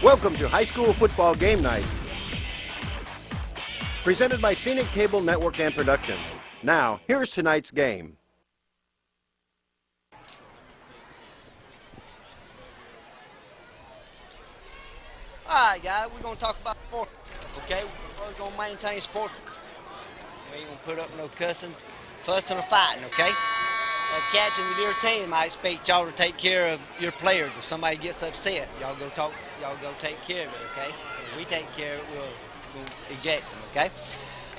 Welcome to High School Football Game Night, presented by Scenic Cable Network and Production. Now, here's tonight's game. All right, guys, we're going to talk about sport, okay? We're going to maintain sport. We ain't going to put up no cussing, fussing, or fighting, okay? Captain of your team, I expect y'all to take care of your players. If somebody gets upset, y'all go take care of it, okay? If we take care of it, we'll eject them, okay?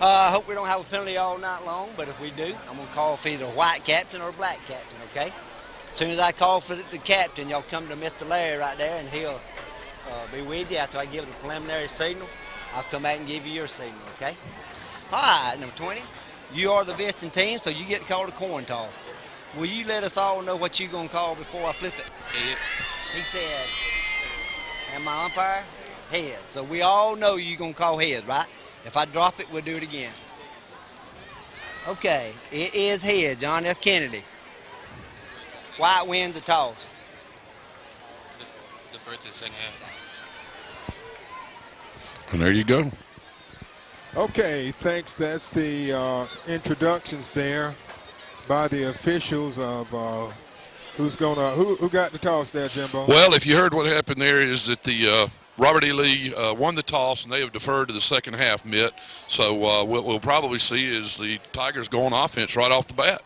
I hope we don't have a penalty all night long, but if we do, I'm going to call for either a white captain or a black captain, okay? As soon as I call for the captain, y'all come to Mr. Larry right there, and he'll be with you after I give the preliminary signal. I'll come back and give you your signal, okay? All right, number 20, you are the visiting team, so you get called a coin toss. Will you let us all know what you're going to call before I flip it? Heads. He said, and my umpire? Heads. So we all know you're going to call heads, right? If I drop it, we'll do it again. Okay, it is heads, John F. Kennedy. White wins the toss. The first and second half. And there you go. Okay, thanks. That's the introductions there by the officials of who got the toss there, Jimbo? Well, if you heard what happened there is that the Robert E. Lee won the toss, and they have deferred to the second half, Mitt. So what we'll probably see is the Tigers go on offense right off the bat.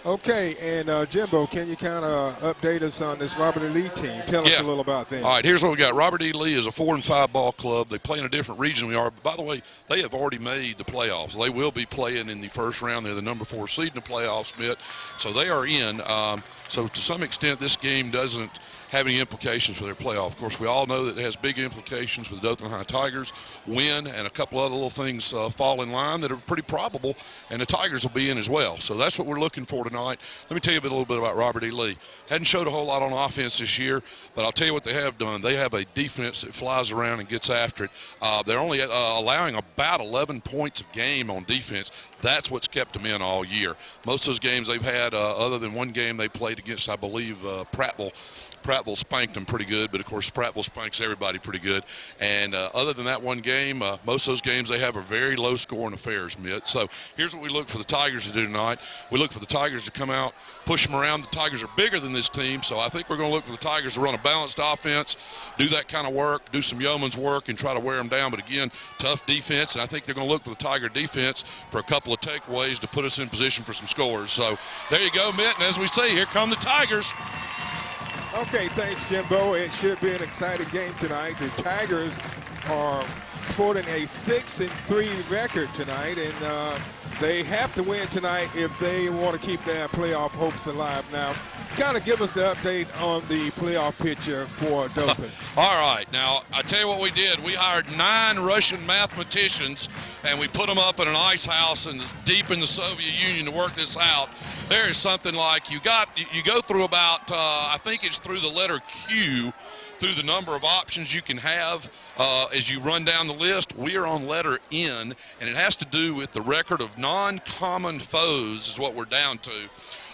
Okay, and Jimbo, can you kind of update us on this Robert E. Lee team? Tell us a little about them. All right, here's what we got. Robert E. Lee is a 4-5 ball club. They play in a different region than we are. But by the way, they have already made the playoffs. They will be playing in the first round. They're the number 4 seed in the playoffs, Mitt. So they are in. So to some extent, this game doesn't have any implications for their playoff. Of course, we all know that it has big implications for the Dothan High Tigers. Win and a couple other little things fall in line that are pretty probable, and the Tigers will be in as well. So that's what we're looking for tonight. Let me tell you a little bit about Robert E. Lee. Hadn't showed a whole lot on offense this year, but I'll tell you what they have done. They have a defense that flies around and gets after it. They're only allowing about 11 points a game on defense. That's what's kept them in all year. Most of those games they've had, other than one game they played against, I believe, Prattville. Prattville spanked them pretty good, but of course Prattville spanks everybody pretty good. And other than that one game, most of those games they have are very low-scoring affairs, Mitt. So here's what we look for the Tigers to do tonight. We look for the Tigers to come out, push them around. The Tigers are bigger than this team, so I think we're going to look for the Tigers to run a balanced offense, do that kind of work, do some yeoman's work, and try to wear them down. But again, tough defense, and I think they're going to look for the Tiger defense for a couple of takeaways to put us in position for some scores. So there you go, Mitt, and as we see, here come the Tigers. Okay, thanks, Jimbo. It should be an exciting game tonight. The Tigers are sporting a 6-3 record tonight, and they have to win tonight if they want to keep their playoff hopes alive. Now, kind of give us the update on the playoff picture for Dothan. All right. Now, I tell you what we did. We hired 9 Russian mathematicians, and we put them up in an ice house deep in the Soviet Union to work this out. There is something like you go through about, I think it's through the letter Q, through the number of options you can have as you run down the list. We are on letter N, and it has to do with the record of non-common foes is what we're down to.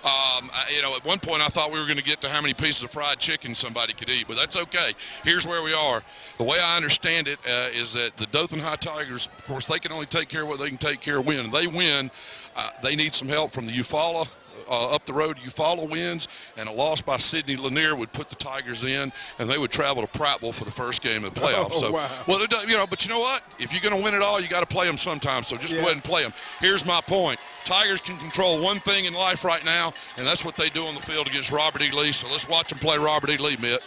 At one point I thought we were going to get to how many pieces of fried chicken somebody could eat, but that's okay. Here's where we are. The way I understand it is that the Dothan High Tigers, of course, they can only take care of what they can take care of when. They win. They need some help from the Eufaula. Up the road, Eufaula wins, and a loss by Sidney Lanier would put the Tigers in, and they would travel to Prattville for the first game of the playoffs. Wow. Well, but you know what? If you're going to win it all, you got to play them sometimes. So just go ahead and play them. Here's my point: Tigers can control one thing in life right now, and that's what they do on the field against Robert E. Lee. So let's watch them play Robert E. Lee, Mitt.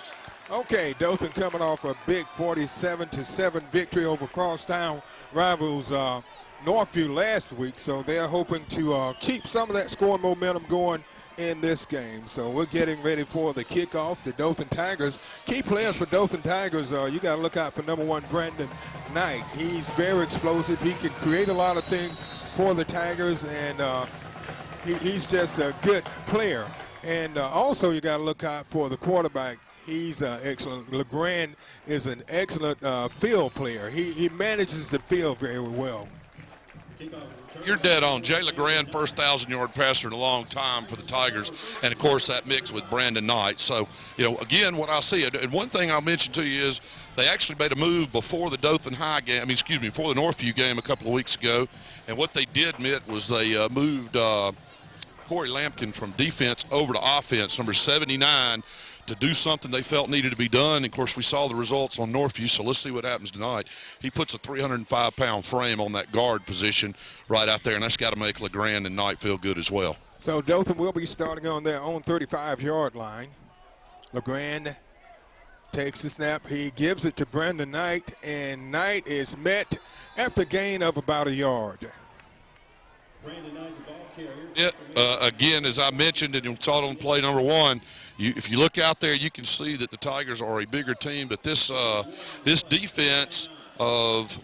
Okay, Dothan coming off a big 47-7 victory over crosstown rivals Northview last week, so they're hoping to keep some of that scoring momentum going in this game. So we're getting ready for the kickoff. The Dothan Tigers, key players for Dothan Tigers, you got to look out for number 1, Brandon Knight. He's very explosive. He can create a lot of things for the Tigers, and he's just a good player. And also you got to look out for the quarterback. He's excellent. LeGrand is an excellent field player. He manages the field very well. You're dead on. Jay LeGrand, first 1,000-yard passer in a long time for the Tigers, and of course that mix with Brandon Knight. So, again, what I see, and one thing I'll mention to you is they actually made a move before the Dothan High game. Before the Northview game a couple of weeks ago, and what they did, Mitt, was they moved Corey Lampkin from defense over to offense, number 79. To do something they felt needed to be done. And of course, we saw the results on Northview, so let's see what happens tonight. He puts a 305-pound frame on that guard position right out there, and that's got to make LeGrand and Knight feel good as well. So Dothan will be starting on their own 35-yard line. LeGrand takes the snap. He gives it to Brandon Knight, and Knight is met after gain of about a yard. Yeah, again, as I mentioned, and you saw it on play number one, if you look out there, you can see that the Tigers are a bigger team, but this defense of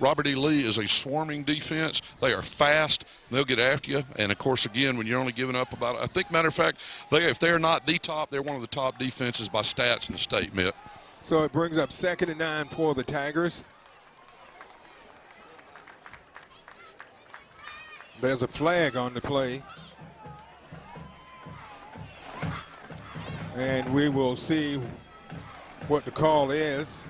Robert E. Lee is a swarming defense. They are fast. They'll get after you. And, of course, again, when you're only giving up about – I think, matter of fact, if they're not the top, they're one of the top defenses by stats in the state, Mitt. So it brings up 2nd and 9 for the Tigers. There's a flag on the play. And we will see what the call is.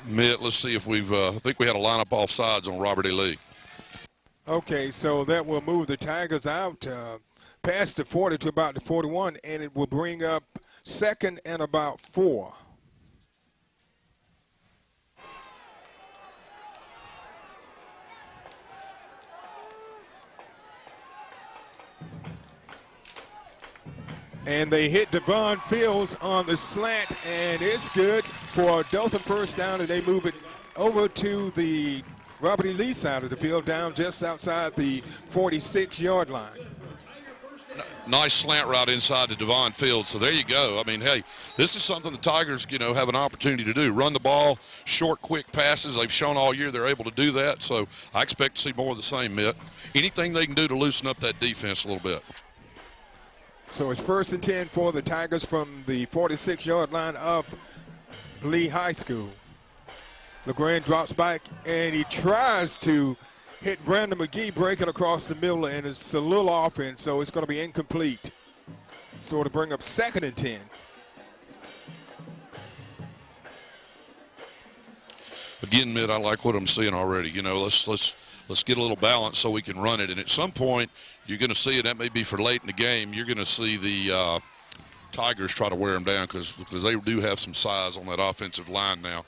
Mitt, let's see if we've I think we had a lineup offsides on Robert E. Lee. Okay, so that will move the Tigers out past the 40 to about the 41, and it will bring up 2nd and about 4. And they hit Devon Fields on the slant, and it's good for Dothan first down, and they move it over to the Robert E. Lee side of the field, down just outside the 46-yard line. Nice slant route inside to Devon Fields. So there you go. I mean, hey, this is something the Tigers, have an opportunity to do. Run the ball, short, quick passes. They've shown all year they're able to do that. So I expect to see more of the same, Mitt. Anything they can do to loosen up that defense a little bit. So it's 1st and 10 for the Tigers from the 46-yard line of Lee High School. LeGrand drops back, and he tries to hit Brandon McGee breaking across the middle, and it's a little off, and so it's going to be incomplete. So to bring up 2nd and 10. Again, Mitt, I like what I'm seeing already. Let's get a little balance so we can run it. And at some point, you're going to see it. That may be for late in the game. You're going to see the Tigers try to wear them down because they do have some size on that offensive line now.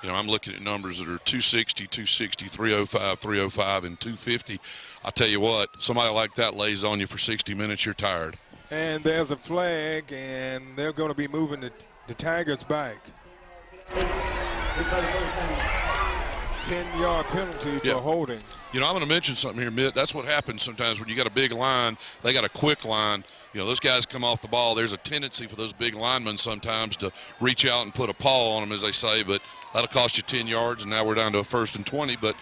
I'm looking at numbers that are 260, 260, 305, 305, and 250. I tell you what, somebody like that lays on you for 60 minutes, you're tired. And there's a flag, and they're going to be moving the Tigers back. 10-yard penalty for holding. I'm going to mention something here, Mitt. That's what happens sometimes when you got a big line. They got a quick line. Those guys come off the ball. There's a tendency for those big linemen sometimes to reach out and put a paw on them, as they say, but that'll cost you 10 yards, and now we're down to a 1st and 20. But,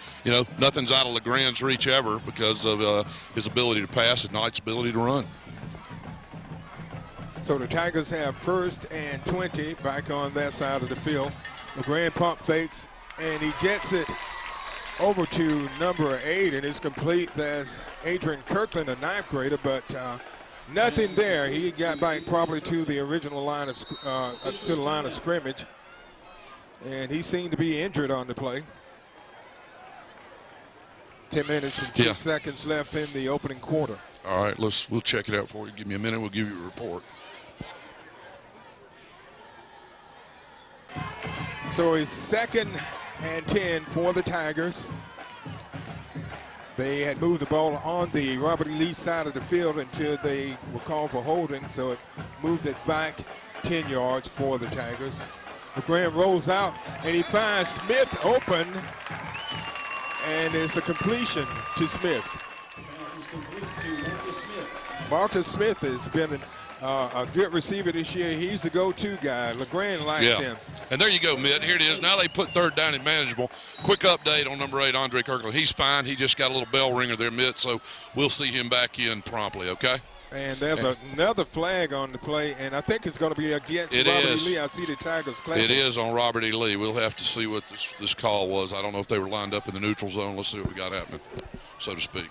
nothing's out of LeGrand's reach ever because of his ability to pass and Knight's ability to run. So the Tigers have 1st and 20 back on that side of the field. LeGrand pump fakes, and he gets it over to number 8, and it's complete. That's Adrian Kirkland, a 9th grader, but nothing there. He got back probably to the original line of to the line of scrimmage, and he seemed to be injured on the play. 10 minutes and 2 seconds left in the opening quarter. All right, we'll check it out for you. Give me a minute. We'll give you a report. So it's 2nd and 10 for the Tigers. They had moved the ball on the Robert E. Lee side of the field until they were called for holding, so it moved it back 10 yards for the Tigers. LeGrand rolls out, and he finds Smith open, and it's a completion to Smith. Marcus Smith has been a good receiver this year. He's the go-to guy. LeGrand likes him. And there you go, Mitt. Here it is. Now they put 3rd down and manageable. Quick update on number 8, Andre Kirkland. He's fine. He just got a little bell ringer there, Mitt, so we'll see him back in promptly, okay? And there's another flag on the play, and I think it's going to be against Robert E. Lee. I see the Tigers clapping. It is on Robert E. Lee. We'll have to see what this call was. I don't know if they were lined up in the neutral zone. Let's see what we got happening, so to speak.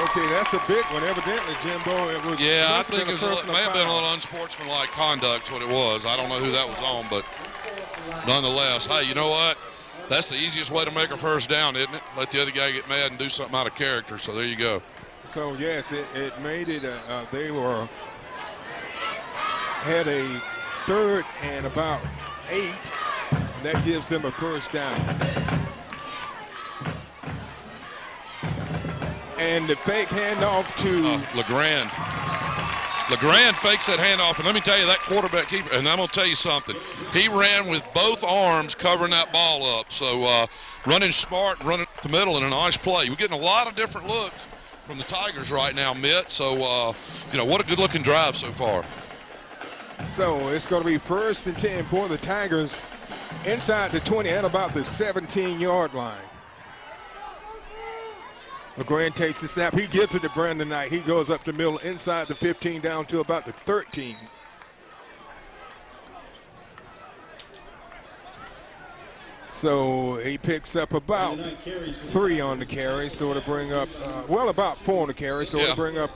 Okay, that's a big one. Evidently, Jimbo, it was. Yeah, I think it may have been a little unsportsmanlike conduct. What it was. I don't know who that was on, but nonetheless, hey, you know what? That's the easiest way to make a first down, isn't it? Let the other guy get mad and do something out of character. So there you go. So yes, it made it. They had a 3rd and about 8, and that gives them a first down. And the fake handoff to LeGrand. LeGrand fakes that handoff, and let me tell you, that quarterback keeper, and I'm going to tell you something. He ran with both arms covering that ball up. So running smart, running up the middle, and a nice play. We're getting a lot of different looks from the Tigers right now, Mitt. So, what a good-looking drive so far. So it's going to be 1st and 10 for the Tigers inside the 20 at about the 17-yard line. LeGrand takes the snap. He gives it to Brandon Knight. He goes up the middle inside the 15 down to about the 13. So he picks up about 3 on the carry. So it'll bring up, about 4 on the carry. So it'll bring up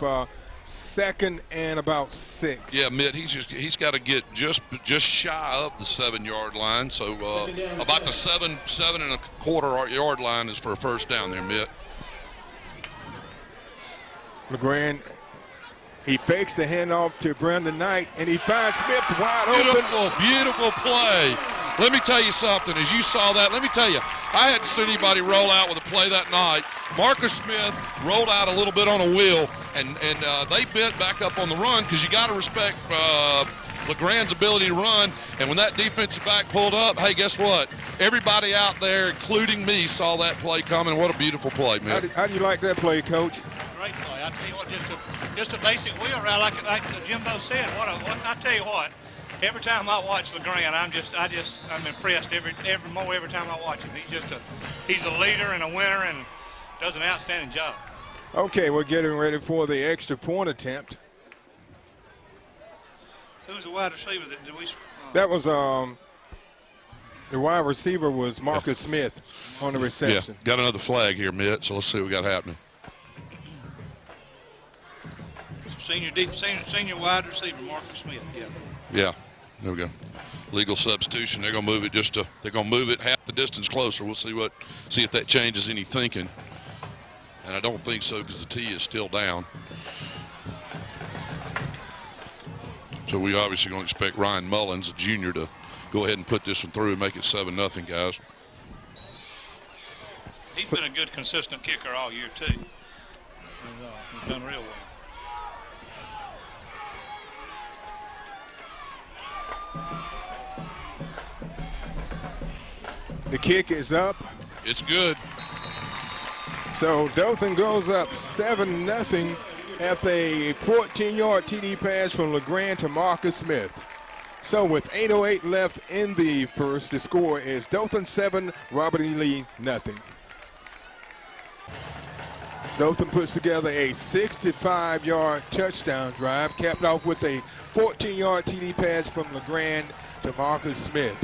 2nd and about 6. Yeah, Mitt, he's got to get just shy of the 7-yard line. So about the 7 and a quarter yard line is for a first down there, Mitt. LeGrand, he fakes the handoff to Brandon Knight, and he finds Smith wide open. Beautiful play. Let me tell you something. As you saw that, let me tell you, I hadn't seen anybody roll out with a play that night. Marcus Smith rolled out a little bit on a wheel, and they bent back up on the run because you got to respect LeGrand's ability to run. And when that defensive back pulled up, hey, guess what? Everybody out there, including me, saw that play coming. What a beautiful play, man. How do you like that play, Coach? Great play. I tell you what, just a basic wheel route, like Jimbo said. I tell you what, every time I watch LeGrand, I'm impressed every time I watch him. He's a leader and a winner and does an outstanding job. Okay, we're getting ready for the extra point attempt. Who's the wide receiver that was the wide receiver was Marcus Smith on the reception. Yeah, got another flag here, Mitt. So let's see what we got happening. Senior wide receiver Marcus Smith. Yeah, there we go. Legal substitution. They're gonna move it they're gonna move it half the distance closer. We'll see if that changes any thinking. And I don't think so because the tee is still down. So we obviously going to expect Ryan Mullins, a junior, to go ahead and put this one through and make it 7-0, guys. He's been a good, consistent kicker all year too. He's done real well. The kick is up. It's good. So Dothan goes up 7-0 after a 14-yard TD pass from LeGrand to Marcus Smith. So with 8:08 left in the first, the score is Dothan 7, Robert E. Lee nothing. Dothan puts together a 65-yard touchdown drive, capped off with a 14-yard TD pass from LeGrand to Marcus Smith.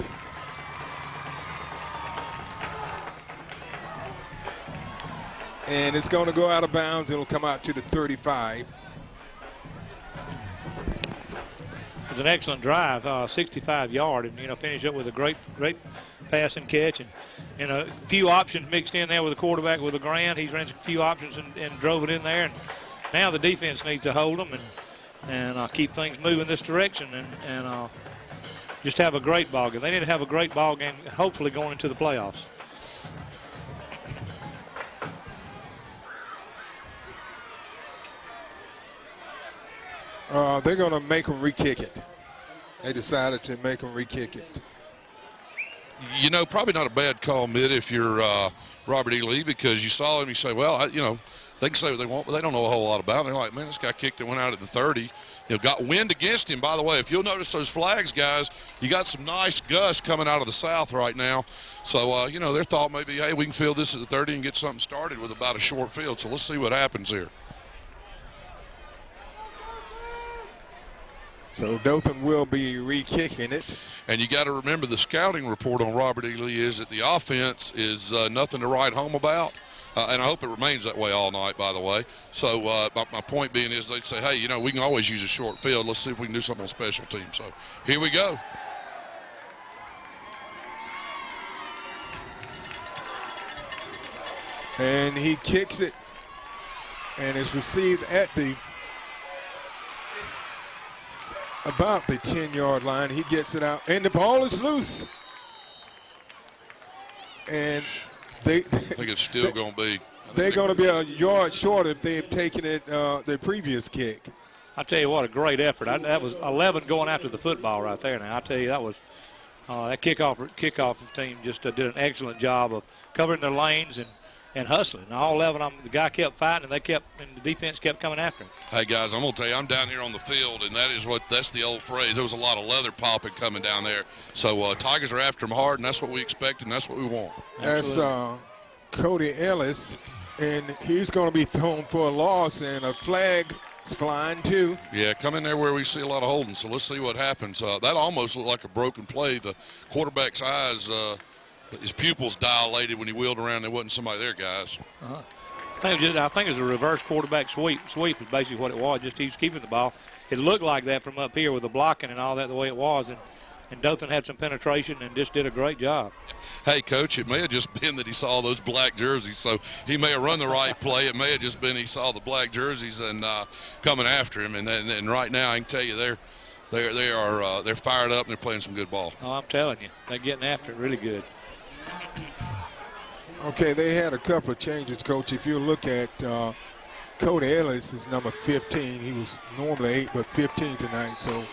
And it's going to go out of bounds. It'll come out to the 35. It was an excellent drive, 65-yard, and finish up with a great pass and catch, and a few options mixed in there with the quarterback with LeGrand. He's ran a few options and drove it in there, and now the defense needs to hold them and keep things moving this direction and just have a great ball game. They need to have a great ball game, hopefully going into the playoffs. They're going to make them re-kick it. They decided to make them re-kick it. You know, probably not a bad call, Mitt, if you're Robert E. Lee, because you saw him. You say, well, you know, they can say what they want, but they don't know a whole lot about him. They're like, man, this guy kicked it, went out at the 30. You know, got wind against him. By the way, if you'll notice those flags, guys, you got some nice gusts coming out of the south right now. So, you know, their thought may be, hey, we can field this at the 30 and get something started with about a short field. So let's see what happens here. So Dothan will be re-kicking it. And you got to remember the scouting report on Robert E. Lee is that the offense is nothing to write home about. And I hope it remains that way all night, by the way. So my point being is they'd say, hey, you know, we can always use a short field. Let's see if we can do something on special teams. So here we go. And he kicks it, and it's received at about the 10-yard line. He gets it out, and the ball is loose. And I think it's still going to be. They're going to be a yard short if they have taken it their previous kick. I tell you what, a great effort. That was 11 going after the football right there. Now I tell you, that was that kickoff team just did an excellent job of covering their lanes and hustling. And all 11 of them, the guy kept fighting, and the defense kept coming after him. Hey guys, I'm gonna tell you, I'm down here on the field, and that's the old phrase. There was a lot of leather popping coming down there. So Tigers are after them hard, and that's what we expect, and that's what we want. That's Cody Ellis, and he's going to be thrown for a loss, and a flag is flying too. Yeah, come in there where we see a lot of holding. So let's see what happens. That almost looked like a broken play. The quarterback's eyes, his pupils dilated when he wheeled around. There wasn't somebody there, guys. I think it was a reverse quarterback sweep. Sweep is basically what it was. Just he was keeping the ball. It looked like that from up here with the blocking and all that the way it was. And Dothan had some penetration and just did a great job. Hey, Coach, it may have just been that he saw those black jerseys. So he may have run the right play. It may have just been he saw the black jerseys and coming after him. And right now I can tell you they're fired up and they're playing some good ball. Oh, I'm telling you, they're getting after it really good. Okay, they had a couple of changes, Coach. If you look at Cody Ellis is number 15. He was normally 8, but 15 tonight. So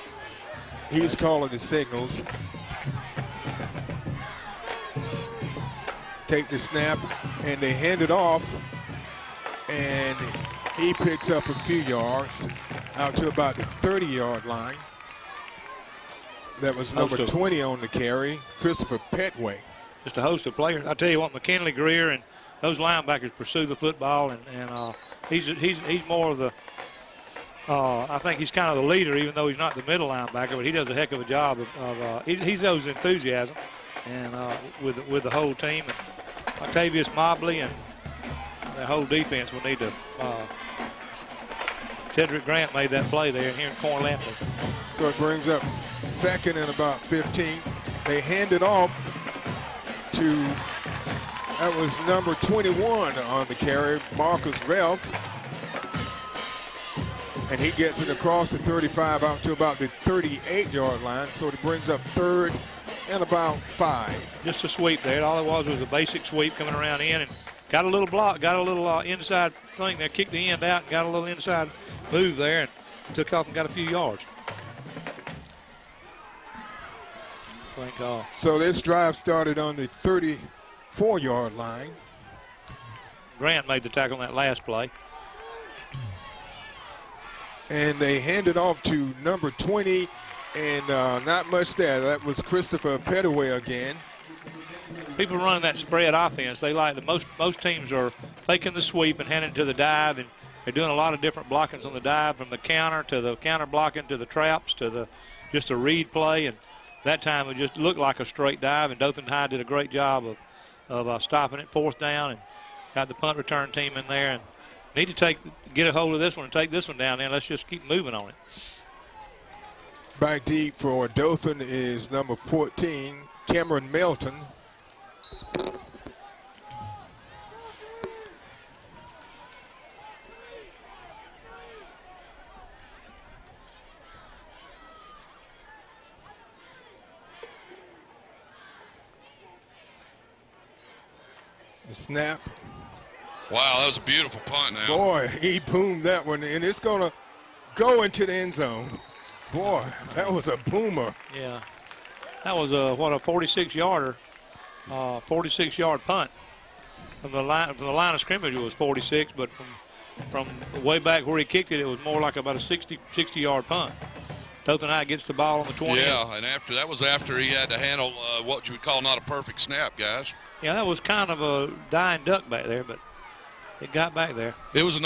he's calling the signals. Take the snap, and they hand it off. And he picks up a few yards out to about the 30-yard line. That was number 20 on the carry, Christopher Petway. Just a host of players. I tell you what, McKinley Greer and those linebackers pursue the football, and he's more of the. I think he's kind of the leader, even though he's not the middle linebacker. But he does a heck of a job of. He's those enthusiasm, and with the whole team, and Octavius Mobley and the whole defense will need to. Cedric Grant made that play there here in Corn Lampley. So it brings up second and about 15. They hand it off to, that was number 21 on the carry, Marcus Ralph. And he gets it across the 35 out to about the 38-yard line. So it brings up third and about 5. Just a sweep there. All it was a basic sweep coming around in and got a little block, got a little inside thing there, kicked the end out and got a little inside move there and took off and got a few yards. So this drive started on the 34-yard line. Grant made the tackle on that last play. And they handed off to number 20, and not much there. That was Christopher Petaway again. People running that spread offense, they like most teams are taking the sweep and handing it to the dive, and they're doing a lot of different blockings on the dive, from the counter to the counter blocking to the traps to the just a read play. And that time it just looked like a straight dive, and Dothan High did a great job of stopping it, fourth down, and got the punt return team in there. And need to get a hold of this one and take this one down there. Let's just keep moving on it. Back deep for Dothan is number 14, Cameron Melton. The snap. Wow, that was a beautiful punt now. Boy, he boomed that one, and it's going to go into the end zone. Boy, that was a boomer. Yeah. That was a 46-yarder. 46-yard punt. From the line of scrimmage, it was 46, but from way back where he kicked it, it was more like about a 60-yard punt. Dothan High gets the ball on the 20. Yeah, and that was after he had to handle what you would call not a perfect snap, guys. Yeah, that was kind of a dying duck back there, but it got back there. It was a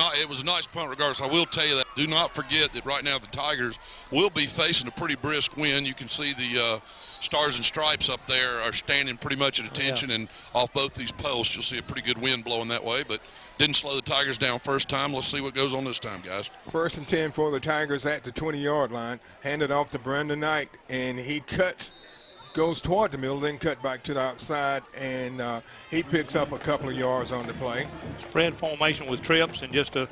nice punt regardless. I will tell you that. Do not forget that right now the Tigers will be facing a pretty brisk wind. You can see the Stars and Stripes up there are standing pretty much at attention, and off both these posts you'll see a pretty good wind blowing that way, but didn't slow the Tigers down first time. Let's see what goes on this time, guys. 1st and 10 for the Tigers at the 20-yard line. Handed off to Brandon Knight, and he goes toward the middle, then cut back to the outside, and he picks up a couple of yards on the play. Spread formation with trips and just a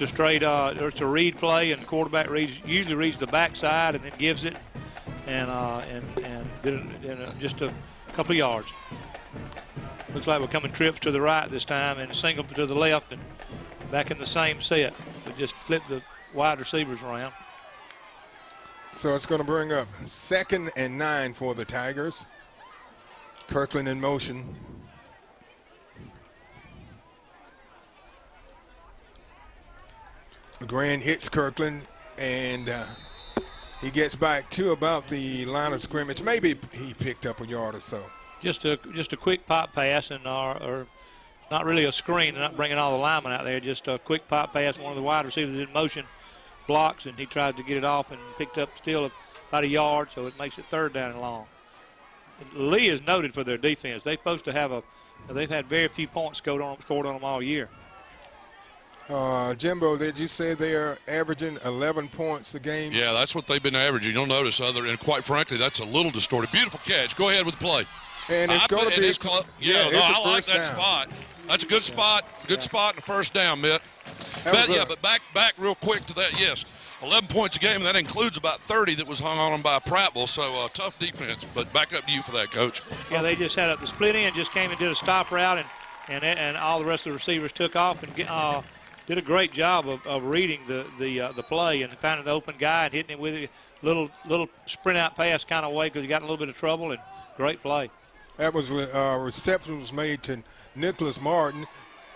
straight just a read play, and the quarterback usually reads the backside and then gives it, and just a couple of yards. Looks like we're coming trips to the right this time and single to the left, and back in the same set. We just flip the wide receivers around. So it's going to bring up 2nd and 9 for the Tigers. Kirkland in motion. LeGrand hits Kirkland, and he gets back to about the line of scrimmage. Maybe he picked up a yard or so. Just a quick pop pass, and or not really a screen. They're not bringing all the linemen out there. Just a quick pop pass. One of the wide receivers in motion blocks, and he tries to get it off and picked up still about a yard, so it makes it 3rd down and long. Lee is noted for their defense. They're supposed to have they've had very few points scored on them all year. Jimbo, did you say they are averaging 11 points a game? Yeah, that's what they've been averaging. You'll notice and quite frankly, that's a little distorted. Beautiful catch. Go ahead with the play. And it's going to be I like that spot. That's a good spot. Good spot in the 1st down, Mitt. But back real quick to that. Yes, 11 points a game, and that includes about 30 that was hung on them by Prattville. So tough defense. But back up to you for that, Coach. Yeah, they just had the split end, just came and did a stop route, and all the rest of the receivers took off and did a great job of reading the play and finding the open guy and hitting it with a little sprint out pass kind of way because he got in a little bit of trouble, and great play. That was reception was made to Nicholas Martin,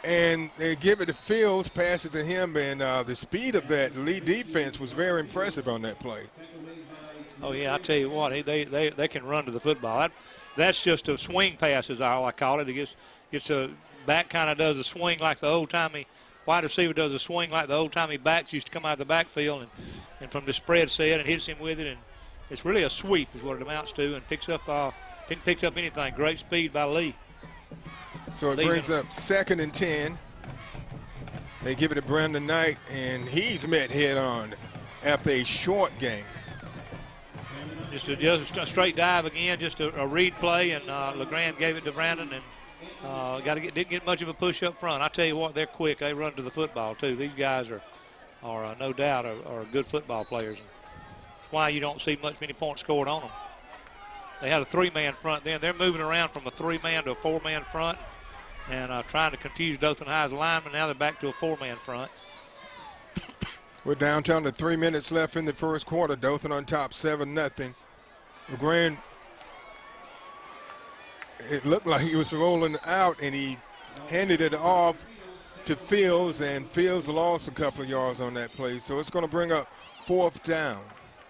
and they give it to Fields, pass it to him, and the speed of that Lee defense was very impressive on that play. Oh yeah, I tell you what, they can run to the football. That's just a swing pass, as I call it. It's a back kind of does a swing like the old timey wide receiver does a swing like the old timey backs used to come out of the backfield and from the spread set and hits him with it, and it's really a sweep is what it amounts to, and picks up. Didn't pick up anything. Great speed by Lee. So it brings up 2nd and 10. They give it to Brandon Knight, and he's met head on after a short game. Just a straight dive again, just a read play, and LeGrand gave it to Brandon, and didn't get much of a push up front. I tell you what, they're quick. They run to the football too. These guys are no doubt are good football players. That's why you don't see many points scored on them. They had a 3-man front then. They're moving around from a 3-man to a 4-man front and trying to confuse Dothan High's linemen. Now they're back to a 4-man front. We're downtown to 3 minutes left in the 1st quarter. Dothan on top 7-0. LeGrand, it looked like he was rolling out, and he handed it off to Fields, and Fields lost a couple of yards on that play. So it's going to bring up 4th down.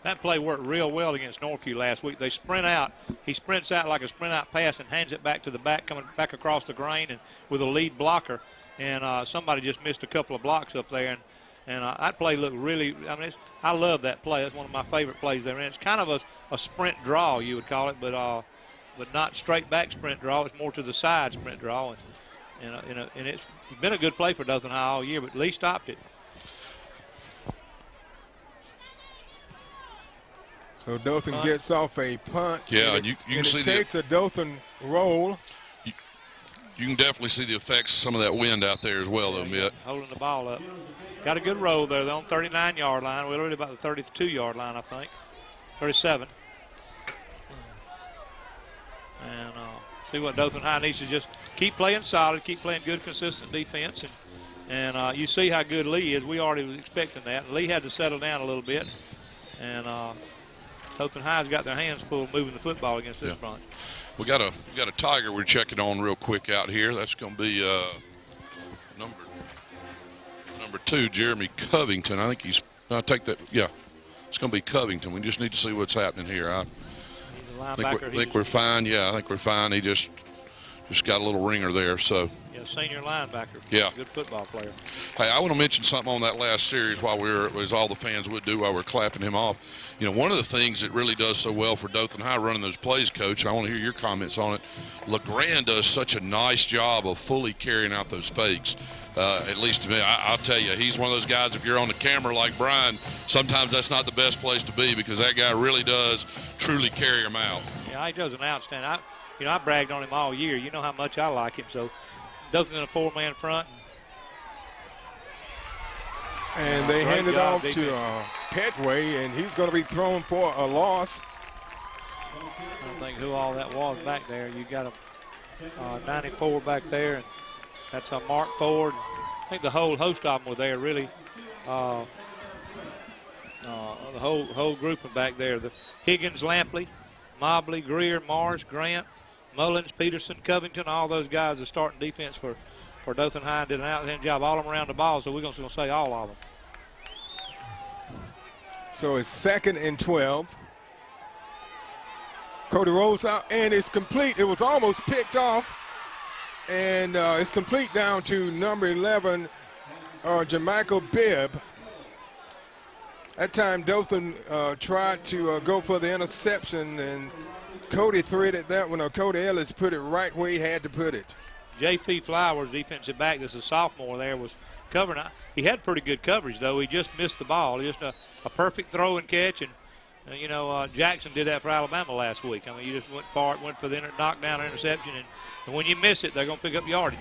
That play worked real well against Northview last week. They sprint out. He sprints out like a sprint out pass and hands it back to the back, coming back across the grain and with a lead blocker. And somebody just missed a couple of blocks up there. And that play looked really, I love that play. That's one of my favorite plays there. And it's kind of a sprint draw, you would call it, but not straight back sprint draw. It's more to the side sprint draw. And it's been a good play for Dothan High all year, but Lee stopped it. So Dothan gets off a punt. Yeah, and you can see it takes a Dothan roll. You can definitely see the effects of some of that wind out there as well, though, Mitt. Holding the ball up. Got a good roll there. They're on 39-yard line. We're already about the 32-yard line, I think. 37. And see what Dothan High needs to just keep playing solid, keep playing good, consistent defense. And you see how good Lee is. We already was expecting that. Lee had to settle down a little bit. And Dothan High's got their hands full moving the football against this front. We got a Tiger we're checking on real quick out here. That's going to be number 2, Jeremy Covington. I think he's. I take that. Yeah, it's going to be Covington. We just need to see what's happening here. I think we're fine. Yeah, I think we're fine. He just got a little ringer there. So. Yeah, senior linebacker. Yeah. Good football player. Hey, I want to mention something on that last series as all the fans would do while we're clapping him off. You know, one of the things that really does so well for Dothan High running those plays, Coach, and I want to hear your comments on it, LeGrand does such a nice job of fully carrying out those fakes. At least to me, I'll tell you, he's one of those guys, if you're on the camera like Brian, sometimes that's not the best place to be because that guy really does truly carry him out. Yeah, he does an outstanding. I bragged on him all year. You know how much I like him, so Dothan in a 4-man front. And they hand it off to Petway, and he's going to be thrown for a loss. I don't think who all that was back there. You got a 94 back there, and that's a Mark Ford. I think the whole host of them were there, really. The whole group of back there. The Higgins, Lampley, Mobley, Greer, Morris, Grant, Mullins, Peterson, Covington, all those guys are starting defense for Dothan High, did an outstanding job. All of them around the ball, so we're going to say all of them. So it's 2nd and 12. Cody rolls out, and it's complete. It was almost picked off, and it's complete down to number 11, Jermichael Bibb. That time Dothan tried to go for the interception, and Cody threaded that one. Cody Ellis put it right where he had to put it. J.P. Flowers, defensive back, this is a sophomore there, was covering. He had pretty good coverage, though. He just missed the ball. Just a perfect throw and catch. And, Jackson did that for Alabama last week. I mean, you just went for the knockdown or interception. And when you miss it, they're going to pick up yardage.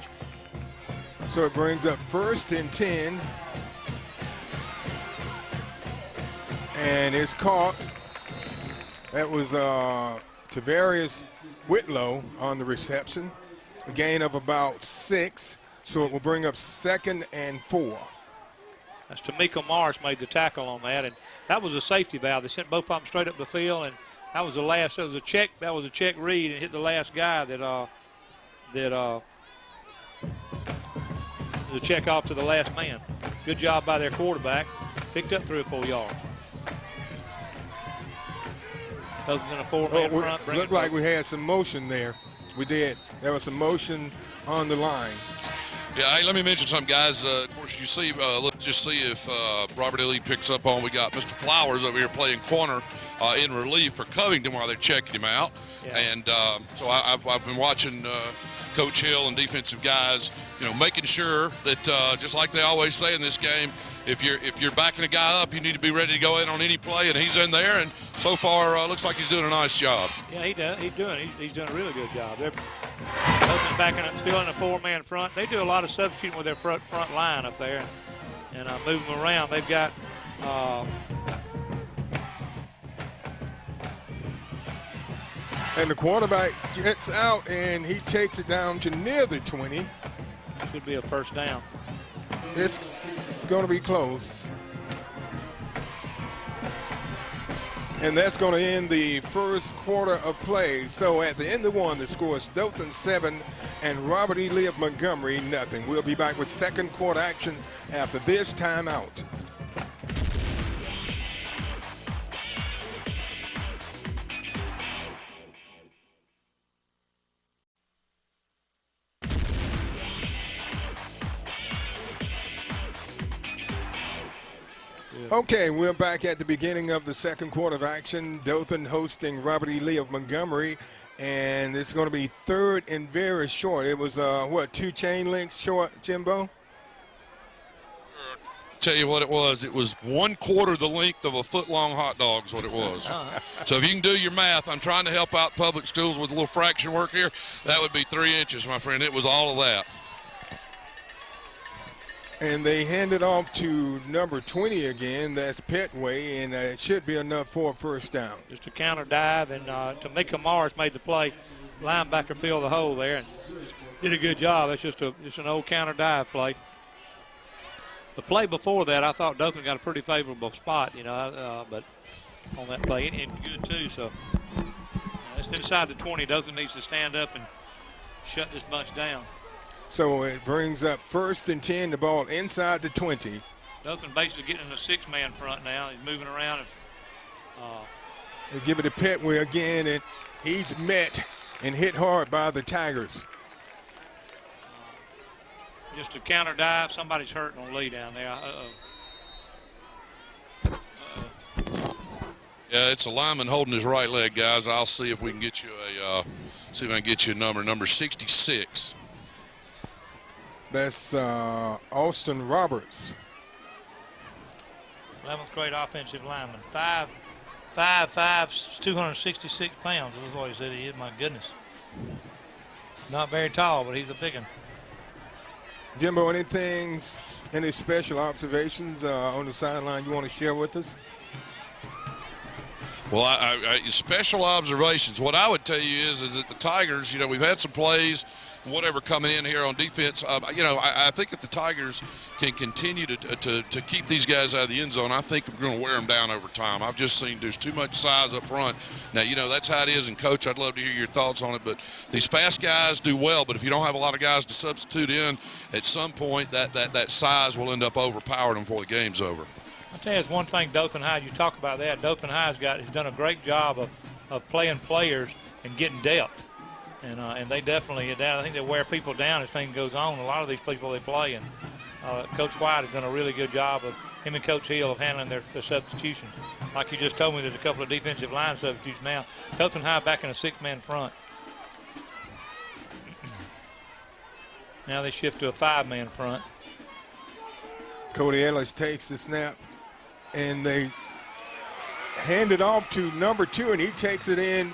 So it brings up 1st and 10. And it's caught. That was Tavarius Whitlow on the reception. A gain of about 6, so it will bring up 2nd and 4. That's Tamika Morris made the tackle on that, and that was a safety valve. They sent both of them straight up the field, and that was the last. That was a check. That was a check read, and hit the last guy that the check off to the last man. Good job by their quarterback. Picked up 3 or 4 yards. Those in a 4-man front. Looked like we had some motion there. We did. There was some motion on the line. Yeah, hey, let me mention something, guys. Of course, you see, let's just see if Robert Lee picks up on. We got Mr. Flowers over here playing corner in relief for Covington while they're checking him out. Yeah. And so I've been watching Coach Hill and defensive guys, making sure that just like they always say in this game, if you're backing a guy up, you need to be ready to go in on any play, and he's in there. And so far, looks like he's doing a nice job. Yeah, he does. He's doing a really good job. They're backing up, still in a 4-man front. They do a lot of substituting with their front line up there, and moving them around. They've got. And the quarterback gets out, and he takes it down to near the 20. Should be a first down. It's going to be close. And that's going to end the first quarter of play. So at the end of one, the score is Dothan 7 and Robert E. Lee of Montgomery nothing. We'll be back with second quarter action after this timeout. Okay, we're back at the beginning of the second quarter of action. Dothan hosting Robert E. Lee of Montgomery, and it's going to be 3rd and very short. It was, 2 chain links short, Jimbo? Tell you what it was. It was 1/4 the length of a foot-long hot dog is what it was. So if you can do your math, I'm trying to help out public schools with a little fraction work here. That would be 3 inches, my friend. It was all of that. And they hand it off to number 20 again. That's Petway, and it should be enough for a first down. Just a counter dive, and Tamika Morris made the play. Linebacker filled the hole there and did a good job. That's just an old counter dive play. The play before that, I thought Dothan got a pretty favorable spot, but on that play. And good, too. So it's inside the 20. Dothan needs to stand up and shut this bunch down. So it brings up 1st and 10, the ball inside the 20. Dothan basically getting in a 6-man front now. He's moving around. They give it to Petway again, and he's met and hit hard by the Tigers. Just a counter dive. Somebody's hurting on Lee down there. Yeah, it's a lineman holding his right leg, guys. I'll see if we can get you a number 66. That's Austin Roberts. 11th grade offensive lineman. 5'5", 266 pounds. That's what he said he is. My goodness. Not very tall, but he's a big one. Jimbo, any special observations on the sideline you want to share with us? Well, I special observations. What I would tell you is that the Tigers, we've had some plays, whatever, coming in here on defense. I think if the Tigers can continue to keep these guys out of the end zone, I think we're going to wear them down over time. I've just seen there's too much size up front. Now, that's how it is. And, Coach, I'd love to hear your thoughts on it. But these fast guys do well. But if you don't have a lot of guys to substitute in, at some point that size will end up overpowering them before the game's over. I'll tell you, it's one thing Dothan High, you talk about that. Dothan High's has done a great job of playing players and getting depth. And they definitely get down. I think they wear people down as things goes on. A lot of these people they play. And Coach White has done a really good job of him and Coach Hill of handling their substitutions. Like you just told me, there's a couple of defensive line substitutions now. Dothan High back in a 6-man front. Now they shift to a 5-man front. Cody Ellis takes the snap, and they hand it off to number 2, and he takes it in.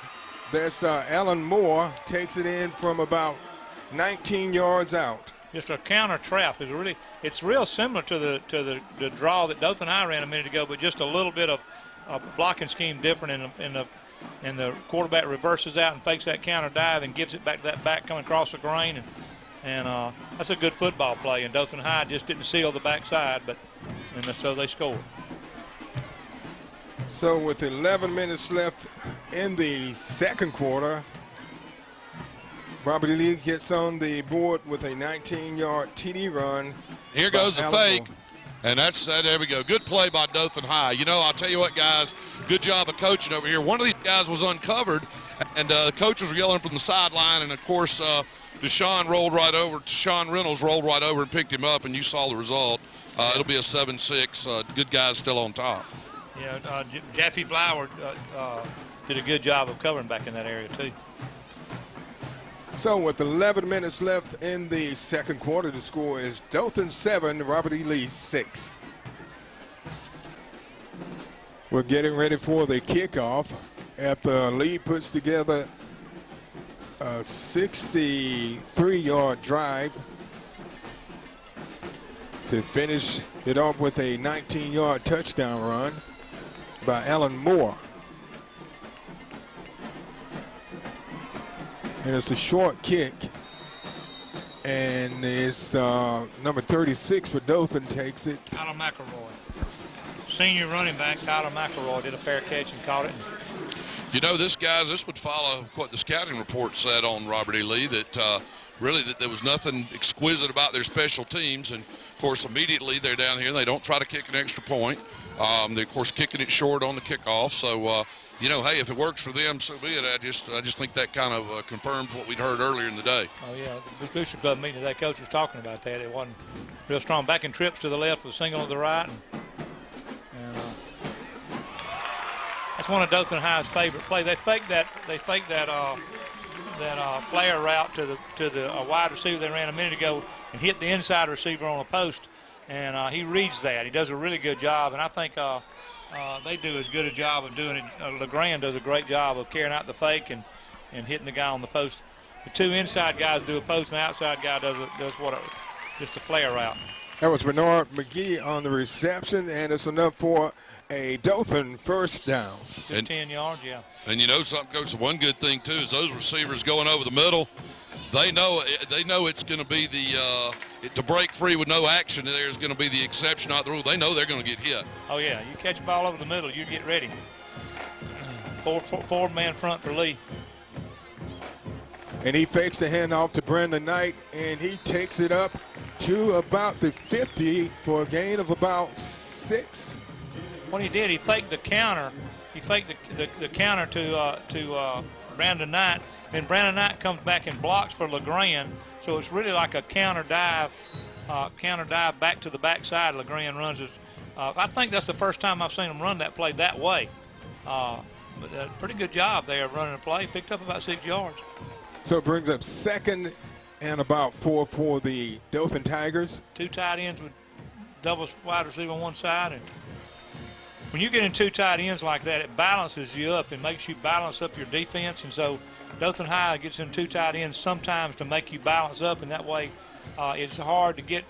That's Alan Moore, takes it in from about 19 yards out. Just a counter trap. It's real similar to the draw that Dothan High ran a minute ago, but just a little bit of blocking scheme different, and the quarterback reverses out and fakes that counter dive and gives it back to that back coming across the grain, and that's a good football play. And Dothan High just didn't seal the backside, and so they scored. So with 11 minutes left in the second quarter, Robert E. Lee gets on the board with a 19-yard TD run. Here goes the fake, and there we go. Good play by Dothan High. I'll tell you what, guys, good job of coaching over here. One of these guys was uncovered, and the coaches were yelling from the sideline, and, of course, Deshaun Reynolds rolled right over and picked him up, and you saw the result. It'll be a 7-6. Good guys still on top. Yeah, Jeffy Flower did a good job of covering back in that area, too. So with 11 minutes left in the second quarter, the score is Dothan 7, Robert E. Lee 6. We're getting ready for the kickoff after Lee puts together a 63-yard drive to finish it off with a 19-yard touchdown run by Alan Moore. And it's a short kick. And it's number 36 for Dothan takes it. Tyler McElroy. Senior running back Tyler McElroy did a fair catch and caught it. This would follow what the scouting report said on Robert E. Lee, that really that there was nothing exquisite about their special teams. And, of course, immediately they're down here and they don't try to kick an extra point. They're, of course, kicking it short on the kickoff. So, hey, if it works for them, so be it. I just think that kind of confirms what we'd heard earlier in the day. Oh, yeah. The Booster Club meeting today, Coach was talking about that. It wasn't real strong. Backing trips to the left with a single to the right. And that's one of Dothan High's favorite plays. They faked that flare route to the wide receiver they ran a minute ago and hit the inside receiver on a post. And he reads that. He does a really good job. And I think they do as good a job of doing it. LeGrand does a great job of carrying out the fake and hitting the guy on the post. The two inside guys do a post, and the outside guy does just a flare route. That was Bernard McGee on the reception, and it's enough for a Dothan first down. 10 yards, yeah. And something, Coach, one good thing, too, is those receivers going over the middle, they know it's going to be to break free with no action there is going to be the exception, not the rule. They know they're going to get hit. Oh, yeah. You catch a ball over the middle, you get ready. Four-man front for Lee. And he fakes the handoff to Brandon Knight, and he takes it up to about the 50 for a gain of about 6. What he did, he faked the counter. He faked the counter to Brandon Knight. Then Brandon Knight comes back and blocks for LeGrand. So it's really like a counter dive back to the backside. LeGrand runs his. I think that's the first time I've seen him run that play that way. But a pretty good job there of running the play. Picked up about 6 yards. So it brings up 2nd and about 4 for the Dothan Tigers. 2 tight ends with double wide receiver on one side. And when you get in 2 tight ends like that, it balances you up and makes you balance up your defense. And so Dothan High gets in 2 tight ends sometimes to make you balance up, and that way it's hard to get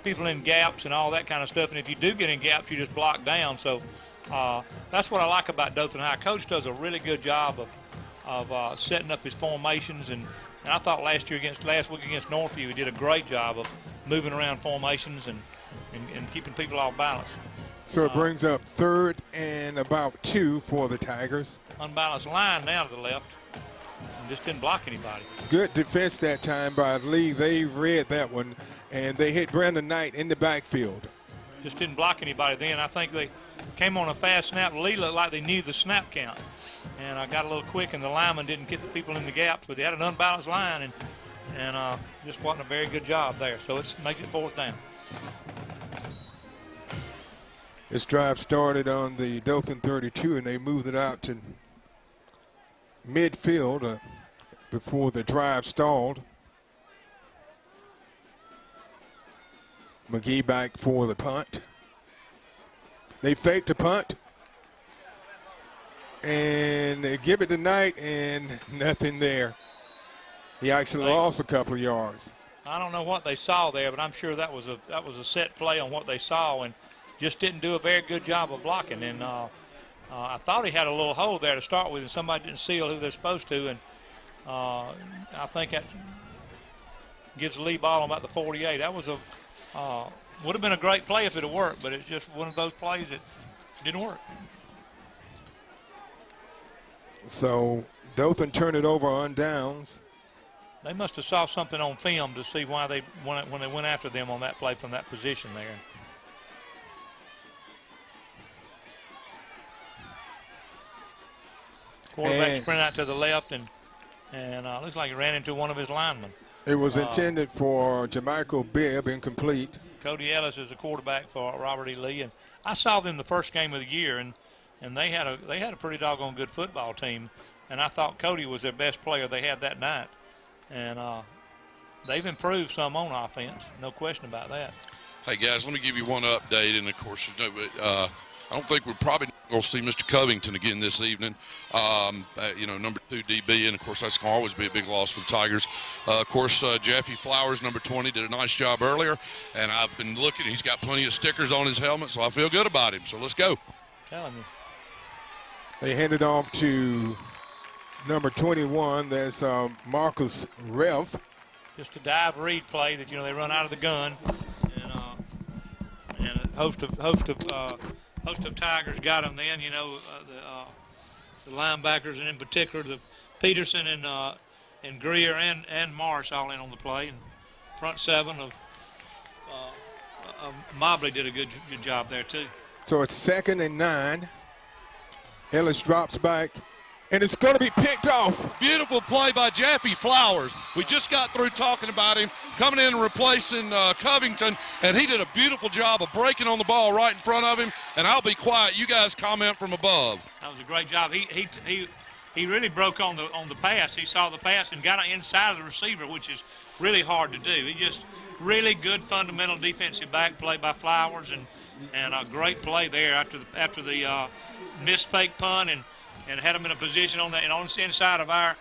people in gaps and all that kind of stuff. And if you do get in gaps, you just block down. So that's what I like about Dothan High. Coach does a really good job of setting up his formations, and I thought last week against Northview he did a great job of moving around formations and keeping people off balance. So it brings up 3rd and about 2 for the Tigers. Unbalanced line now to the left, and just didn't block anybody. Good defense that time by Lee. They read that one, and they hit Brandon Knight in the backfield. Just didn't block anybody then. I think they came on a fast snap. Lee looked like they knew the snap count. And I got a little quick, and the lineman didn't get the people in the gaps, but they had an unbalanced line, and just wasn't a very good job there. So it makes it 4th down. This drive started on the Dothan 32, and they moved it out to midfield before the drive stalled. McGee back for the punt. They faked a punt. And they give it to Knight, and nothing there. He actually lost a couple of yards. I don't know what they saw there, but I'm sure that was a set play on what they saw, and just didn't do a very good job of blocking. And I thought he had a little hole there to start with, and somebody didn't seal who they're supposed to. And I think that gives Lee ball on about the 48. That was would have been a great play if it had worked, but it's just one of those plays that didn't work. So Dothan turned it over on downs. They must have saw something on film to see why when they went after them on that play from that position there. Quarterback sprint out to the left, and looks like he ran into one of his linemen. It was intended for Jamichael Bibb, incomplete. Cody Ellis is the quarterback for Robert E. Lee, and I saw them the first game of the year, and they had a pretty doggone good football team, and I thought Cody was their best player they had that night, and they've improved some on offense, no question about that. Hey guys, let me give you one update, and of course, I don't think we're probably going to see Mr. Covington again this evening. Number 2 DB, and of course that's going to always be a big loss for the Tigers. Of course, Jeffy Flowers, number 20, did a nice job earlier, and I've been looking. He's got plenty of stickers on his helmet, so I feel good about him. So let's go. Telling you. They hand it off to number 21. That's Marcus Rev. Just a dive read play that they run out of the gun, and a host of Tigers got them then. The linebackers, and in particular the Peterson and Greer and Morris all in on the play, and front 7 of Mobley did a good job there too. So it's 2nd and 9. Ellis drops back, and it's going to be picked off. Beautiful play by Jeffy Flowers. We just got through talking about him coming in and replacing Covington, and he did a beautiful job of breaking on the ball right in front of him. And I'll be quiet. You guys comment from above. That was a great job. He really broke on the pass. He saw the pass and got inside of the receiver, which is really hard to do. He just really good fundamental defensive back play by Flowers, and a great play there after the missed fake punt and had him in a position on the inside of our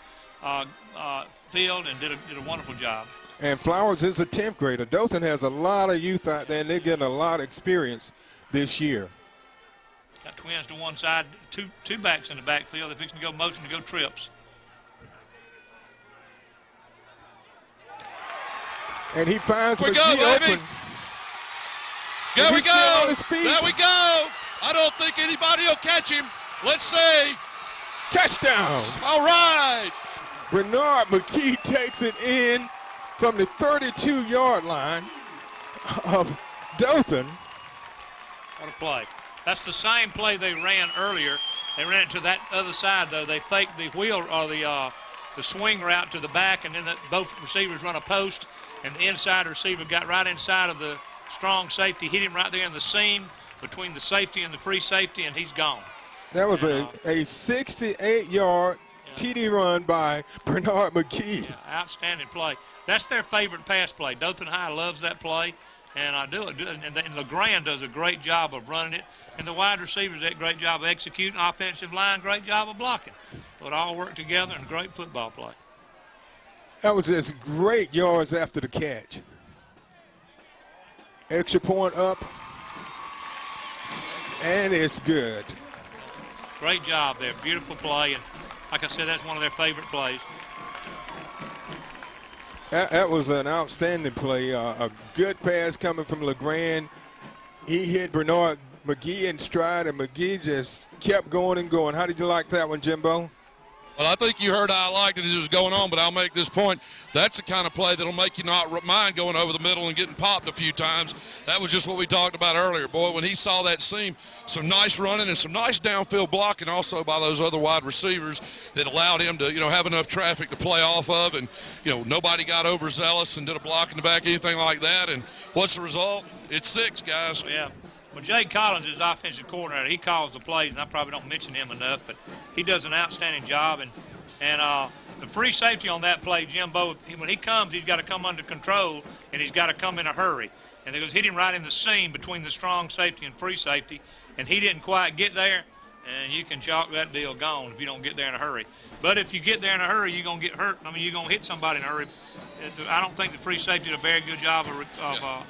field, and did a wonderful job. And Flowers is a 10th grader. Dothan has a lot of youth out there, and they're getting a lot of experience this year. Got twins to one side, two backs in the backfield. They're fixing to go motion to go trips. And he finds Here we McGee go, baby. open. There we go. On his feet. There we go. I don't think anybody will catch him. Let's see. Touchdown. All right. Bernard McGee takes it in from the 32-yard line of Dothan. What a play. That's the same play they ran earlier. They ran it to that other side, though. They faked the wheel or the swing route to the back, and then both receivers run a post, and the inside receiver got right inside of the strong safety, hit him right there in the seam between the safety and the free safety, and he's gone. That was a 68-yard TD run by Bernard McGee. Yeah, outstanding play. That's their favorite pass play. Dothan High loves that play, and and LeGrand does a great job of running it, and the wide receivers do a great job of executing. Offensive line, great job of blocking. So it all worked together in great football play. That was just great yards after the catch. Extra point up, and it's good. Great job there. Beautiful play, and like I said, that's one of their favorite plays. That was an outstanding play. A good pass coming from LeGrand. He hit Bernard McGee in stride, and McGee just kept going and going. How did you like that one, Jimbo? Well, I think you heard how I liked it as it was going on, but I'll make this point. That's the kind of play that'll make you not mind going over the middle and getting popped a few times. That was just what we talked about earlier. Boy, when he saw that seam, some nice running and some nice downfield blocking also by those other wide receivers that allowed him to, have enough traffic to play off of. And, nobody got overzealous and did a block in the back, anything like that. And what's the result? It's 6, guys. Yeah. Well, Jay Collins is offensive coordinator. He calls the plays, and I probably don't mention him enough, but he does an outstanding job. And the free safety on that play, Jimbo, when he comes, he's got to come under control, and he's got to come in a hurry. And it was hit him right in the seam between the strong safety and free safety, and he didn't quite get there, and you can chalk that deal gone if you don't get there in a hurry. But if you get there in a hurry, you're going to get hurt. I mean, you're going to hit somebody in a hurry. I don't think the free safety did a very good job of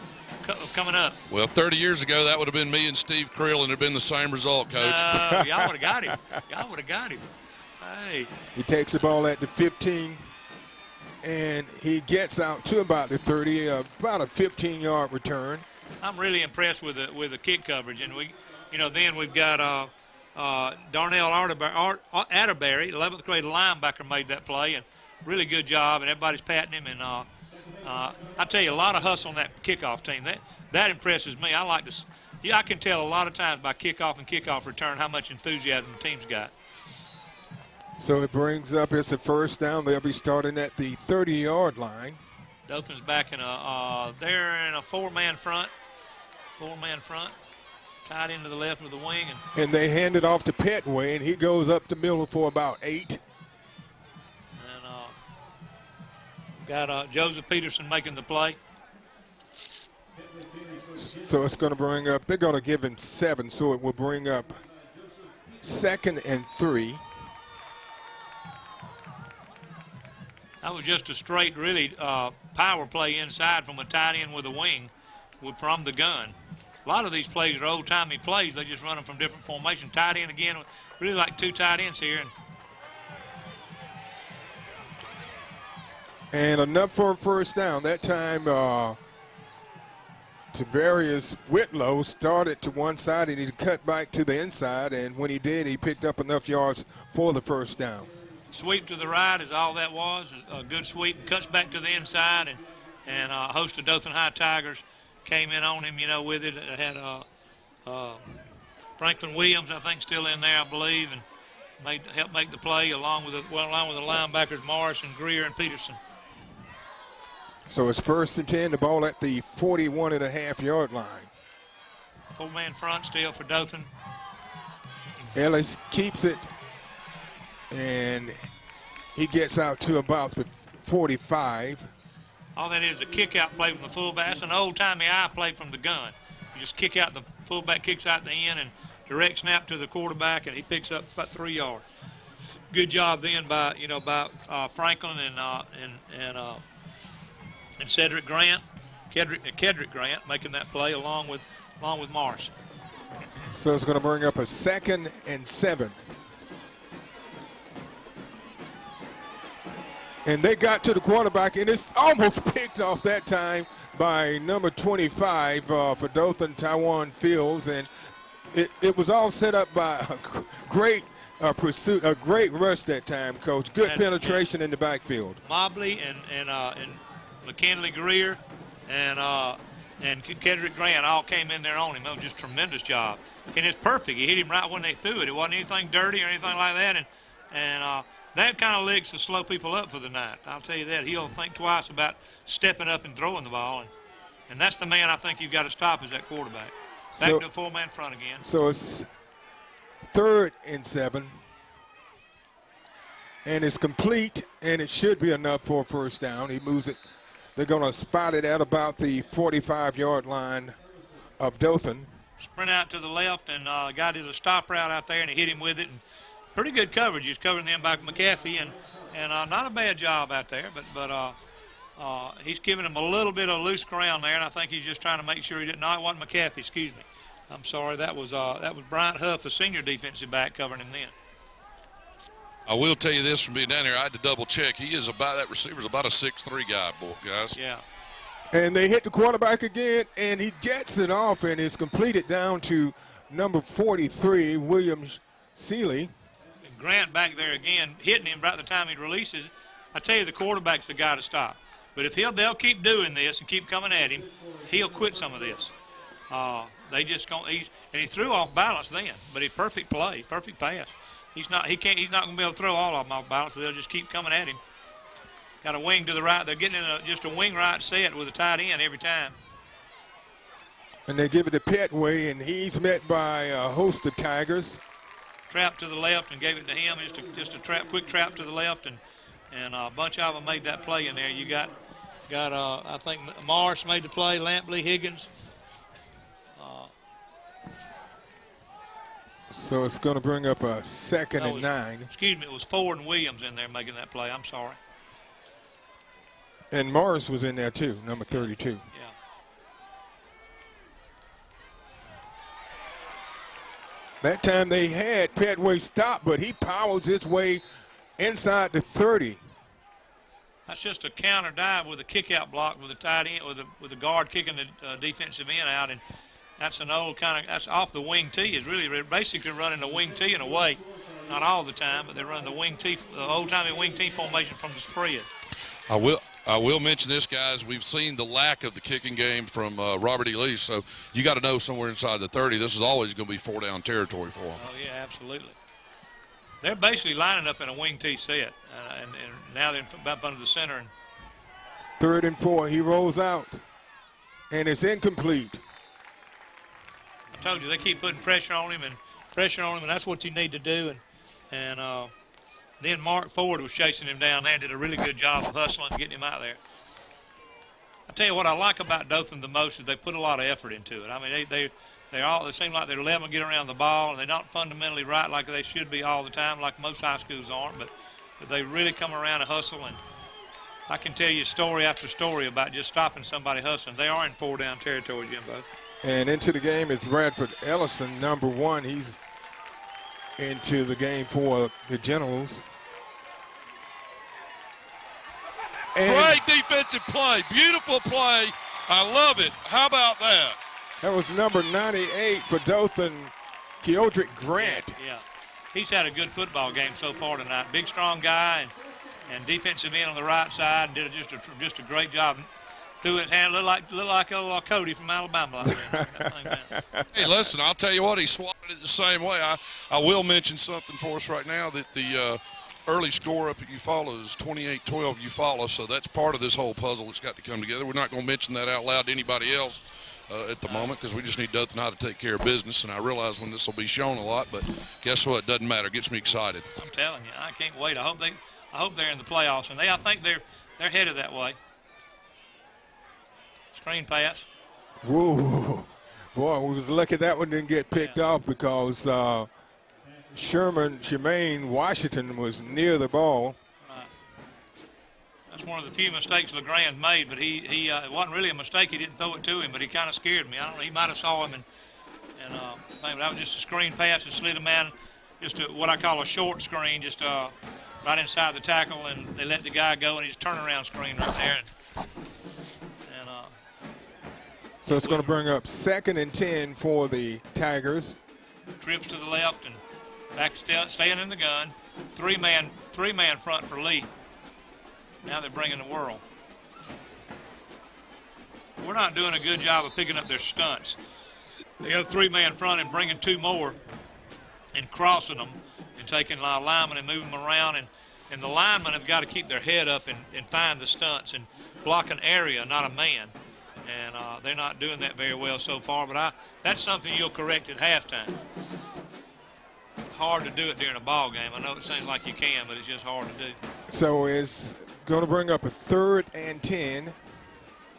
coming up. Well, 30 years ago, that would have been me and Steve Creel, and it would have been the same result, Coach. Y'all would have got him. Y'all would have got him. Hey. He takes the ball at the 15, and he gets out to about the 30, about a 15-yard return. I'm really impressed with the kick coverage, and then we've got Darnell Atterbury, 11th grade linebacker, made that play, and really good job, and everybody's patting him. And I tell you, a lot of hustle on that kickoff team. That impresses me. I can tell a lot of times by kickoff and kickoff return how much enthusiasm the team's got. So it brings up, it's a first down. They'll be starting at the 30-yard line. Dothan's back they're in a four-man front. Tied into the left with the wing. And they hand it off to Petway, and he goes up the middle for about 8. And got Joseph Peterson making the play. So it's going to bring up, they're going to give him 7, so it will bring up 2nd and 3. That was just a straight, really power play inside from a tight end with a wing from the gun. A lot of these plays are old-timey plays. They just run them from different formations. Tight end again, really like 2 tight ends here. And enough for a first down. That time, Tavarius Whitlow started to one side, and he cut back to the inside. And when he did, he picked up enough yards for the first down. Sweep to the right is all that was. A good sweep. Cuts back to the inside, and a host of Dothan High Tigers came in on him, with it. It had Franklin Williams, I think, still in there, I believe, and helped make the play along with the linebackers Morris and Greer and Peterson. So it's 1st and 10, the ball at the 41.5-yard line. 4-man front still for Dothan. Ellis keeps it, and he gets out to about the 45. All that is a kick-out play from the fullback. That's an old-timey eye play from the gun. You just kick out, the fullback kicks out the end and direct snap to the quarterback, and he picks up about 3 yards. Good job then by Franklin and Cedric Grant, Kedrick Grant making that play along with Morris. So it's going to bring up a 2nd and 7. And they got to the quarterback, and it's almost picked off that time by number 25 for Dothan, Taiwan Fields. And it was all set up by a great pursuit, a great rush that time, Coach. Good penetration in the backfield. Mobley and McKinley Greer and Kedrick Grant all came in there on him. It was just a tremendous job. And it's perfect. He hit him right when they threw it. It wasn't anything dirty or anything like that. And that kind of licks will slow people up for the night. I'll tell you that. He'll think twice about stepping up and throwing the ball. And that's the man I think you've got to stop is that quarterback. Back to a 4-man front again. So it's 3rd and 7. And it's complete, and it should be enough for a first down. He moves it. They're going to spot it at about the 45-yard line of Dothan. Sprint out to the left, and the guy did a stop route out there, and he hit him with it. And pretty good coverage. He's covering him by McAfee, and not a bad job out there. But he's giving him a little bit of loose ground there, and I think he's just trying to make sure he didn't. No, it wasn't McAfee. Excuse me. I'm sorry. That was Bryant Huff, a senior defensive back, covering him then. I will tell you this from being down here. I had to double check. That receiver's about a 6'3" guy, guys. Yeah. And they hit the quarterback again, and he jets it off, and it's completed down to number 43, William Seeley. Grant back there again, hitting him right at the time he releases. I tell you, the quarterback's the guy to stop. But if they'll keep doing this and keep coming at him, he'll quit some of this. They just don't. He threw off balance then, but it's perfect play, perfect pass. He's not going to be able to throw all of them off balance, so they'll just keep coming at him. Got a wing to the right. They're getting in just a wing right set with a tight end every time. And they give it to Petway, and he's met by a host of Tigers. Trap to the left and gave it to him. Just a quick trap to the left, and a bunch of them made that play in there. You got I think Morris made the play, Lampley, Higgins. So it's going to bring up a 2nd and 9. Excuse me, it was Ford and Williams in there making that play. I'm sorry. And Morris was in there too, number 32. Yeah. That time they had Petway stop, but he powers his way inside the 30. That's just a counter dive with a kick-out block with a tight end, with the guard kicking the defensive end out, and that's an old that's off the wing tee. They're basically running the wing tee in a way, not all the time, but they're running the wing tee, the old-timey wing tee formation from the spread. I will mention this, guys. We've seen the lack of the kicking game from Robert E. Lee, so you got to know somewhere inside the 30, this is always going to be 4-down territory for them. Oh, yeah, absolutely. They're basically lining up in a wing tee set, and now they're up under the center. 3rd and 4, he rolls out, and it's incomplete. I told you, they keep putting pressure on him, and that's what you need to do. And then Mark Ford was chasing him down there and did a really good job of hustling and getting him out there. I tell you what I like about Dothan the most is they put a lot of effort into it. I mean, they seem like they're letting them get around the ball, and they're not fundamentally right like they should be all the time, like most high schools aren't, but they really come around and hustle. And I can tell you story after story about just stopping somebody hustling. They are in 4-down territory, Jimbo. And into the game is Bradford Ellison, number 1. He's into the game for the Generals. And great defensive play. Beautiful play. I love it. How about that? That was number 98 for Dothan, Kedrick Grant. Yeah. He's had a good football game so far tonight. Big, strong guy and defensive end on the right side. And did just a great job. Threw his hand, looked like Cody from Alabama. Hey, listen, I'll tell you what, he swatted it the same way. I will mention something for us right now that the early score up at Eufaula is 28-12 Eufaula, so that's part of this whole puzzle that's got to come together. We're not going to mention that out loud to anybody else at the moment because we just need Dothan how to take care of business, and I realize when this will be shown a lot, but guess what? It doesn't matter. It gets me excited. I'm telling you, I can't wait. I hope they're in the playoffs, and I think they're headed that way. Screen pass. Whoa. Boy, we was lucky that one didn't get picked off because Shemaine Washington was near the ball. Right. That's one of the few mistakes LeGrand made, but it wasn't really a mistake. He didn't throw it to him, but he kind of scared me. I don't know. He might have saw him, and that was just a screen pass and slid him out, just what I call a short screen, just right inside the tackle, and they let the guy go, and he's turnaround screen right there. So it's going to bring up 2nd and 10 for the Tigers. Trips to the left, and Back staying in the gun. Three-man front for Lee. Now they're bringing the whirl. We're not doing a good job of picking up their stunts. They have three-man front and bringing two more and crossing them and taking a lineman and moving them around. And the linemen have got to keep their head up and find the stunts and block an area, not a man. And they're not doing that very well so far. But that's something you'll correct at halftime. Hard to do it during a ball game. I know it seems like you can, but it's just hard to do. So it's going to bring up a 3rd and 10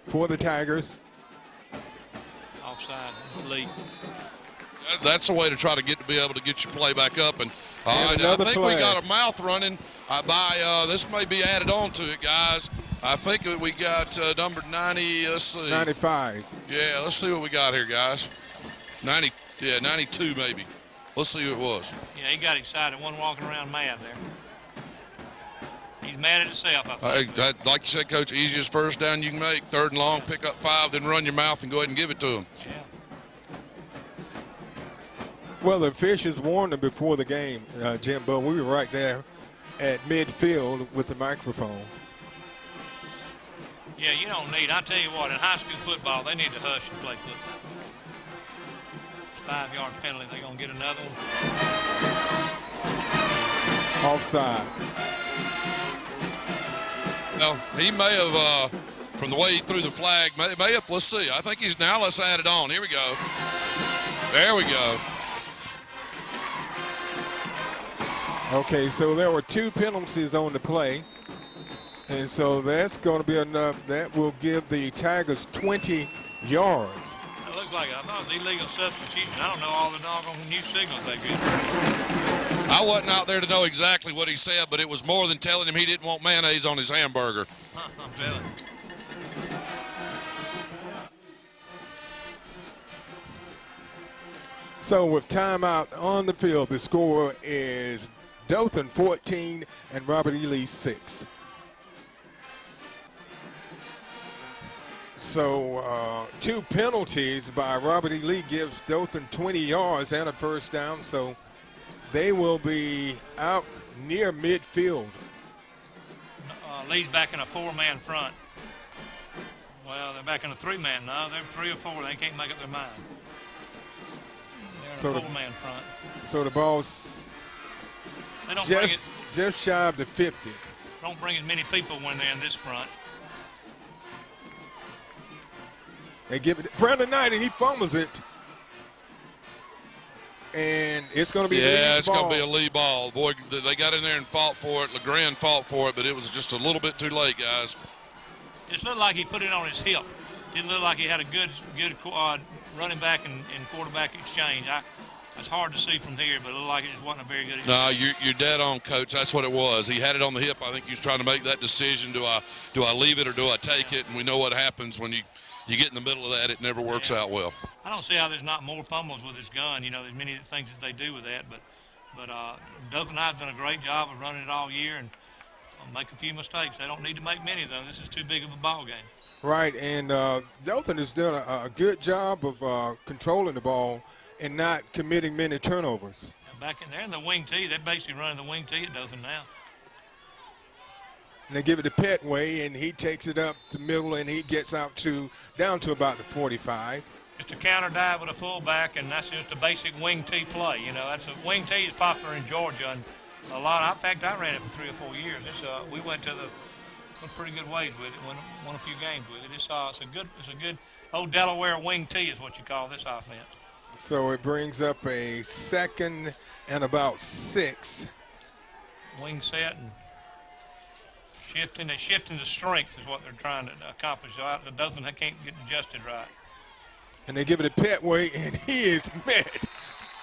for the Tigers. Offside, Lee. That's a way to try to be able to get your play back up. And I think flag. we got a mouth running by this may be added on to it, guys. I think we got number 90. Let's see. 95. Yeah, let's see what we got here, guys. 90. Yeah, 92 maybe. Let's see who it was. Yeah, he got excited. One walking around mad there. He's mad at himself, I think. Like you said, Coach, easiest first down you can make. 3rd and long, pick up 5, then run your mouth and go ahead and give it to him. Yeah. Well, the officials warned them before the game, Jim, but we were right there at midfield with the microphone. Yeah, you don't need. I tell you what, in high school football, they need to hush and play football. 5-yard penalty. They're going to get another one. Offside. Well, he may have, from the way he threw the flag, may have, let's see. I think he's now, let's add it on. Here we go. There we go. Okay, so there were 2 penalties on the play. And so that's going to be enough. That will give the Tigers 20 yards. It looks like I thought it was illegal substitution. I don't know all the doggone new signals they get. I wasn't out there to know exactly what he said, but it was more than telling him he didn't want mayonnaise on his hamburger. I'm telling you. So with timeout on the field, the score is Dothan 14 and Robert E. Lee 6. So 2 penalties by Robert E. Lee gives Dothan 20 yards and a first down. So they will be out near midfield. Lee's back in a 4-man front. Well, they're back in a 3-man now. They're 3 or 4. They can't make up their mind. They're in a 4-man front. So the ball's just shy of the 50. Don't bring as many people when they're in this front. They give it Brandon Knight, and he fumbles it. And it's going to be it's going to be a Lee ball. Boy, they got in there and fought for it. LeGrand fought for it, but it was just a little bit too late, guys. It looked like he put it on his hip. Didn't look like he had a good running back and quarterback exchange. It's hard to see from here, but it looked like it just wasn't a very good exchange. No, you're dead on, Coach. That's what it was. He had it on the hip. I think he was trying to make that decision. Do I leave it or do I take it? And we know what happens when you get in the middle of that. It never works out well. I don't see how there's not more fumbles with this gun. You know, there's many things that they do with that, but Dothan High's done a great job of running it all year and make a few mistakes. They don't need to make many of them. This is too big of a ball game. Right, and Dothan has done a good job of controlling the ball and not committing many turnovers. And back in there in the wing tee, they're basically running the wing tee at Dothan now. And they give it to Petway, and he takes it up the middle, and he gets out down to about the 45. Just a counter dive with a fullback, and that's just a basic wing tee play. You know, wing tee is popular in Georgia, and a lot. In fact, I ran it for 3 or 4 years. We went pretty good ways with it. Won a few games with it. It's a good old Delaware wing tee is what you call this offense. So it brings up a 2nd and about 6. Wing set and shifting the strength is what they're trying to accomplish. So the Dothan can't get adjusted right. And they give it to Petway, and he is met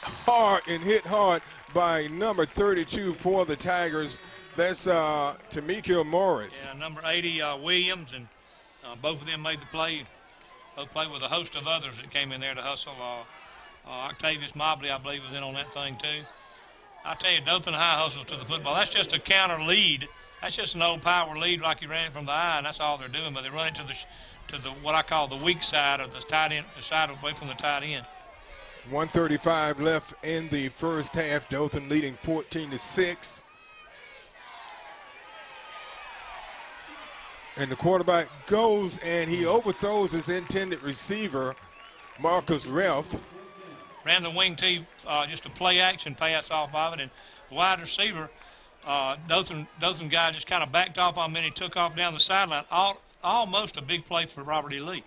hard and hit hard by number 32 for the Tigers. That's Tamika Morris. Yeah, number 80 Williams, and both of them made the play. Both played with a host of others that came in there to hustle. Octavius Mobley, I believe, was in on that thing too. I tell you, Dothan High hustles to the football. That's just a counter lead. That's just an old power lead like you ran it from the eye, and that's all they're doing. But they run it to the what I call the weak side of the tight end, the side away from the tight end. 1:35 left in the first half. Dothan leading 14-6. And the quarterback goes and he overthrows his intended receiver, Marcus Relf. Ran the wing tee, just a play action pass off of it, and the wide receiver, Dothan guy just kind of backed off on him and he took off down the sideline. Almost a big play for Robert E. Lee.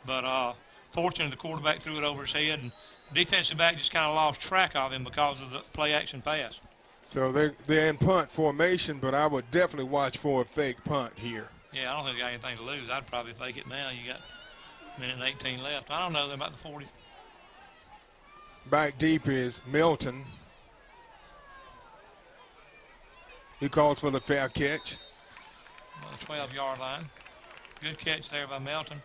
But fortunately, the quarterback threw it over his head, and defensive back just kind of lost track of him because of the play-action pass. So they're in punt formation, but I would definitely watch for a fake punt here. Yeah, I don't think they got anything to lose. I'd probably fake it now. You got a minute and 18 left. I don't know. They're about the 40. Back deep is Milton. He calls for the fair catch. On the 12-yard line. Good catch there by Melton.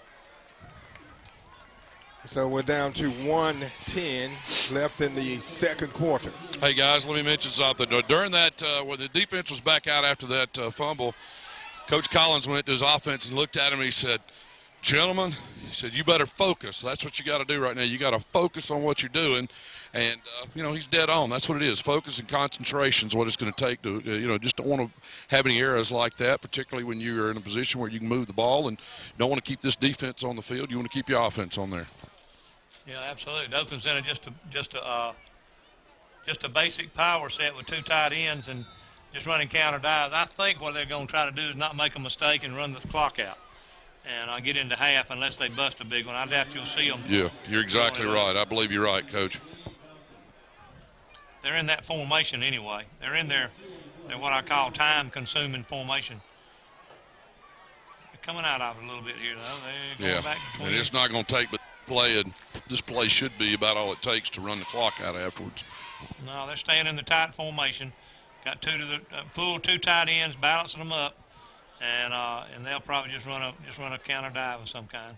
So we're down to 1:10 left in the second quarter. Hey, guys, let me mention something. During that, when the defense was back out after that fumble, Coach Collins went to his offense and looked at him and he said, gentlemen, he said, you better focus. That's what you got to do right now. You got to focus on what you're doing. And, he's dead on. That's what it is. Focus and concentration is what it's going to take to, just don't want to have any errors like that, particularly when you're in a position where you can move the ball and don't want to keep this defense on the field. You want to keep your offense on there. Yeah, absolutely. Dothan's in just a basic power set with two tight ends and just running counter dives. I think what they're going to try to do is not make a mistake and run the clock out and get into half unless they bust a big one. I doubt you'll see them. Yeah, you're exactly right. I believe you're right, Coach. They're in that formation anyway. They're in they're what I call time-consuming formation. They're coming out of it a little bit here, though. They're going back to 20. And it's not going to take but play, and this play should be about all it takes to run the clock out afterwards. No, they're staying in the tight formation. Got full two tight ends, balancing them up, and they'll probably just run a counter dive of some kind.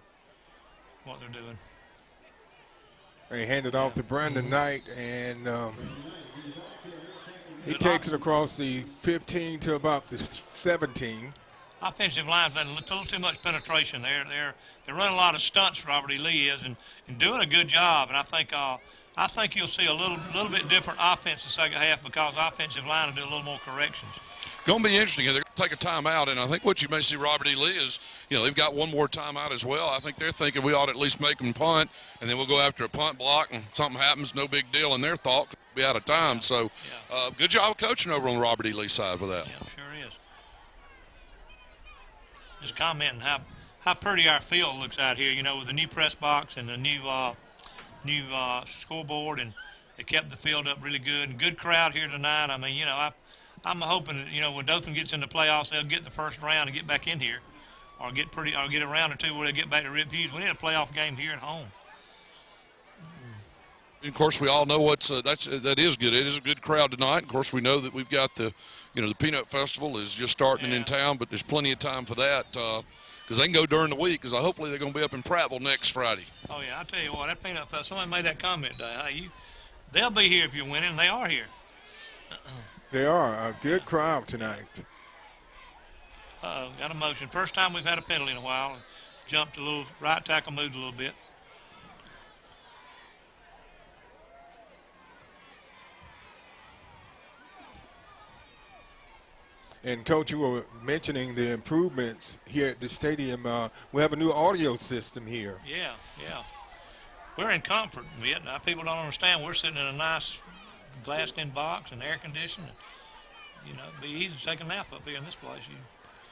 What they're doing. They hand it off to Brandon Knight, and he takes it across the 15 to about the 17. Offensive line's done a little too much penetration. They're running a lot of stunts. Robert E. Lee is and doing a good job. And I think you'll see a little bit different offense in the second half because offensive line will do a little more corrections. Going to be interesting. They're going to take a timeout, and I think what you may see Robert E. Lee is, they've got one more timeout as well. I think they're thinking we ought to at least make them punt, and then we'll go after a punt block, and something happens, no big deal in their thought. We'll be out of time. So good job of coaching over on the Robert E. Lee side for that. Yeah, sure is. Just commenting how pretty our field looks out here, with the new press box and the new scoreboard, and they kept the field up really good. And good crowd here tonight. I mean, I'm hoping that, when Dothan gets in the playoffs, they'll get the first round and get back in here, or get a round or two where they get back to Rip Hughes. We need a playoff game here at home. Of course, we all know that is good. It is a good crowd tonight. Of course, we know that we've got the Peanut Festival is just starting in town, but there's plenty of time for that because they can go during the week. Because hopefully they're going to be up in Prattville next Friday. Oh yeah, I tell you what, that Peanut Festival. Somebody made that comment today. Hey, they'll be here if you're winning. And they are here. They are a good crowd tonight. Got a motion. First time we've had a penalty in a while. Jumped a little, right tackle moved a little bit. And, Coach, you were mentioning the improvements here at the stadium. We have a new audio system here. Yeah. We're in comfort. Now, people don't understand. We're sitting in a nice glassed-in box and air conditioned. It'd be easy to take a nap up here in this place.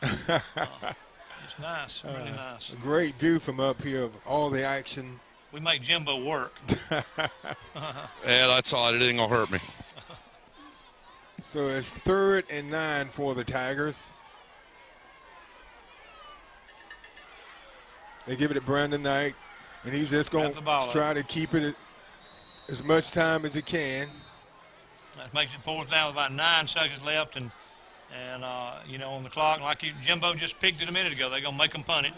It's nice, really nice. A great view from up here of all the action. We make Jimbo work. Yeah, that's all right. It ain't going to hurt me. So it's 3rd and 9 for the Tigers. They give it to Brandon Knight, and he's just going to try to keep it as much time as he can. That makes it 4th down with about 9 seconds left, and on the clock. Like Jimbo just picked it a minute ago, they're going to make them punt it.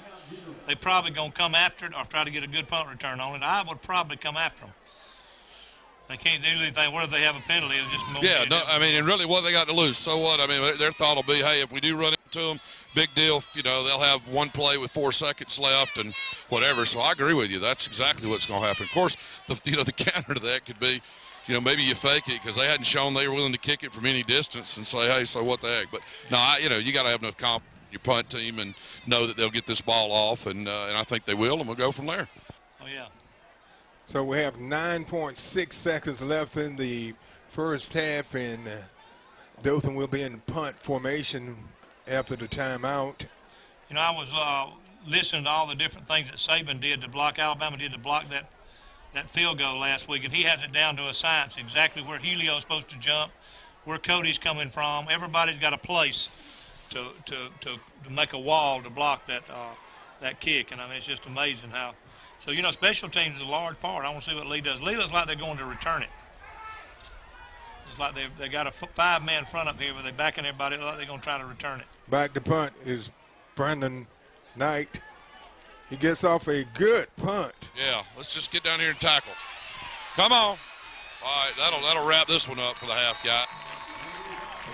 They're probably going to come after it or try to get a good punt return on it. I would probably come after them. They can't do anything. What if they have a penalty? It's just and really what they got to lose? So what? I mean, their thought will be, hey, if we do run into to them, big deal. You know, they'll have one play with 4 seconds left and whatever. So I agree with you. That's exactly what's going to happen. Of course, the counter to that could be, you know, maybe you fake it because they hadn't shown they were willing to kick it from any distance and say, hey, so what the heck? But, no, you know, you got to have enough confidence in your punt team and know that they'll get this ball off, and I think they will, and we'll go from there. Oh, yeah. So we have 9.6 seconds left in the first half, and Dothan will be in punt formation after the timeout. You know, I was listening to all the different things that Saban did to block, Alabama did to block that field goal last week, and he has it down to a science, exactly where Helio's supposed to jump, where Cody's coming from. Everybody's got a place to make a wall to block that kick, and I mean, it's just amazing how. So, you know, special teams is a large part. I want to see what Lee does. Lee looks like they're going to return it. It's like they got a 5-man front up here where they're backing everybody. It looks like they're going to try to return it. Back to punt is Brandon Knight. He gets off a good punt. Yeah, let's just get down here and tackle. Come on. All right, that'll wrap this one up for the half, guy.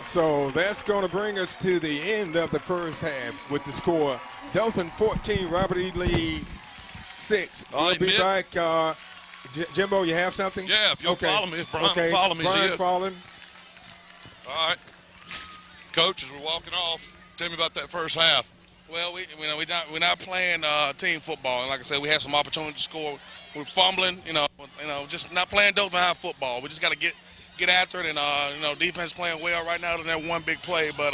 So that's going to bring us to the end of the first half with the score. Dothan 14, Robert E. Lee 6. We'll be back. Jimbo, you have something? Yeah, if you'll follow me. If Brian follow me. Brian following. All right. Coach, as we're walking off, tell me about that first half. Well, we're not playing team football, and like I said, we had some opportunity to score. We're fumbling, just not playing Dothan High football. We just got to get after it, and defense playing well right now. Than that one big play, but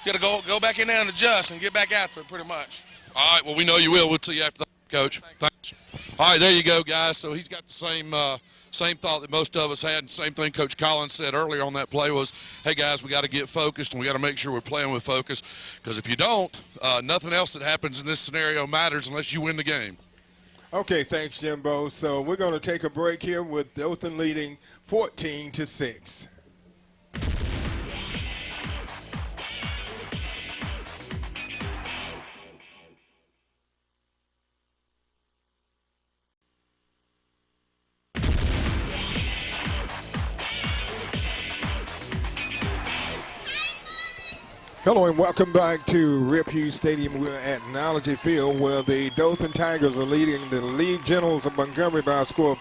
you got to go back in there and adjust and get back after it, pretty much. All right. Well, we know you will. We'll see you after that, Coach. Thanks. All right, there you go, guys. So he's got the same thought that most of us had. And same thing Coach Collins said earlier on that play was, hey, guys, we got to get focused, and we got to make sure we're playing with focus, because if you don't, nothing else that happens in this scenario matters unless you win the game. Okay, thanks, Jimbo. So we're going to take a break here with Dothan leading 14-6. Hello and welcome back to Rip Hughes Stadium. We're at Analogy Field where the Dothan Tigers are leading the League Generals of Montgomery by a score of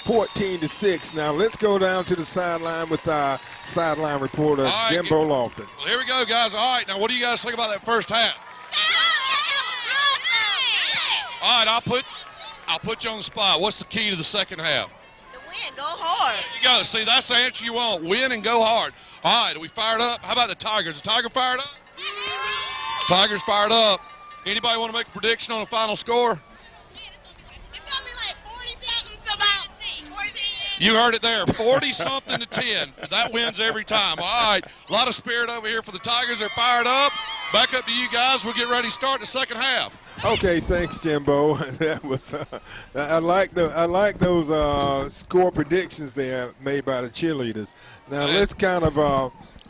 14-6. Now let's go down to the sideline with our sideline reporter, Jimbo Lofton. Well, here we go, guys. All right, now what do you guys think about that first half? All right, I'll put you on the spot. What's the key to the second half? To win, go hard. There you go. See, that's the answer you want. Win and go hard. All right, are we fired up? How about the Tigers? The Tiger fired up? Tigers fired up. Anybody want to make a prediction on the final score? It's going to be like 40-something to about 40. You heard it there, 40-something to 10. That wins every time. All right, a lot of spirit over here for the Tigers. They're fired up. Back up to you guys. We'll get ready to start the second half. Okay, thanks, Jimbo. That was I like those score predictions there made by the cheerleaders. Now let's kind of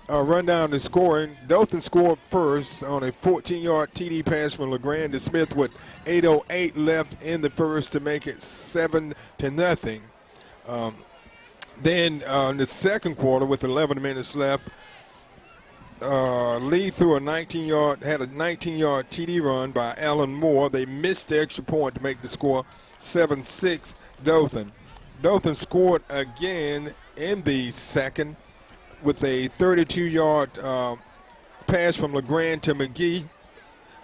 run down the scoring. Dothan scored first on a 14-yard TD pass from LeGrand to Smith with 8:08 left in the first to make it 7-0. Then in the second quarter, with 11 minutes left, Lee threw had a 19-yard TD run by Alan Moore. They missed the extra point to make the score 7-6 Dothan. Dothan scored again in the second with a 32-yard pass from LeGrand to McGee.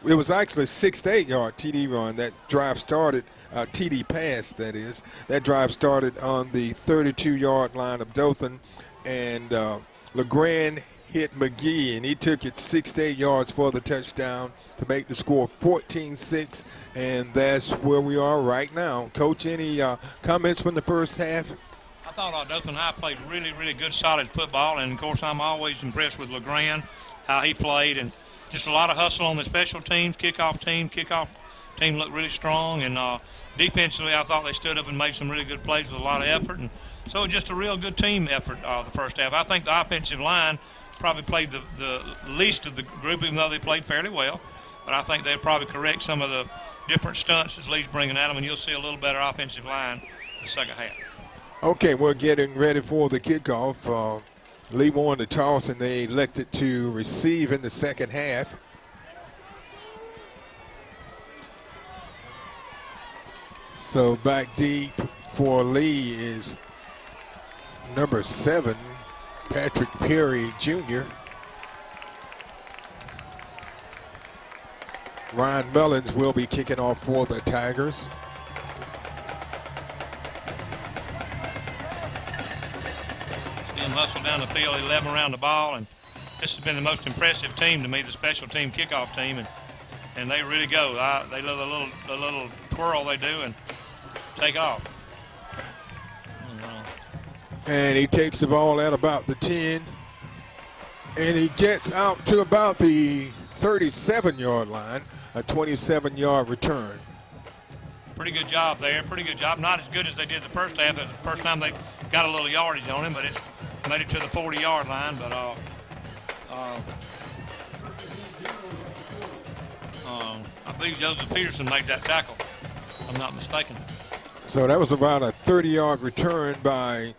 It was actually a 6-8-yard TD run. That drive started, TD pass, that is. That drive started on the 32-yard line of Dothan, and LeGrand hit McGee, and he took it 6 to 8 yards for the touchdown to make the score 14-6, and that's where we are right now. Coach, any comments from the first half? I thought Dothan High played really, really good, solid football, and, of course, I'm always impressed with LeGrand, how he played, and just a lot of hustle on the special teams. Kickoff team looked really strong, and defensively I thought they stood up and made some really good plays with a lot of effort, and so just a real good team effort the first half. I think the offensive line probably played the least of the group, even though they played fairly well. But I think they'll probably correct some of the different stunts that Lee's bringing at them, and you'll see a little better offensive line in the second half. Okay, we're getting ready for the kickoff. Lee won the toss, and they elected to receive in the second half. So back deep for Lee is number 7, Patrick Perry Jr. Ryan Mullins will be kicking off for the Tigers. See him hustle down the field, 11 around the ball, and this has been the most impressive team to me, the special team kickoff team, and they really go. They love the little twirl they do and take off. And he takes the ball at about the 10, and he gets out to about the 37-yard line, a 27-yard return. Pretty good job there, pretty good job. Not as good as they did the first half. It was the first time they got a little yardage on him, but it's made it to the 40-yard line. But I believe Joseph Peterson made that tackle, if I'm not mistaken. So that was about a 30-yard return by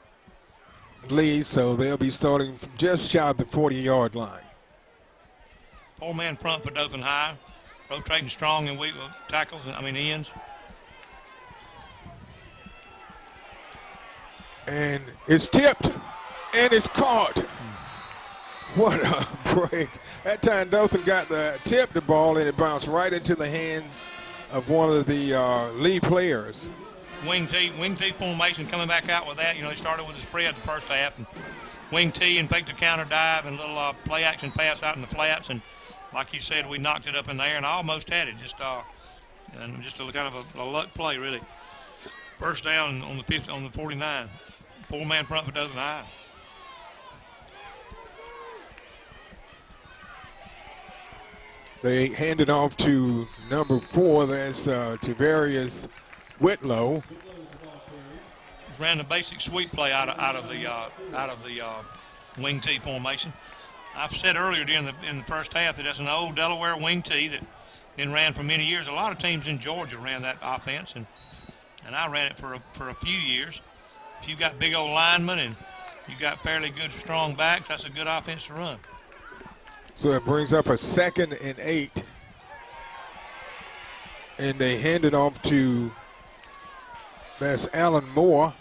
Lee, so they'll be starting from just shy of the 40-yard line. 4-man front for Dothan High, rotating strong and weak with tackles, ends. And it's tipped, and it's caught. What a break. That time Dothan got tipped the ball, and it bounced right into the hands of one of the Lee players. Wing T formation coming back out with that. He started with a spread the first half, and wing T and faked a counter dive and a little play action pass out in the flats, and like you said, we knocked it up in there and almost had it. Just a kind of a luck play, really. First down on the 49. 4-man front for Dothan High. They hand it off to number 4. That's Tavarius Whitlow. Ran the basic sweep play out of the wing T formation. I've said earlier in the first half that that's an old Delaware wing T that been ran for many years. A lot of teams in Georgia ran that offense, and I ran it for a few years. If you've got big old linemen and you've got fairly good strong backs, that's a good offense to run. So it brings up a 2nd and 8. And they hand it off to, that's Alan Moore.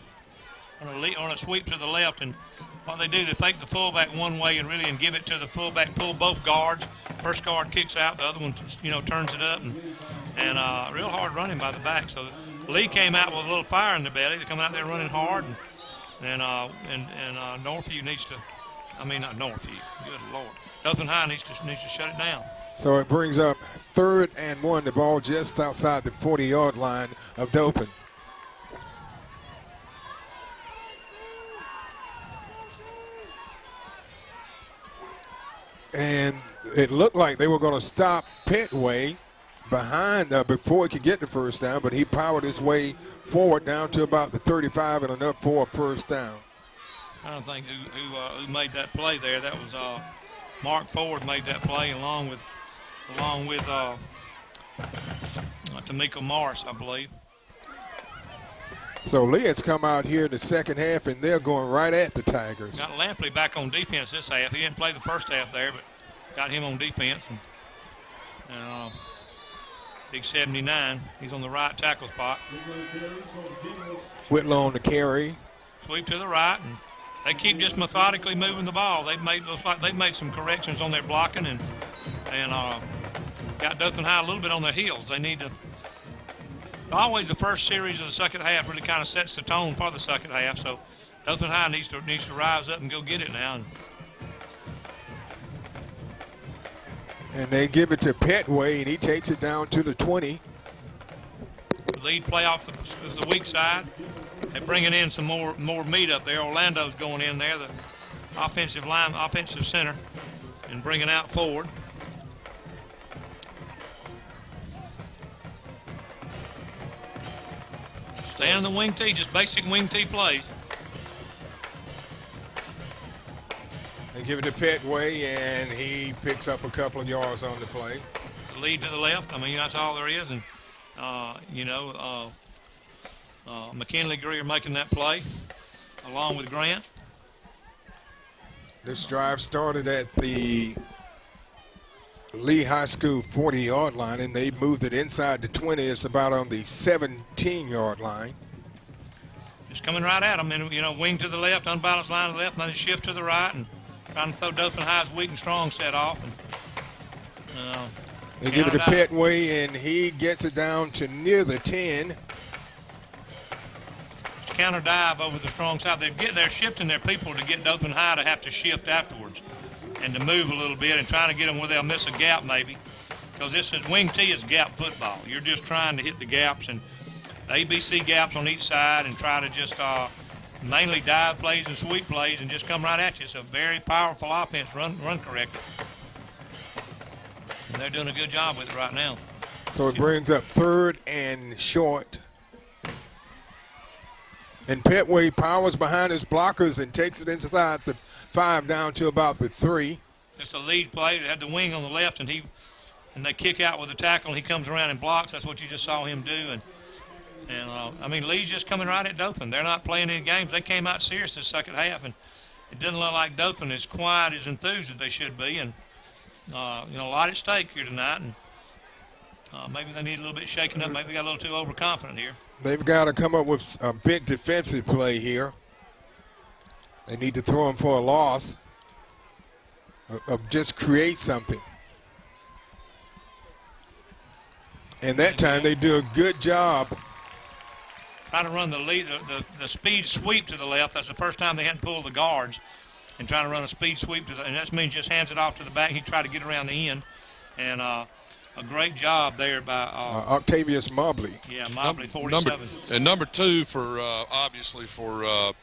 On a sweep to the left, and what they do, they fake the fullback one way and give it to the fullback, pull both guards. First guard kicks out, the other one, turns it up, and real hard running by the back. So Lee came out with a little fire in the belly. They're coming out there running hard, and Northview needs to, not Northview, good Lord. Dothan High needs to shut it down. So it brings up 3rd and 1, the ball just outside the 40-yard line of Dothan. And it looked like they were going to stop Petway behind before he could get the first down, but he powered his way forward down to about the 35 and enough for a first down. I don't think who made that play there. That was Mark Ford made that play along with Tamika Morris, I believe. So Lee has come out here in the second half, and they're going right at the Tigers. Got Lampley back on defense this half. He didn't play the first half there, but got him on defense. And big 79. He's on the right tackle spot. Whitlow on the carry. Sweep to the right, and they keep just methodically moving the ball. Looks like they've made some corrections on their blocking and got Dothan High a little bit on their heels. They need to. Always the first series of the second half really kind of sets the tone for the second half. So Dothan High needs to rise up and go get it now. And they give it to Petway, and he takes it down to the 20. The lead playoff is the weak side. They're bringing in some more meat up there. Orlando's going in there, the offensive center, and bringing out forward. Staying in the wing T, just basic wing T plays. They give it to Petway, and he picks up a couple of yards on the play. The lead to the left. That's all there is. And, McKinley Greer making that play along with Grant. This drive started at the Lee High School 40-yard line, and they moved it inside the 20. It's about on the 17-yard line. Just coming right at them, and wing to the left, unbalanced line to the left, and then shift to the right, and trying to throw Dothan High's weak and strong set off. And they give it to Petway, and he gets it down to near the 10. Just counter dive over the strong side. They're shifting their people to get Dothan High to have to shift afterwards and to move a little bit and trying to get them where they'll miss a gap maybe, because this is wing T is gap football. You're just trying to hit the gaps and the ABC gaps on each side and try to just mainly dive plays and sweep plays and just come right at you. It's a very powerful offense, run correctly. And they're doing a good job with it right now. So it brings up 3rd and short. And Petway powers behind his blockers and takes it inside the 5 down to about the 3. Just a lead play. They had the wing on the left, and they kick out with the tackle, and he comes around and blocks. That's what you just saw him do. And Lee's just coming right at Dothan. They're not playing any games. They came out serious this second half, and it doesn't look like Dothan is quite as enthused as they should be. And, a lot at stake here tonight, and maybe they need a little bit shaken up. Maybe they got a little too overconfident here. They've got to come up with a big defensive play here. They need to throw him for a loss, of just create something. And that time they do a good job. Trying to run the speed sweep to the left. That's the first time they hadn't pulled the guards. And trying to run a speed sweep and that means just hands it off to the back. He tried to get around the end. And a great job there by Octavius Mobley. Yeah, Mobley, 47. Number 2 for obviously for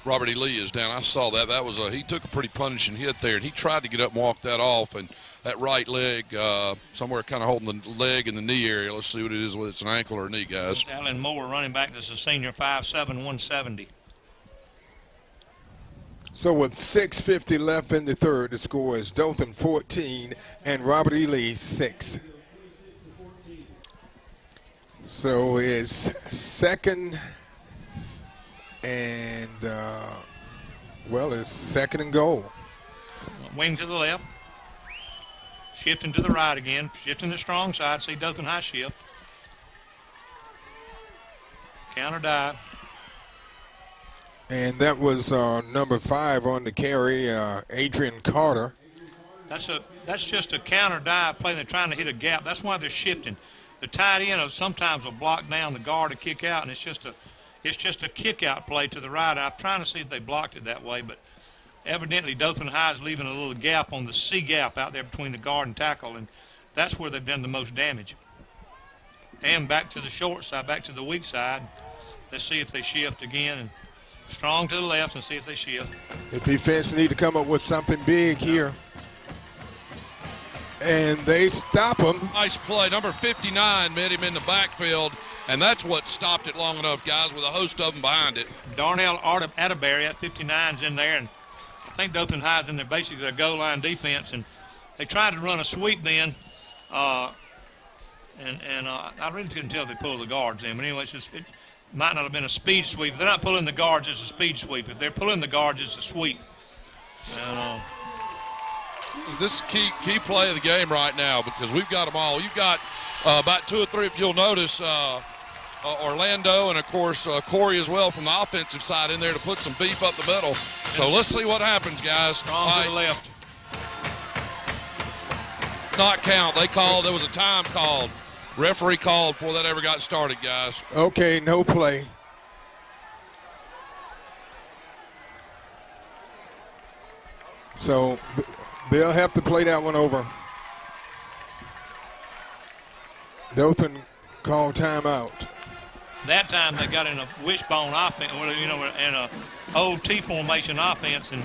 Robert E. Lee is down. I saw that. That was he took a pretty punishing hit there, and he tried to get up and walk that off, and that right leg somewhere kind of holding the leg in the knee area. Let's see what it is, whether it's an ankle or a knee, guys. Alan Moore, running back. This is a senior, 5'7", 170. So with 6:50 left in the third, the score is Dothan 14 and Robert E. Lee 6. So it's second and, it's second and goal. Wing to the left. Shifting to the right again. Shifting to the strong side. See Dothan High shift. Counter dive. And that was number 5 on the carry, Adrian Carter. That's just a counter dive play. They're trying to hit a gap. That's why they're shifting. The tight end sometimes will block down the guard to kick out, and it's just a kick out play to the right. I'm trying to see if they blocked it that way, but evidently Dothan High is leaving a little gap on the C gap out there between the guard and tackle, and that's where they've done the most damage. And back to the short side, back to the weak side. Let's see if they shift again. And strong to the left and see if they shift. The defense need to come up with something big here. And they stop him. Nice play. Number 59 met him in the backfield, and that's what stopped it long enough, guys, with a host of them behind it. Darnell Atterbury at 59's in there, and I think Dothan High's in there, basically their goal line defense, and they tried to run a sweep then, I really couldn't tell if they pulled the guards in, but anyway, it might not have been a speed sweep. If they're not pulling the guards, it's a speed sweep. If they're pulling the guards, it's a sweep. And, this is key play of the game right now because we've got them all. You've got about 2 or 3, if you'll notice, Orlando and, of course, Corey as well from the offensive side in there to put some beef up the middle. So let's see what happens, guys. Strong to the left. Not count. There was a time called. Referee called before that ever got started, guys. Okay, no play. So they'll have to play that one over. Dothan called timeout. That time they got in a wishbone offense, in a old T formation offense, and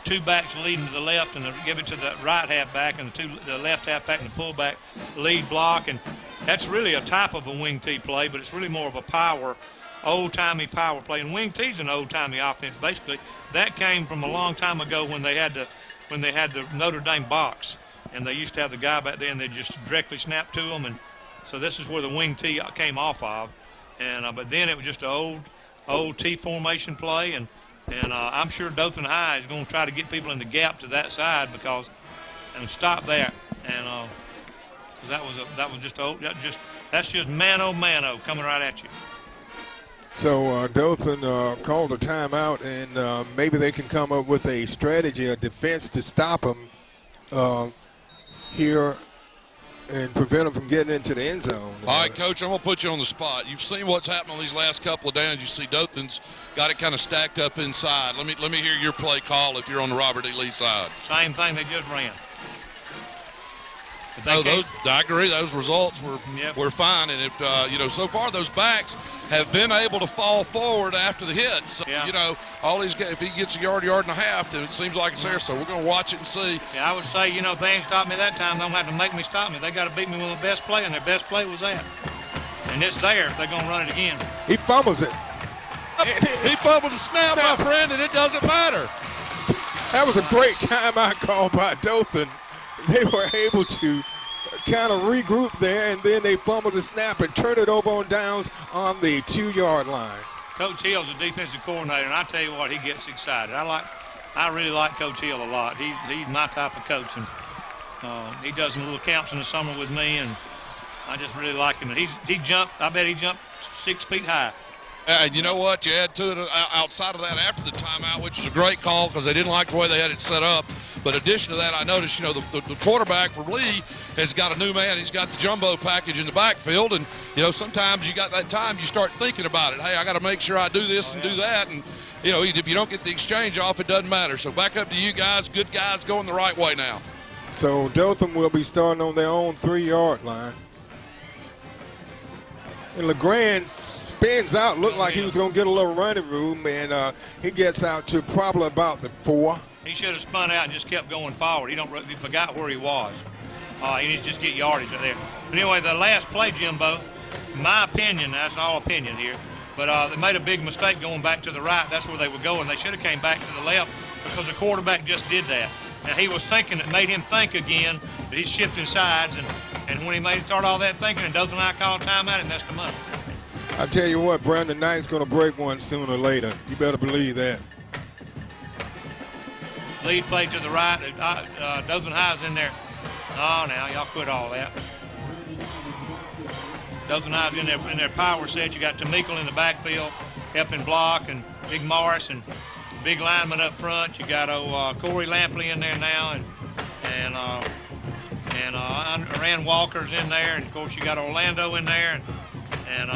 2 backs leading to the left, and they give it to the right halfback, and the left halfback and the fullback lead block, and that's really a type of a wing T play, but it's really more of a old-timey power play. And wing T's an old-timey offense. Basically, that came from a long time ago when they had the Notre Dame box, and they used to have the guy back there, and they just directly snap to them, and so this is where the wing T came off of. And but then it was just an old T formation play, and I'm sure Dothan High is going to try to get people in the gap to that side and stop that. And That's just mano coming right at you. So Dothan called a timeout, and maybe they can come up with a strategy, a defense to stop them here and prevent them from getting into the end zone. All right, Coach, I'm going to put you on the spot. You've seen what's happened on these last couple of downs. You see Dothan's got it kind of stacked up inside. Let me hear your play call if you're on the Robert E. Lee side. Same thing they just ran. I agree. Those results were fine, and if so far those backs have been able to fall forward after the hit. So all these guys, if he gets a yard and a half, then it seems like it's there. So we're going to watch it and see. Yeah, I would say if they ain't stopped me that time, they don't have to make me stop me. They got to beat me with the best play, and their best play was that. And it's there if they're going to run it again. He fumbles it. He fumbled the snap, my friend, and it doesn't matter. That was a great timeout call by Dothan. They were able to kind of regroup there, and then they fumbled the snap and turned it over on downs on the 2-yard line. Coach Hill's a defensive coordinator, and I tell you what, he gets excited. I really like Coach Hill a lot. He's my type of coach, and he does some little camps in the summer with me, and I just really like him. And he jumped. I bet he jumped 6 feet high. And you know what? You add to it outside of that after the timeout, which was a great call because they didn't like the way they had it set up. But in addition to that, I noticed, the quarterback for Lee has got a new man. He's got the jumbo package in the backfield. And, sometimes you got that time, you start thinking about it. Hey, I got to make sure I do this and do that. And, if you don't get the exchange off, it doesn't matter. So back up to you guys. Good guys going the right way now. So Dothan will be starting on their own 3-yard line. And LeGrand spins out, looked like he was going to get a little running room, and he gets out to probably about the 4. He should have spun out and just kept going forward. He forgot where he was. He needs to just get yardage right there. But anyway, the last play, Jimbo, in my opinion, that's all opinion here, but they made a big mistake going back to the right. That's where they were going. They should have came back to the left because the quarterback just did that. Now, he was thinking, it made him think again that he's shifting sides, and when he started all that thinking, and Dothan and I called timeout, it messed him up. I tell you what, Brandon Knight's going to break one sooner or later. You better believe that. Lead play to the right. Dothan High's in there. Oh, now y'all quit all that. Dothan High's in their power set. You got Tamikel in the backfield, helping block, and Big Morris and big lineman up front. You got Corey Lampley in there now, and Rand Walker's in there, and of course you got Orlando in there, and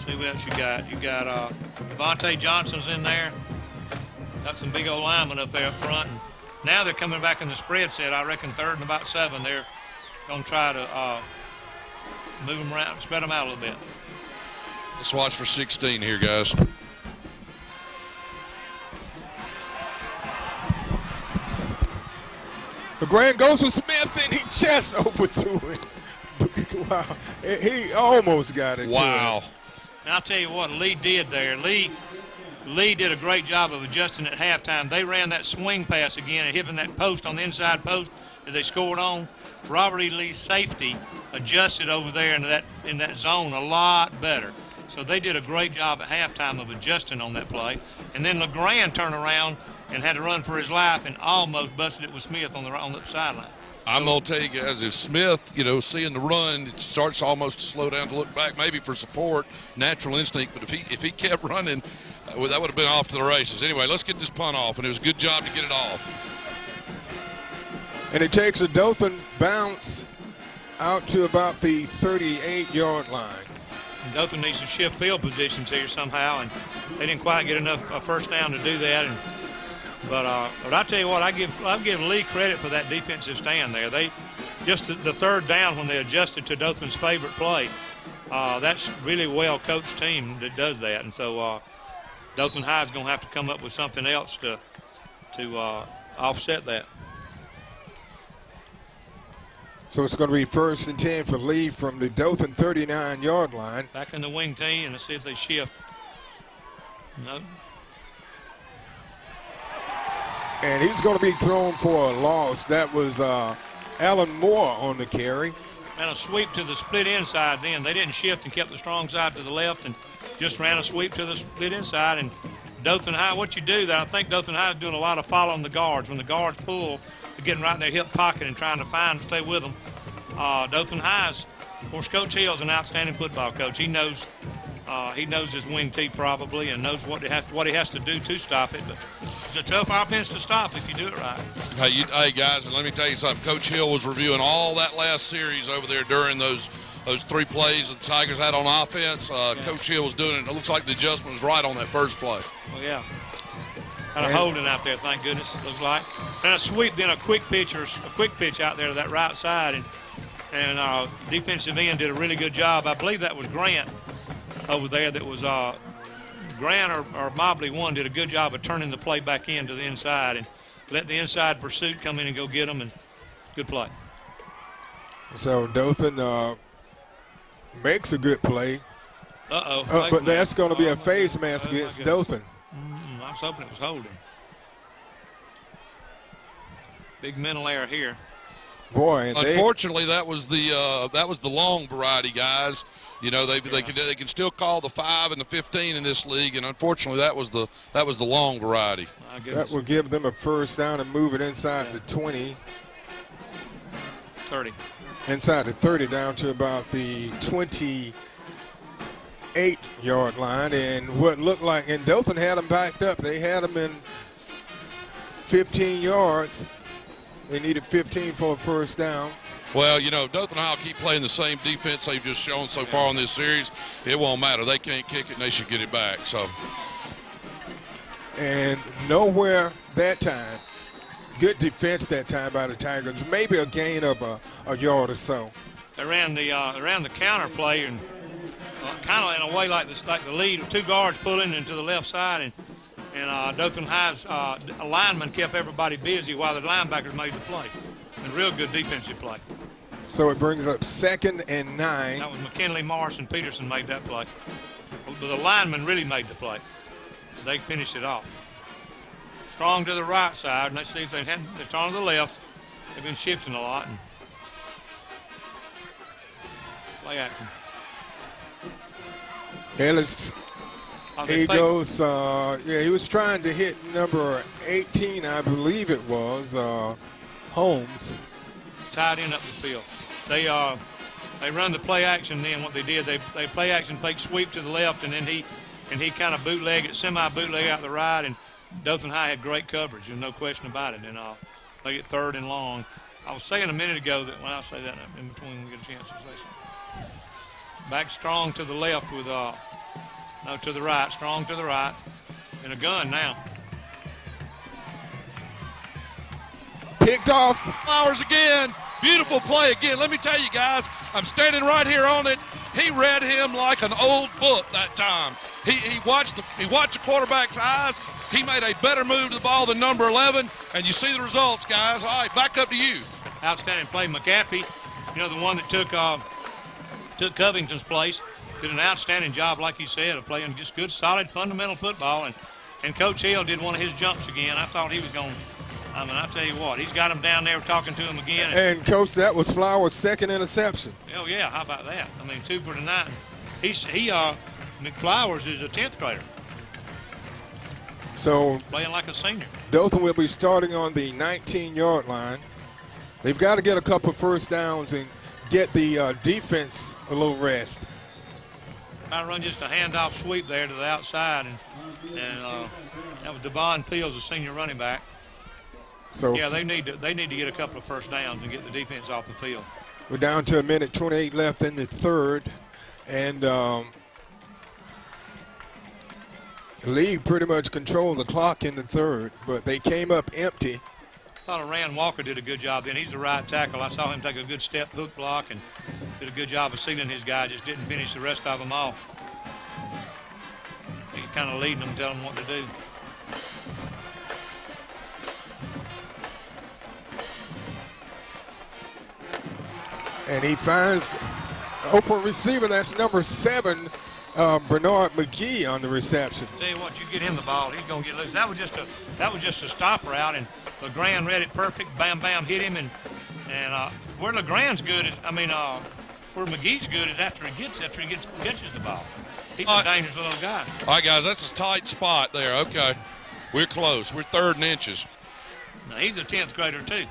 see what else you got. You got Devontae Johnson's in there. Got some big old linemen up there up front. And now they're coming back in the spread set. I reckon 3rd and about 7. They're going to try to move them around, spread them out a little bit. Let's watch for 16 here, guys. LeGrand goes to Smith, and he just overthrew it. Wow. He almost got it. Wow. And I'll tell you what Lee did there. Lee did a great job of adjusting at halftime. They ran that swing pass again and hitting that post on the inside post that they scored on. Robert E. Lee's safety adjusted over there in that zone a lot better. So they did a great job at halftime of adjusting on that play. And then LeGrand turned around and had to run for his life and almost busted it with Smith on the sideline. I'm going to tell you guys, if Smith, seeing the run, it starts almost to slow down to look back, maybe for support, natural instinct. But if he kept running, that would have been off to the races. Anyway, let's get this punt off, and it was a good job to get it off. And it takes a Dothan bounce out to about the 38-yard line. And Dothan needs to shift field positions here somehow, and they didn't quite get enough first down to do that. But I tell you what, I give Lee credit for that defensive stand there. They just the 3rd down when they adjusted to Dothan's favorite play. That's really well coached team that does that, and so Dothan High is going to have to come up with something else to offset that. So it's going to be 1st and 10 for Lee from the Dothan 39-yard line. Back in the wing team, and let's see if they shift. No. And he's going to be thrown for a loss. That was Alan Moore on the carry. And a sweep to the split inside then. They didn't shift and kept the strong side to the left and just ran a sweep to the split inside. And Dothan High, what you do, I think Dothan High is doing a lot of following the guards. When the guards pull, getting right in their hip pocket and trying to stay with them. Dothan High's, of course, Coach Hill's an outstanding football coach. He knows his wing tee probably and knows what he has to do to stop it. But it's a tough offense to stop if you do it right. Hey guys, and let me tell you something. Coach Hill was reviewing all that last series over there during those 3 plays that the Tigers had on offense. Coach Hill was doing it. It looks like the adjustment was right on that first play. Well, yeah. Kind of holding out there, thank goodness, it looks like. And a sweep, then a quick pitch out there to that right side. And defensive end did a really good job. I believe that was Grant over there that was Grant or Mobley one did a good job of turning the play back into the inside and let the inside pursuit come in and go get them, and good play. So Dothan makes a good play. But that's going to be a face mask against Dothan. I was hoping it was holding. Big mental error here. Boy, unfortunately, that was the long variety, guys. You know, they can still call the 5 and the 15 in this league, and unfortunately, that was the long variety. That will give them a first down and move it inside the 20, 30, inside the 30, down to about the 28-yard line, and what looked like, and Dothan had them backed up. They had them in 15 yards. They needed 15 for a first down. Well, you know, Dothan High will keep playing the same defense they've just shown so far in this series. It won't matter. They can't kick it, and they should get it back. So, and nowhere that time. Good defense that time by the Tigers. Maybe a gain of a yard or so. They ran the counter play and kind of in a way like the lead of 2 guards pulling into the left side, and Dothan High's lineman kept everybody busy while the linebackers made the play. And real good defensive play. So it brings up 2nd and 9. That was McKinley, Morris, and Peterson made that play. But the lineman really made the play. They finished it off. Strong to the right side, and let's see if they're strong to the left. They've been shifting a lot. And play action. Ellis. He goes, he was trying to hit number 18, I believe it was, Holmes. Tied in up the field. They run the play action then. What they did, they play action, fake sweep to the left, and then he kind of semi-bootleg out the right, and Dothan High had great coverage. There's no question about it. And they get 3rd and long. I was saying a minute ago that when I say that in between, we get a chance to say something. Back strong to the left with to the right, strong to the right, and a gun now. Picked off. Flowers again. Beautiful play again. Let me tell you guys, I'm standing right here on it. He read him like an old book that time. He watched the quarterback's eyes. He made a better move to the ball than number 11, and you see the results, guys. All right, back up to you. Outstanding play. McAfee, the one that took Covington's place, did an outstanding job, like you said, of playing just good, solid, fundamental football. And Coach Hill did one of his jumps again. I thought he was going to, I tell you what, he's got him down there talking to him again. And Coach, that was Flowers' 2nd interception. Oh, yeah, how about that? 2 for the 9. Flowers is a 10th grader. So playing like a senior. Dothan will be starting on the 19-yard line. They've got to get a couple of first downs and get the defense a little rest. I run just a handoff sweep there to the outside, and that was Devon Fields, the senior running back. So yeah, they need to get a couple of first downs and get the defense off the field. We're down to 1:28 left in the 3rd, and Lee pretty much controlled the clock in the 3rd, but they came up empty. I thought Rand Walker did a good job then. He's the right tackle. I saw him take a good step hook block and did a good job of sealing his guy, just didn't finish the rest of them off. He's kind of leading them, telling them what to do. And he finds open receiver. That's number 7, Bernard McGee on the reception. Tell you what, you get him the ball, he's going to get loose. That was just a stop route, and LeGrand read it perfect. Bam, bam, hit him, and where LeGrand's good is, where McGee's good is after he catches the ball. He's a dangerous little guy. All right, guys, that's a tight spot there. Okay, we're close. We're 3rd and inches. Now he's a 10th grader too.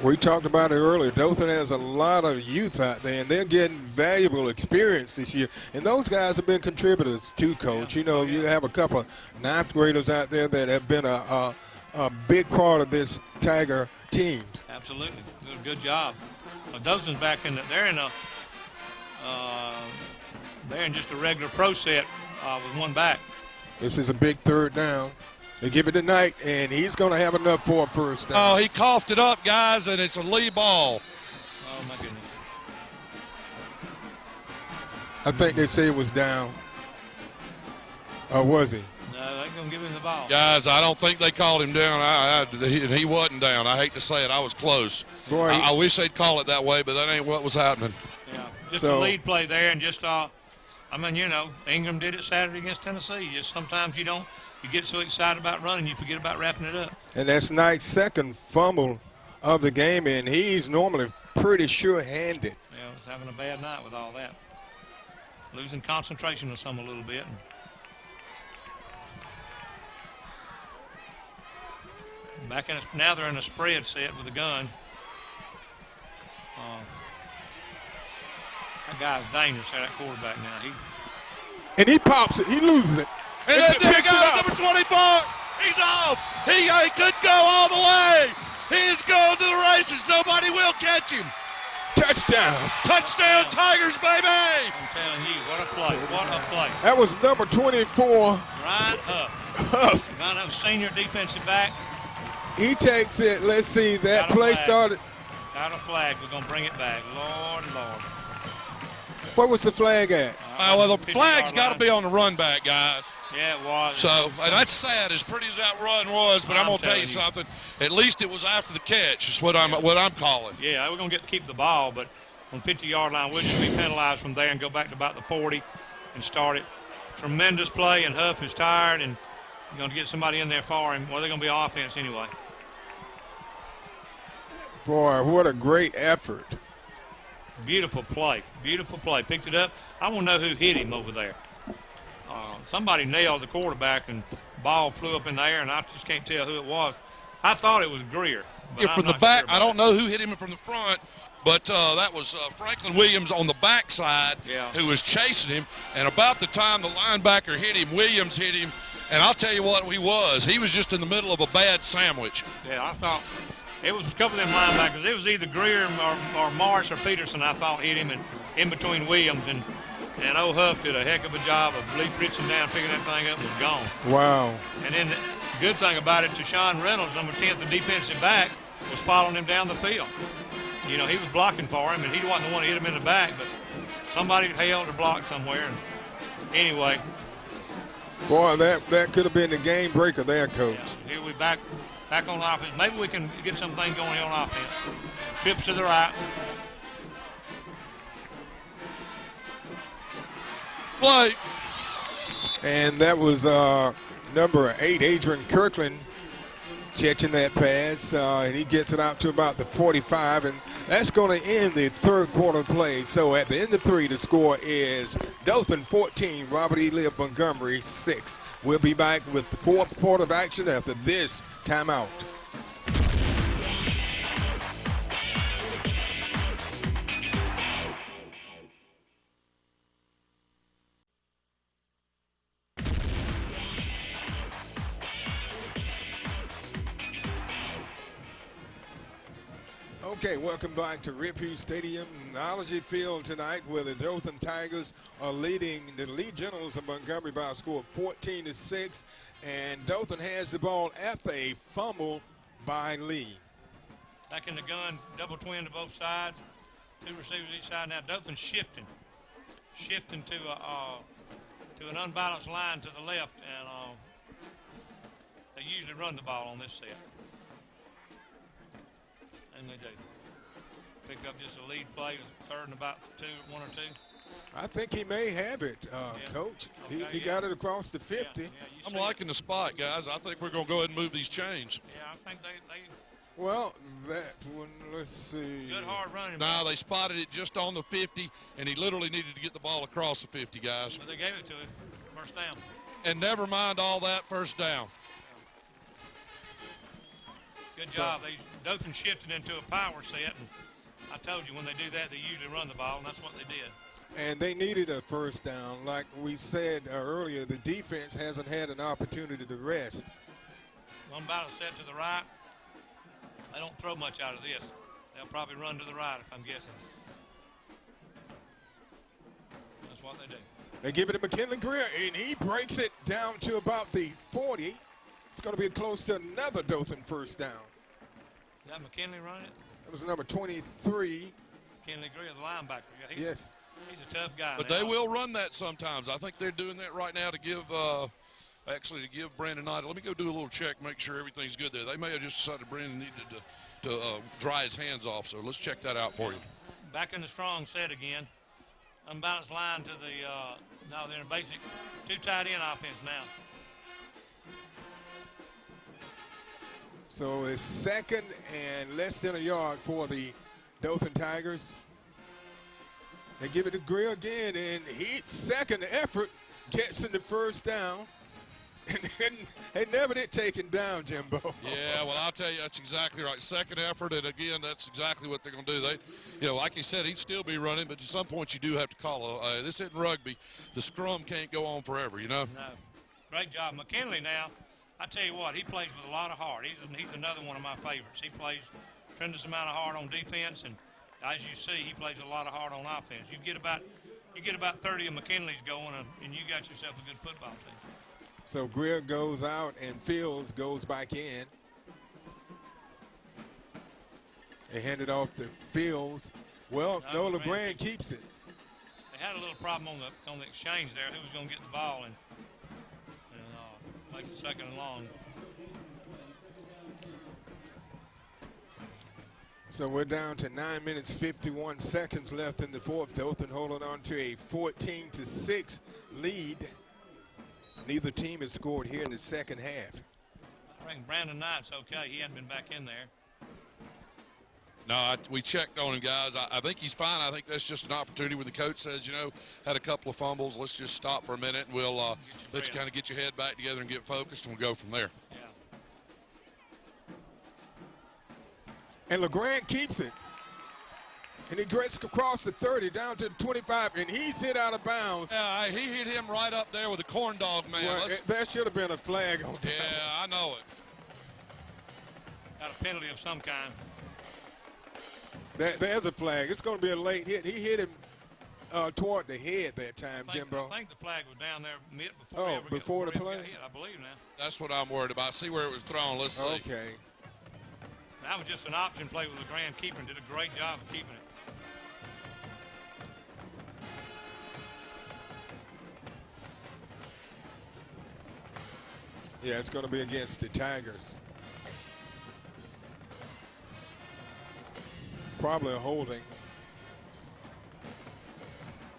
We talked about it earlier. Dothan has a lot of youth out there, and they're getting valuable experience this year. And those guys have been contributors too, Coach. Yeah. You know, you have a couple of ninth graders out there that have been a big part of this Tiger teams. Absolutely. Good job. Dothan's back in they're in just a regular pro set with one back. This is a big third down. They give it to Knight, and he's going to have enough for a first down. Oh, he coughed it up, guys, and it's a Lee ball. Oh, my goodness. I think they say it was down. Or was he? No, they're going to give him the ball. Guys, I don't think they called him down. He wasn't down. I hate to say it. I was close. Boy, I wish they'd call it that way, but that ain't what was happening. Yeah, just a lead play there, and just, Ingram did it Saturday against Tennessee. Just sometimes you get so excited about running, you forget about wrapping it up. And that's Knight's second fumble of the game, and he's normally pretty sure-handed. Yeah, he's having a bad night with all that. Losing concentration on some a little bit. Now they're in a spread set with a gun. That guy's dangerous, that quarterback now. And he pops it. He loses it. And then there goes number 24. He's off. He could go all the way. He's going to the races. Nobody will catch him. Touchdown. Touchdown, Tigers, baby. I'm telling you, what a play. What a play. That was number 24. Ryan Huff. Ryan Huff, senior defensive back. He takes it. Let's see. That play started. Got a flag. We're going to bring it back. Lord. What was the flag at? Well, the flag's got to be on the run back, guys. Yeah, it was. So, and that's sad, as pretty as that run was, but I'm going to tell you something. At least it was after the catch is what I'm calling. Yeah, we're going to get to keep the ball, but on 50-yard line, we'll just be penalized from there and go back to about the 40 and start it. Tremendous play, and Huff is tired, and you're going to get somebody in there for him. Well, they're going to be offense anyway. Boy, what a great effort. Beautiful play. Beautiful play. Picked it up. I want to know who hit him over there. Somebody nailed the quarterback, and ball flew up in the air, and I just can't tell who it was. I thought it was Greer. Yeah, from the back, I don't know who hit him from the front, but that was Franklin Williams on the backside who was chasing him. And about the time the linebacker hit him, Williams hit him. And I'll tell you what he was. He was just in the middle of a bad sandwich. Yeah, I thought it was a couple of them linebackers. It was either Greer or Morris or Peterson, I thought, hit him, and in between Williams. And old Huff did a heck of a job of reaching down, picking that thing up, and was gone. Wow. And then the good thing about it, Tashawn Reynolds, number 10, the defensive back, was following him down the field. You know, he was blocking for him, and he wasn't the one that hit him in the back, but somebody held or blocked somewhere. And anyway. Boy, that could have been the game breaker there, Coach. Yeah, here we back on offense. Maybe we can get something going here on offense. Trips to the right. Play. And that was number 8, Adrian Kirkland, catching that pass. And he gets it out to about the 45. And that's going to end the third quarter play. So at the end of 3, the score is Dothan 14, Robert E. Lee of Montgomery 6. We'll be back with the fourth quarter of action after this timeout. Okay, welcome back to Rip Hughes Stadium, Technology Field tonight, where the Dothan Tigers are leading the Lee Generals of Montgomery by a score of 14-6, and Dothan has the ball after a fumble by Lee. Back in the gun, double twin to both sides, 2 receivers each side. Now Dothan's shifting to an unbalanced line to the left, and they usually run the ball on this set. And they do. Pick up just a lead play. It was third and about 1 or 2. I think he may have it, Coach. Okay, he got it across the 50. Yeah, I'm liking the spot, guys. I think we're going to go ahead and move these chains. Yeah, I think they Well, that one, let's see. good hard running. No, they spotted it just on the 50, and he literally needed to get the ball across the 50, guys. But they gave it to him. First down. And never mind all that, first down. Good job. Dothan shifted into a power set, and I told you when they do that, they usually run the ball, and that's what they did. And they needed a first down. Like we said earlier, the defense hasn't had an opportunity to rest. Unbalanced set to the right. They don't throw much out of this. They'll probably run to the right, if I'm guessing. That's what they do. They give it to McKinley Greer, and he breaks it down to about the 40. It's going to be close to another Dothan first down. Is that McKinley running it? That was number 23. McKinley Greer, the linebacker. Yeah, Yes. He's a tough guy. But they will run that sometimes. I think they're doing that right now to give Brandon Knight. Let me go do a little check, make sure everything's good there. They may have just decided Brandon needed to dry his hands off, so let's check that out for you. Back in the strong set again. Unbalanced line to the, no, they're in a basic two tight end offense now. So it's second and less than a yard for the Dothan Tigers. They give it to Greer again, and second effort gets in the first down. And they never did take him down, Jimbo. Yeah, well, I'll tell you, that's exactly right. Second effort, and again, that's exactly what they're going to do. Like you said, he'd still be running, but at some point you do have to call. This isn't rugby. The scrum can't go on forever, you know? No. Great job. McKinley now, I tell you what, he plays with a lot of heart. He's another one of my favorites. He plays a tremendous amount of heart on defense, and as you see, he plays a lot of heart on offense. You get about 30 of McKinley's going, and you got yourself a good football team. So Greer goes out and Fields goes back in. They hand it off to Fields. Well, no, LeGrand keeps it. They had a little problem on the exchange there. Who was going to get the ball and makes it second and long. So we're down to 9 minutes, 51 seconds left in the fourth. Dothan holding on to a 14-6 lead. Neither team has scored here in the second half. I think Brandon Knight's okay. He hadn't been back in there. No, we checked on him, guys. I think he's fine. I think that's just an opportunity when the coach says, had a couple of fumbles. Let's just stop for a minute, and we'll let you kind of get your head back together and get focused, and we'll go from there. Yeah. And LeGrand keeps it. And he gets across the 30 down to the 25, and he's hit out of bounds. Yeah, he hit him right up there with a corn dog, man. Well, there should have been a flag on that. Yeah, I know it. Got a penalty of some kind. There's a flag. It's going to be a late hit. He hit him toward the head that time, Jimbo. I think the flag was down there before before the play? Hit, I believe now. That's what I'm worried about. See where it was thrown. Let's see. Okay. That was just an option play with LeGrand keeper and did a great job of keeping it. Yeah, it's going to be against the Tigers. Probably a holding.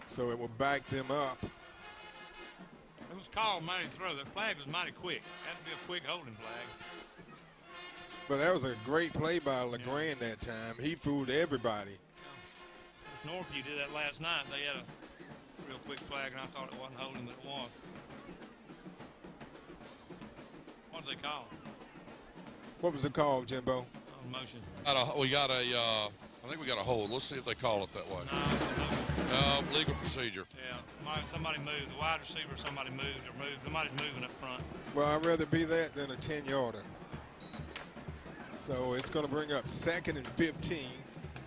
So it will back them up. It was called mighty throw. The flag was mighty quick. Had to be a quick holding flag. But that was a great play by LeGrand that time. He fooled everybody. Northview did that last night. They had a real quick flag, and I thought it wasn't holding, but it was. What did they call? What was the call, Jimbo? Motion. I think we got a hold. Let's see if they call it that way. No, legal procedure. Yeah, somebody moved. The wide receiver, somebody moved. Somebody's moving up front. Well, I'd rather be that than a 10-yarder. So it's going to bring up 2nd and 15.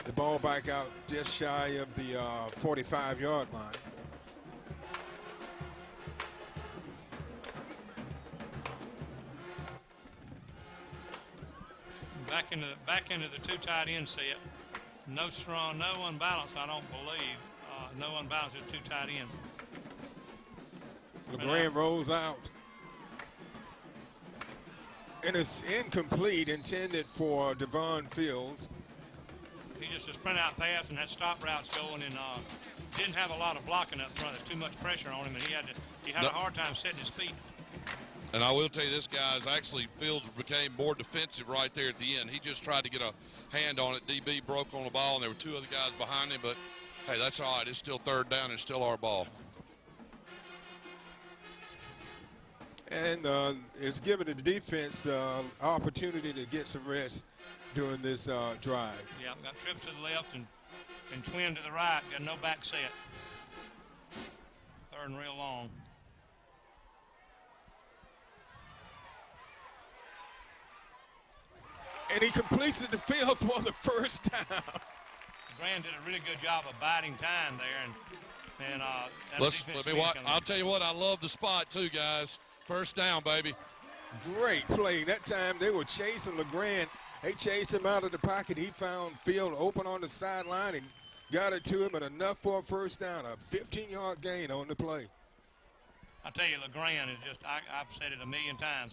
The ball back out just shy of the 45-yard line. Back into the two tight end set. No strong, no unbalanced, I don't believe. No unbalanced with two tight ends. LeGrand rolls out. And it's incomplete, intended for Devon Fields. He just a sprint out pass, and that stop route's going, and didn't have a lot of blocking up front. There's too much pressure on him, and he had a hard time setting his feet. And I will tell you this, guys, actually Fields became more defensive right there at the end. He just tried to get a hand on it. DB broke on the ball, and there were two other guys behind him, but, hey, that's all right. It's still third down. It's still our ball. And it's given the defense opportunity to get some rest during this drive. Yeah, got trips to the left and twin to the right. Got no back set. Third and real long. And he completes the field for the first down. Grand did a really good job of biding time there, and I'll tell you what, I love the spot too, guys. First down, baby. Great play. That time they were chasing LeGrand. They chased him out of the pocket. He found field open on the sideline and got it to him, and enough for a first down, a 15-yard gain on the play. I tell you, LeGrand is just, I've said it a million times.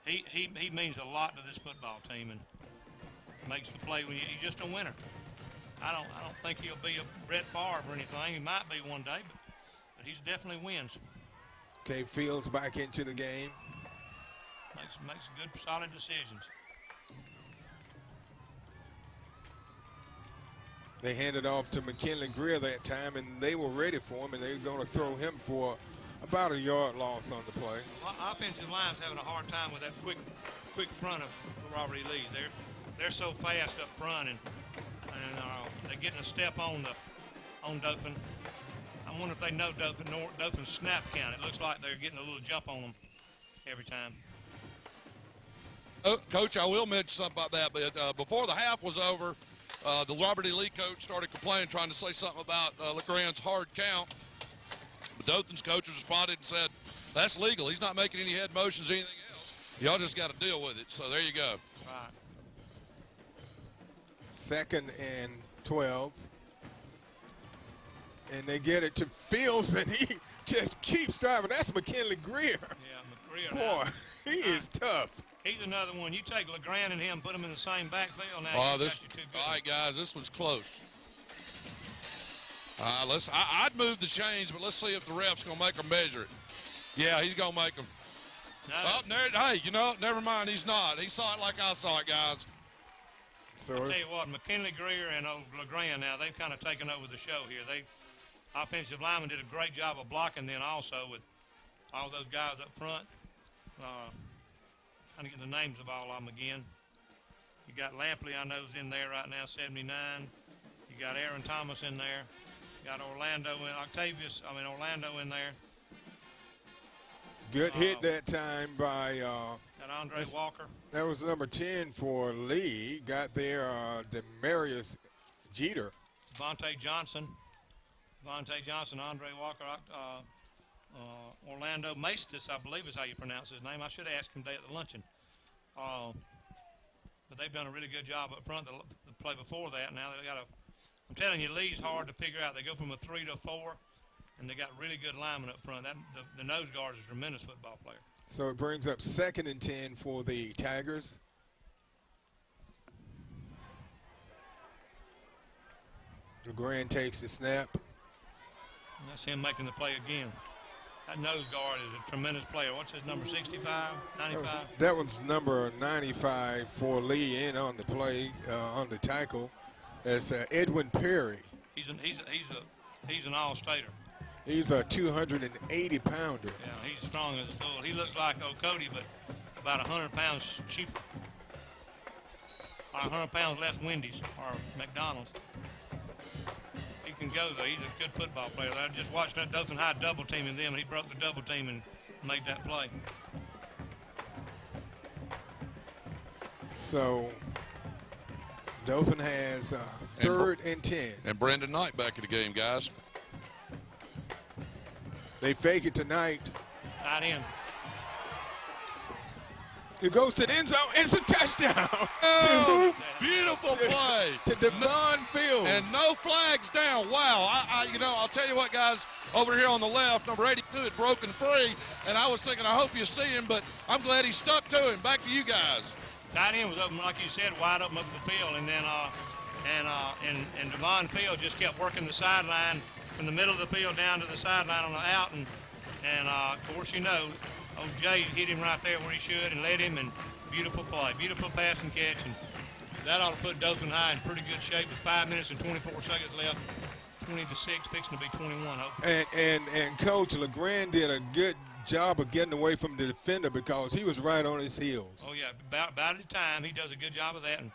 He means a lot to this football team and makes the play when he's just a winner. I don't think he'll be a Brett Favre or anything. He might be one day, but he's definitely wins. Okay, Fields back into the game. Makes good, solid decisions. They handed off to McKinley Greer that time, and they were ready for him, and they were going to throw him for about a yard loss on the play. Offensive line's having a hard time with that quick front of Robert E. Lee's. They're so fast up front, and they're getting a step on Dothan. I wonder if they know Dothan's snap count. It looks like they're getting a little jump on them every time. Coach, I will mention something about that, but before the half was over, the Robert E. Lee coach started complaining, trying to say something about LeGrand's hard count. But Dothan's coach responded and said, that's legal. He's not making any head motions or anything else. Y'all just got to deal with it. So there you go. Right. 2nd and 12. And they get it to Fields, and he just keeps driving. That's McKinley Greer. Yeah, McGreer. Boy, he is tough. He's another one. You take LeGrand and him, put them in the same backfield. Now all right, guys, this one's close. I'd move the chains, but let's see if the ref's going to make them measure it. Yeah, he's going to make them. No. Hey, never mind. He's not. He saw it like I saw it, guys. So I'll tell you what, McKinley Greer and LeGrand now, they've kind of taken over the show here. Offensive linemen did a great job of blocking then also with all those guys up front. Trying to get the names of all of them again. You got Lampley, I know, is in there right now, 79. You got Aaron Thomas in there. You got Orlando in there. Good hit that time by got Andre Walker. That was number 10 for Lee. Got there Demarius Jeter. Vontae Johnson, Andre Walker, Orlando Maestas, I believe is how you pronounce his name. I should have asked him today at the luncheon. But they've done a really good job up front. The play before that, now they got I'm telling you, Lee's hard to figure out. They go from a 3 to a 4, and they got really good linemen up front. The nose guard is a tremendous football player. So it brings up 2nd and 10 for the Tigers. LeGrand takes the snap. And that's him making the play again. That nose guard is a tremendous player. What's his number, 65, 95? That was number 95 for Lee in on the play, on the tackle. That's Edwin Perry. He's an all-stater. He's a 280-pounder. Yeah, he's strong as a bull. He looks like Cody, but about 100 pounds cheaper. Or 100 pounds less Wendy's or McDonald's. He can go, though. He's a good football player. I just watched that Dothan High double teaming them, and he broke the double team and made that play. So Dothan has 3rd and 10. And Brandon Knight back in the game, guys. They fake it tonight. Tight end. It goes to the end zone. It's a touchdown. Oh, beautiful play. To Devon Fields. And no flags down. Wow. I'll tell you what, guys, over here on the left, number 82 had broken free, and I was thinking, I hope you see him, but I'm glad he stuck to him. Back to you guys. Tight end was open, like you said, wide open up the field, and then and Devon Fields just kept working the sideline from the middle of the field down to the sideline on the out, and of course, old Jay hit him right there where he should and led him, and beautiful play, beautiful pass and catch, and that ought to put Dothan High in pretty good shape with 5 minutes and 24 seconds left. 20-6, fixing to be 21. Hopefully. And Coach LeGrand did a good job of getting away from the defender because he was right on his heels. Oh, yeah, about the time. He does a good job of that. And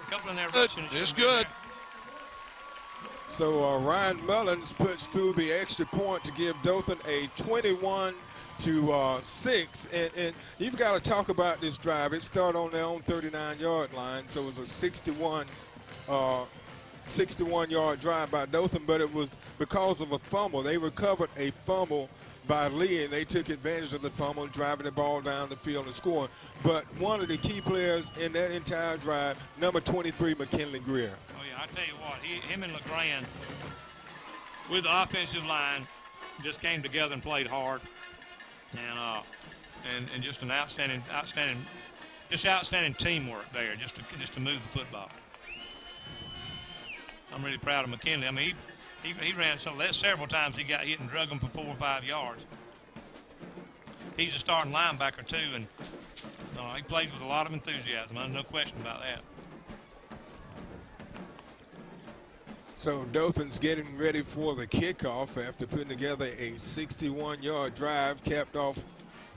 couple in there rushing. It's good. So Ryan Mullins puts through the extra point to give Dothan a 21-6. And you've got to talk about this drive. It started on their own 39-yard line, so it was a 61-yard drive by Dothan, but it was because of a fumble. They recovered a fumble by Lee, and they took advantage of the fumble, driving the ball down the field and scoring. But one of the key players in that entire drive, number 23, McKinley Greer. Oh, yeah, I tell you what, him and LeGrand with the offensive line just came together and played hard. And just an outstanding teamwork there, just to move the football. I'm really proud of McKinley. I mean, he ran several times. He got hit and drug him for 4 or 5 yards. He's a starting linebacker too, and he plays with a lot of enthusiasm. There's no question about that. So Dothan's getting ready for the kickoff after putting together a 61-yard drive, capped off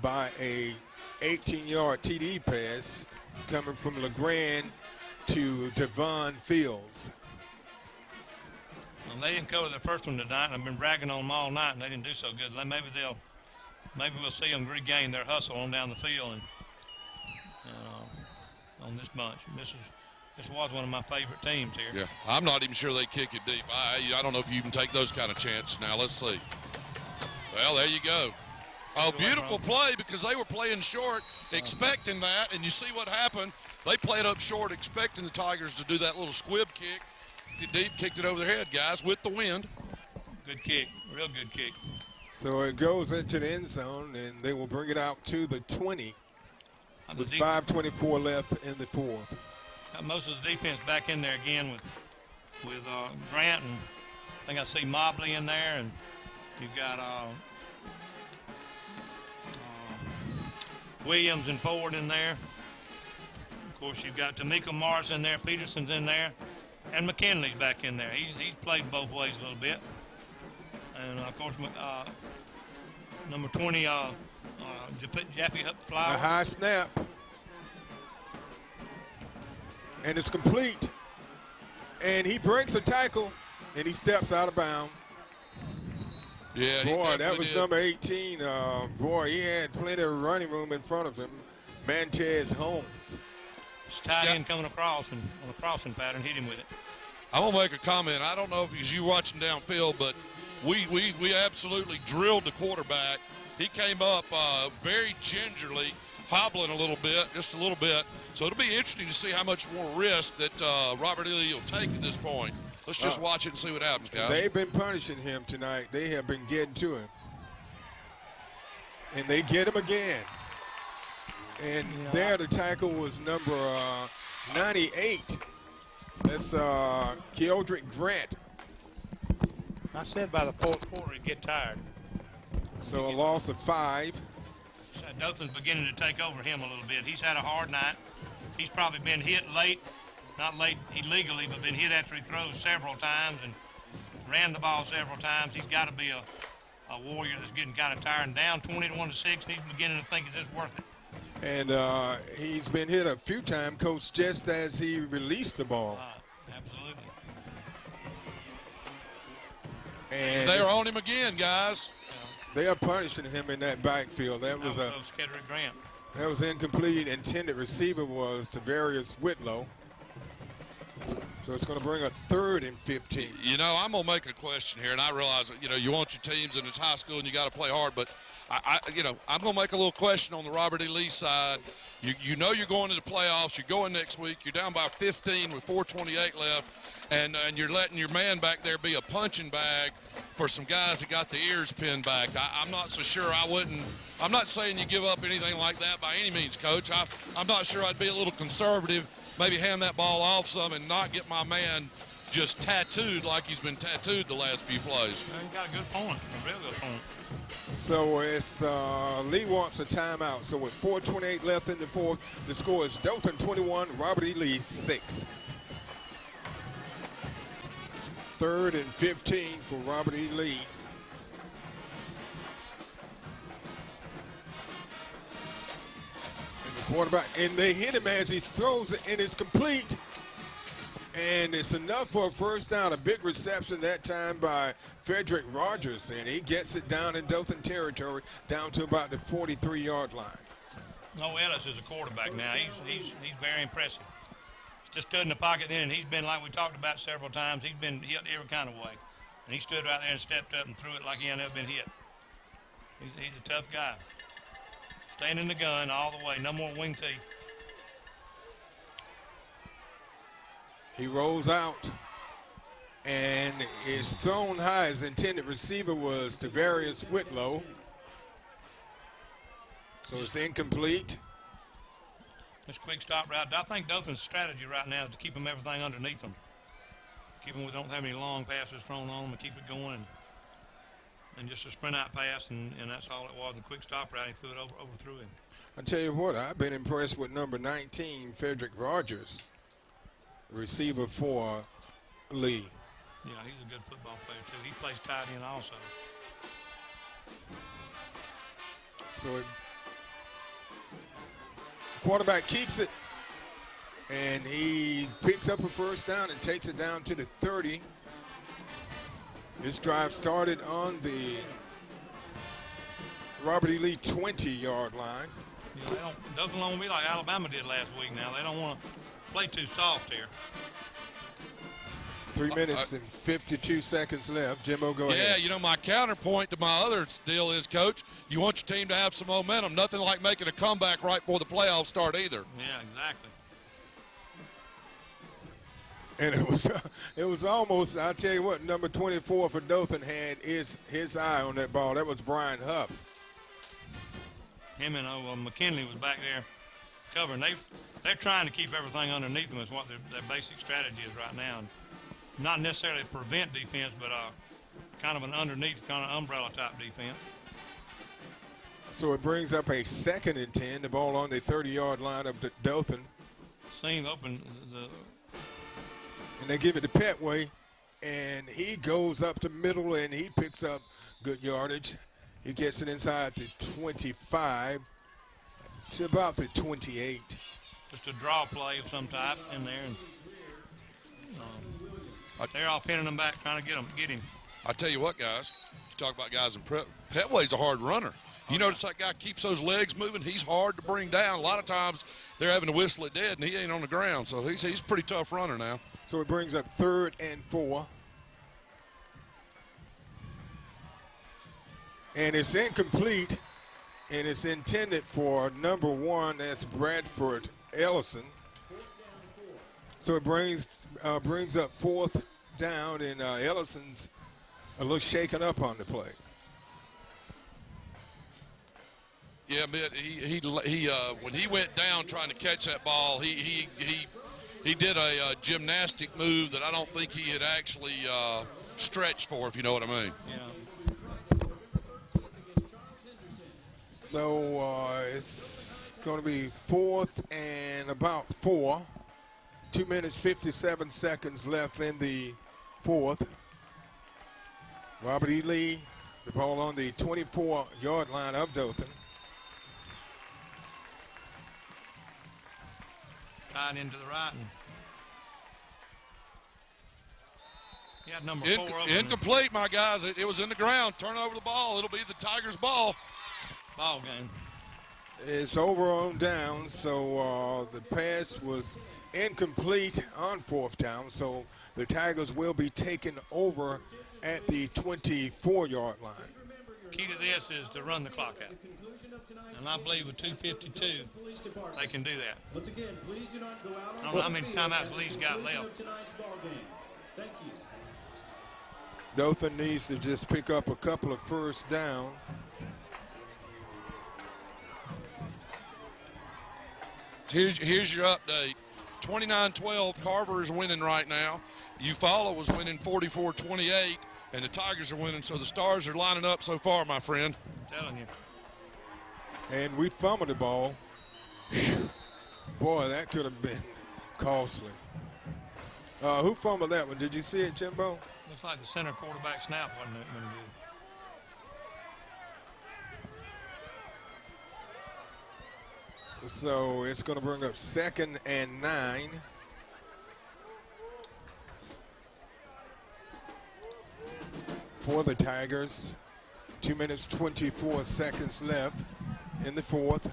by a 18-yard TD pass coming from LeGrand to Devon Fields. Well, they didn't cover the first one tonight, and I've been bragging on them all night, and they didn't do so good. Maybe we'll see them regain their hustle on down the field and on this bunch. This was one of my favorite teams here. Yeah, I'm not even sure they kick it deep. I don't know if you can take those kind of chances now. Let's see. Well, there you go. Oh, beautiful play because they were playing short, expecting that, and you see what happened. They played up short, expecting the Tigers to do that little squib kick. Deep, kicked it over their head, guys, with the wind. Good kick, real good kick. So it goes into the end zone, and they will bring it out to the 20 with 5:24 left in the fourth. Most of the defense back in there again with Grant, and I think I see Mobley in there, and you've got Williams and Ford in there. Of course, you've got Tamika Morris in there, Peterson's in there, and McKinley's back in there. He's played both ways a little bit. And, of course, number 20, Jaffe Flower. A high snap. And it's complete. And he breaks a tackle, and he steps out of bounds. Yeah, boy, that was number 18. Boy, he had plenty of running room in front of him. Mantez Holmes. It's tight end coming across and on a crossing pattern, hit him with it. I'm going to make a comment. I don't know if you watching downfield, but we absolutely drilled the quarterback. He came up very gingerly, hobbling a little bit, just a little bit. So it'll be interesting to see how much more risk that Robert Ely will take at this point. Let's just watch it and see what happens, guys. They've been punishing him tonight. They have been getting to him. And they get him again. And there the tackle was number 98. That's Keodrick Grant. I said by the fourth quarter he'd get tired. So a loss of 5. Dothan's beginning to take over him a little bit. He's had a hard night. He's probably been hit late, not late illegally, but been hit after he throws several times and ran the ball several times. He's got to be a warrior that's getting kind of tired. And down 21-6, and he's beginning to think it's just worth it. And he's been hit a few times, Coach, just as he released the ball. Absolutely. And they're on him again, guys. They are punishing him in that backfield. That was Grant. That was incomplete. Intended receiver was Tavarius Whitlow. So it's going to bring a 3rd and 15. You know, I'm going to make a question here, and I realize that, you want your teams and it's high school and you got to play hard, but I'm going to make a little question on the Robert E. Lee side. You know you're going to the playoffs. You're going next week. You're down by 15 with 4:28 left, and you're letting your man back there be a punching bag for some guys that got the ears pinned back. I'm not so sure I wouldn't. I'm not saying you give up anything like that by any means, Coach. I'm not sure I'd be a little conservative, maybe hand that ball off some and not get my man just tattooed like he's been tattooed the last few plays. Well, you got a good point, a real good point. So it's Lee wants a timeout. So with 4:28 left in the fourth, the score is Dothan 21, Robert E. Lee 6. 3rd and 15 for Robert E. Lee. Quarterback, and they hit him as he throws it, and it's complete. And it's enough for a first down. A big reception that time by Frederick Rogers, and he gets it down in Dothan territory, down to about the 43-yard line. No, Ellis is a quarterback now. He's very impressive. He's just stood in the pocket then, and he's been, like we talked about several times, he's been hit every kind of way. And he stood right there and stepped up and threw it like he had never been hit. He's a tough guy. Staying in the gun all the way, no more wing tee. He rolls out and is thrown high. His intended receiver was Tavarius Whitlow. So it's incomplete. This quick stop route, I think Dothan's strategy right now is to keep them everything underneath them. Keep them, we don't have any long passes thrown on them, and keep it going. And just a sprint out pass, and that's all it was. The quick stop route, he threw it overthrew him. I tell you what, I've been impressed with number 19, Frederick Rogers, receiver for Lee. Yeah, he's a good football player, too. He plays tight end also. So quarterback keeps it, and he picks up a first down and takes it down to the 30. This drive started on the Robert E. Lee 20-yard line. Yeah, doesn't want to be like Alabama did last week now. They don't want to play too soft here. 3 minutes and 52 seconds left. Jimbo, go ahead. Yeah, you know, my counterpoint to my other deal is, Coach, you want your team to have some momentum. Nothing like making a comeback right before the playoffs start either. Yeah, exactly. And it was almost, I'll tell you what, number 24 for Dothan had his eye on that ball. That was Brian Huff. Him and McKinley was back there covering. They're trying to keep everything underneath them is what their basic strategy is right now. And not necessarily prevent defense, but kind of an underneath, kind of umbrella type defense. So it brings up a 2nd and 10. The ball on the 30-yard line of Dothan. Seam open. And they give it to Petway, and he goes up the middle, and he picks up good yardage. He gets it inside the 25 to about the 28. Just a draw play of some type in there. And they're all pinning him back, trying to get him. I tell you what, guys, you talk about guys in prep. Petway's a hard runner. You notice that guy keeps those legs moving. He's hard to bring down. A lot of times they're having to whistle it dead, and he ain't on the ground. So he's a pretty tough runner now. So it brings up 3rd and 4. And it's incomplete, and it's intended for number 1, that's Bradford Ellison. So it brings up 4th down, and Ellison's a little shaken up on the play. Yeah, but he when he went down trying to catch that ball, he did a gymnastic move that I don't think he had actually stretched for, if you know what I mean. Yeah. So it's going to be 4th and about 4. 2 minutes, 57 seconds left in the 4th. Robert E. Lee, the ball on the 24-yard line of Dothan. Tied into the right. And he had number 4 open. Incomplete, my guys. It was in the ground. Turn over the ball. It'll be the Tigers' ball. Ball game. It's over on down, so the pass was incomplete on 4th down, so the Tigers will be taken over at the 24-yard line. Key to this is to run the clock out. And I believe with 2:52, they can do that. I don't know how many timeouts Lee's got left. Dothan needs to just pick up a couple of first down. Here's your update. 29-12, Carver is winning right now. Eufaula was winning 44-28, and the Tigers are winning, so the Stars are lining up so far, my friend. I'm telling you. And we fumbled the ball. Boy, that could have been costly. Who fumbled that one? Did you see it, Jimbo? Looks like the center quarterback snap wasn't good. So it's going to bring up 2nd and 9. For the Tigers. 2 minutes, 24 seconds left in the fourth.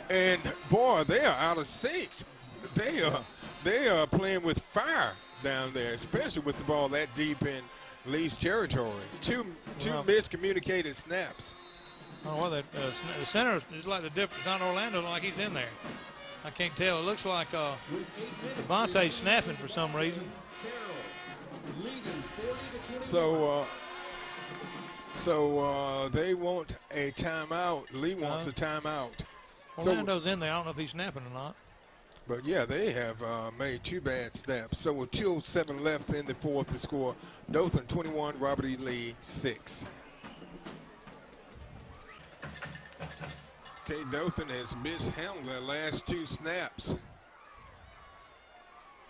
And boy, they are out of sync. They are playing with fire down there, especially with the ball that deep in Lee's territory. Two miscommunicated snaps. Oh, well, the center is like the difference. Not Orlando, like he's in there. I can't tell. It looks like Devontae's snapping for some reason. So they want a timeout. Lee wants a timeout. Orlando's in there. I don't know if he's snapping or not. But, yeah, they have made 2 bad snaps. So with 2:07 left in the fourth to score, Dothan 21, Robert E. Lee 6. Okay, Dothan has mishandled their last 2 snaps.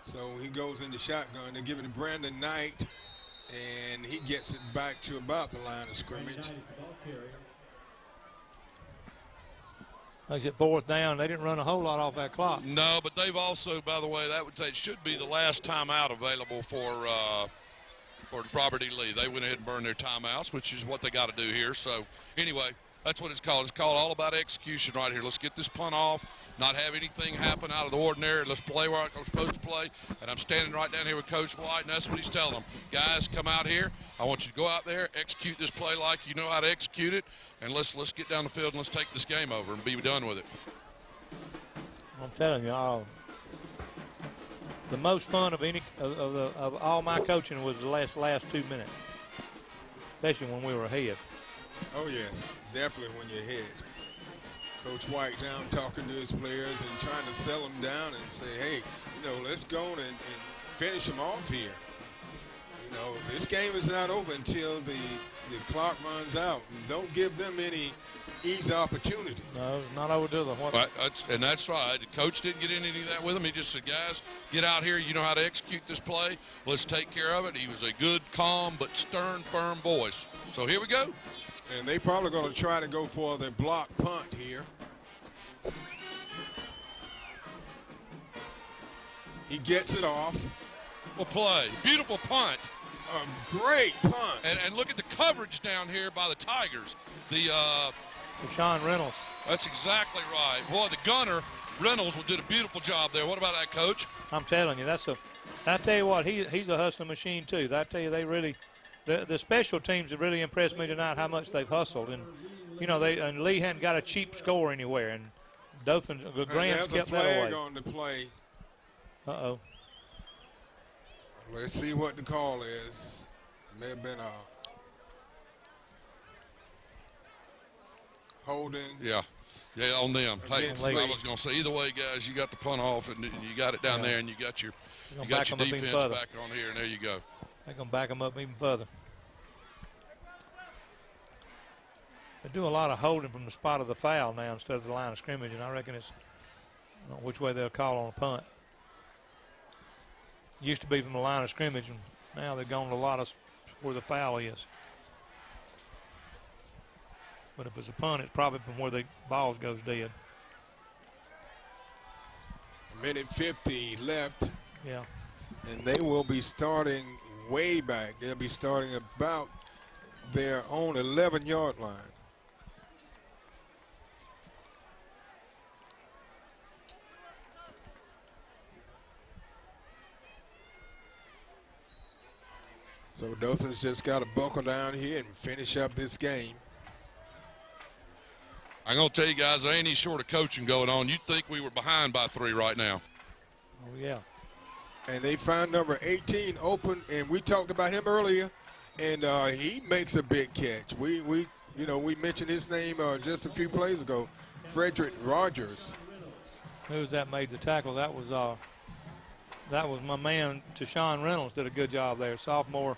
So he goes in the shotgun. They give it to Brandon Knight, and he gets it back to about the line of scrimmage. Like I said, 4th down. They didn't run a whole lot off that clock. No, but they've also, by the way, that would say it should be the last timeout available for Robert E. Lee. They went ahead and burned their timeouts, which is what they got to do here. So, anyway, that's what it's called. It's called all about execution right here. Let's get this punt off, not have anything happen out of the ordinary. Let's play where I'm supposed to play. And I'm standing right down here with Coach White, and that's what he's telling them. Guys, come out here. I want you to go out there, execute this play like you know how to execute it, and let's get down the field and let's take this game over and be done with it. I'm telling you, the most fun of all my coaching was the last 2 minutes, especially when we were ahead. Oh, yes, definitely when you're ahead. Coach White down talking to his players and trying to sell them down and say, hey, let's go and finish them off here. This game is not over until the clock runs out. And don't give them any easy opportunities. No, not over to the what? And that's right. The coach didn't get into any of that with him. He just said, guys, get out here. You know how to execute this play. Let's take care of it. He was a good, calm, but stern, firm voice. So here we go. And they probably going to try to go for the block punt here. He gets it off. Well, play. Beautiful punt. A great punt. And look at the coverage down here by the Tigers. Sean Reynolds. That's exactly right. Boy, the gunner, Reynolds, did a beautiful job there. What about that, Coach? I'm telling you, I tell you what, he's a hustling machine, too. I tell you, they really, the special teams have really impressed me tonight how much they've hustled. And, and Lee hadn't got a cheap score anywhere. And Dothan, the Grants kept that away. There's a flag on the play. Uh-oh. Let's see what the call is. May have been a holding. Yeah, on them. Hey, I was going to say, either way, guys, you got the punt off, and you got it down there, and you got your defense back on here, and there you go. They're going to back them up even further. They do a lot of holding from the spot of the foul now instead of the line of scrimmage, and I reckon I don't know which way they'll call on a punt. Used to be from the line of scrimmage, and now they've gone to a lot of where the foul is. But if it's a punt, it's probably from where the ball goes dead. 1:50 left. Yeah. And they will be starting way back. They'll be starting about their own 11-yard line. So Dothan's just got to buckle down here and finish up this game. I'm going to tell you guys, there ain't any sort of coaching going on. You'd think we were behind by 3 right now. Oh, yeah. And they found number 18 open, and we talked about him earlier, and he makes a big catch. We mentioned his name just a few plays ago, Frederick Rogers. Who's that made the tackle? That was my man, Sean Reynolds, did a good job there. Sophomore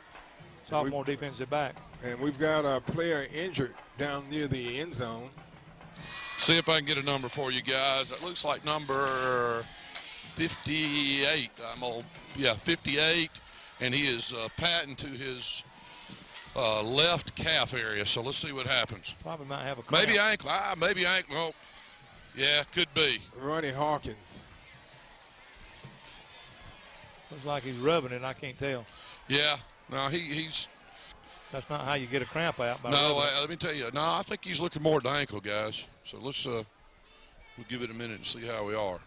defensive back. And we've got a player injured down near the end zone. See if I can get a number for you guys. It looks like number 58. 58, and he is patting to his left calf area. So let's see what happens. Probably might have a cramp. Maybe ankle. Maybe ankle. Oh, yeah, could be. Ronnie Hawkins. Looks like he's rubbing it. I can't tell. Yeah. No, he's. That's not how you get a cramp out. No, let me tell you. No, I think he's looking more at the ankle, guys. So let's we'll give it a minute and see how we are.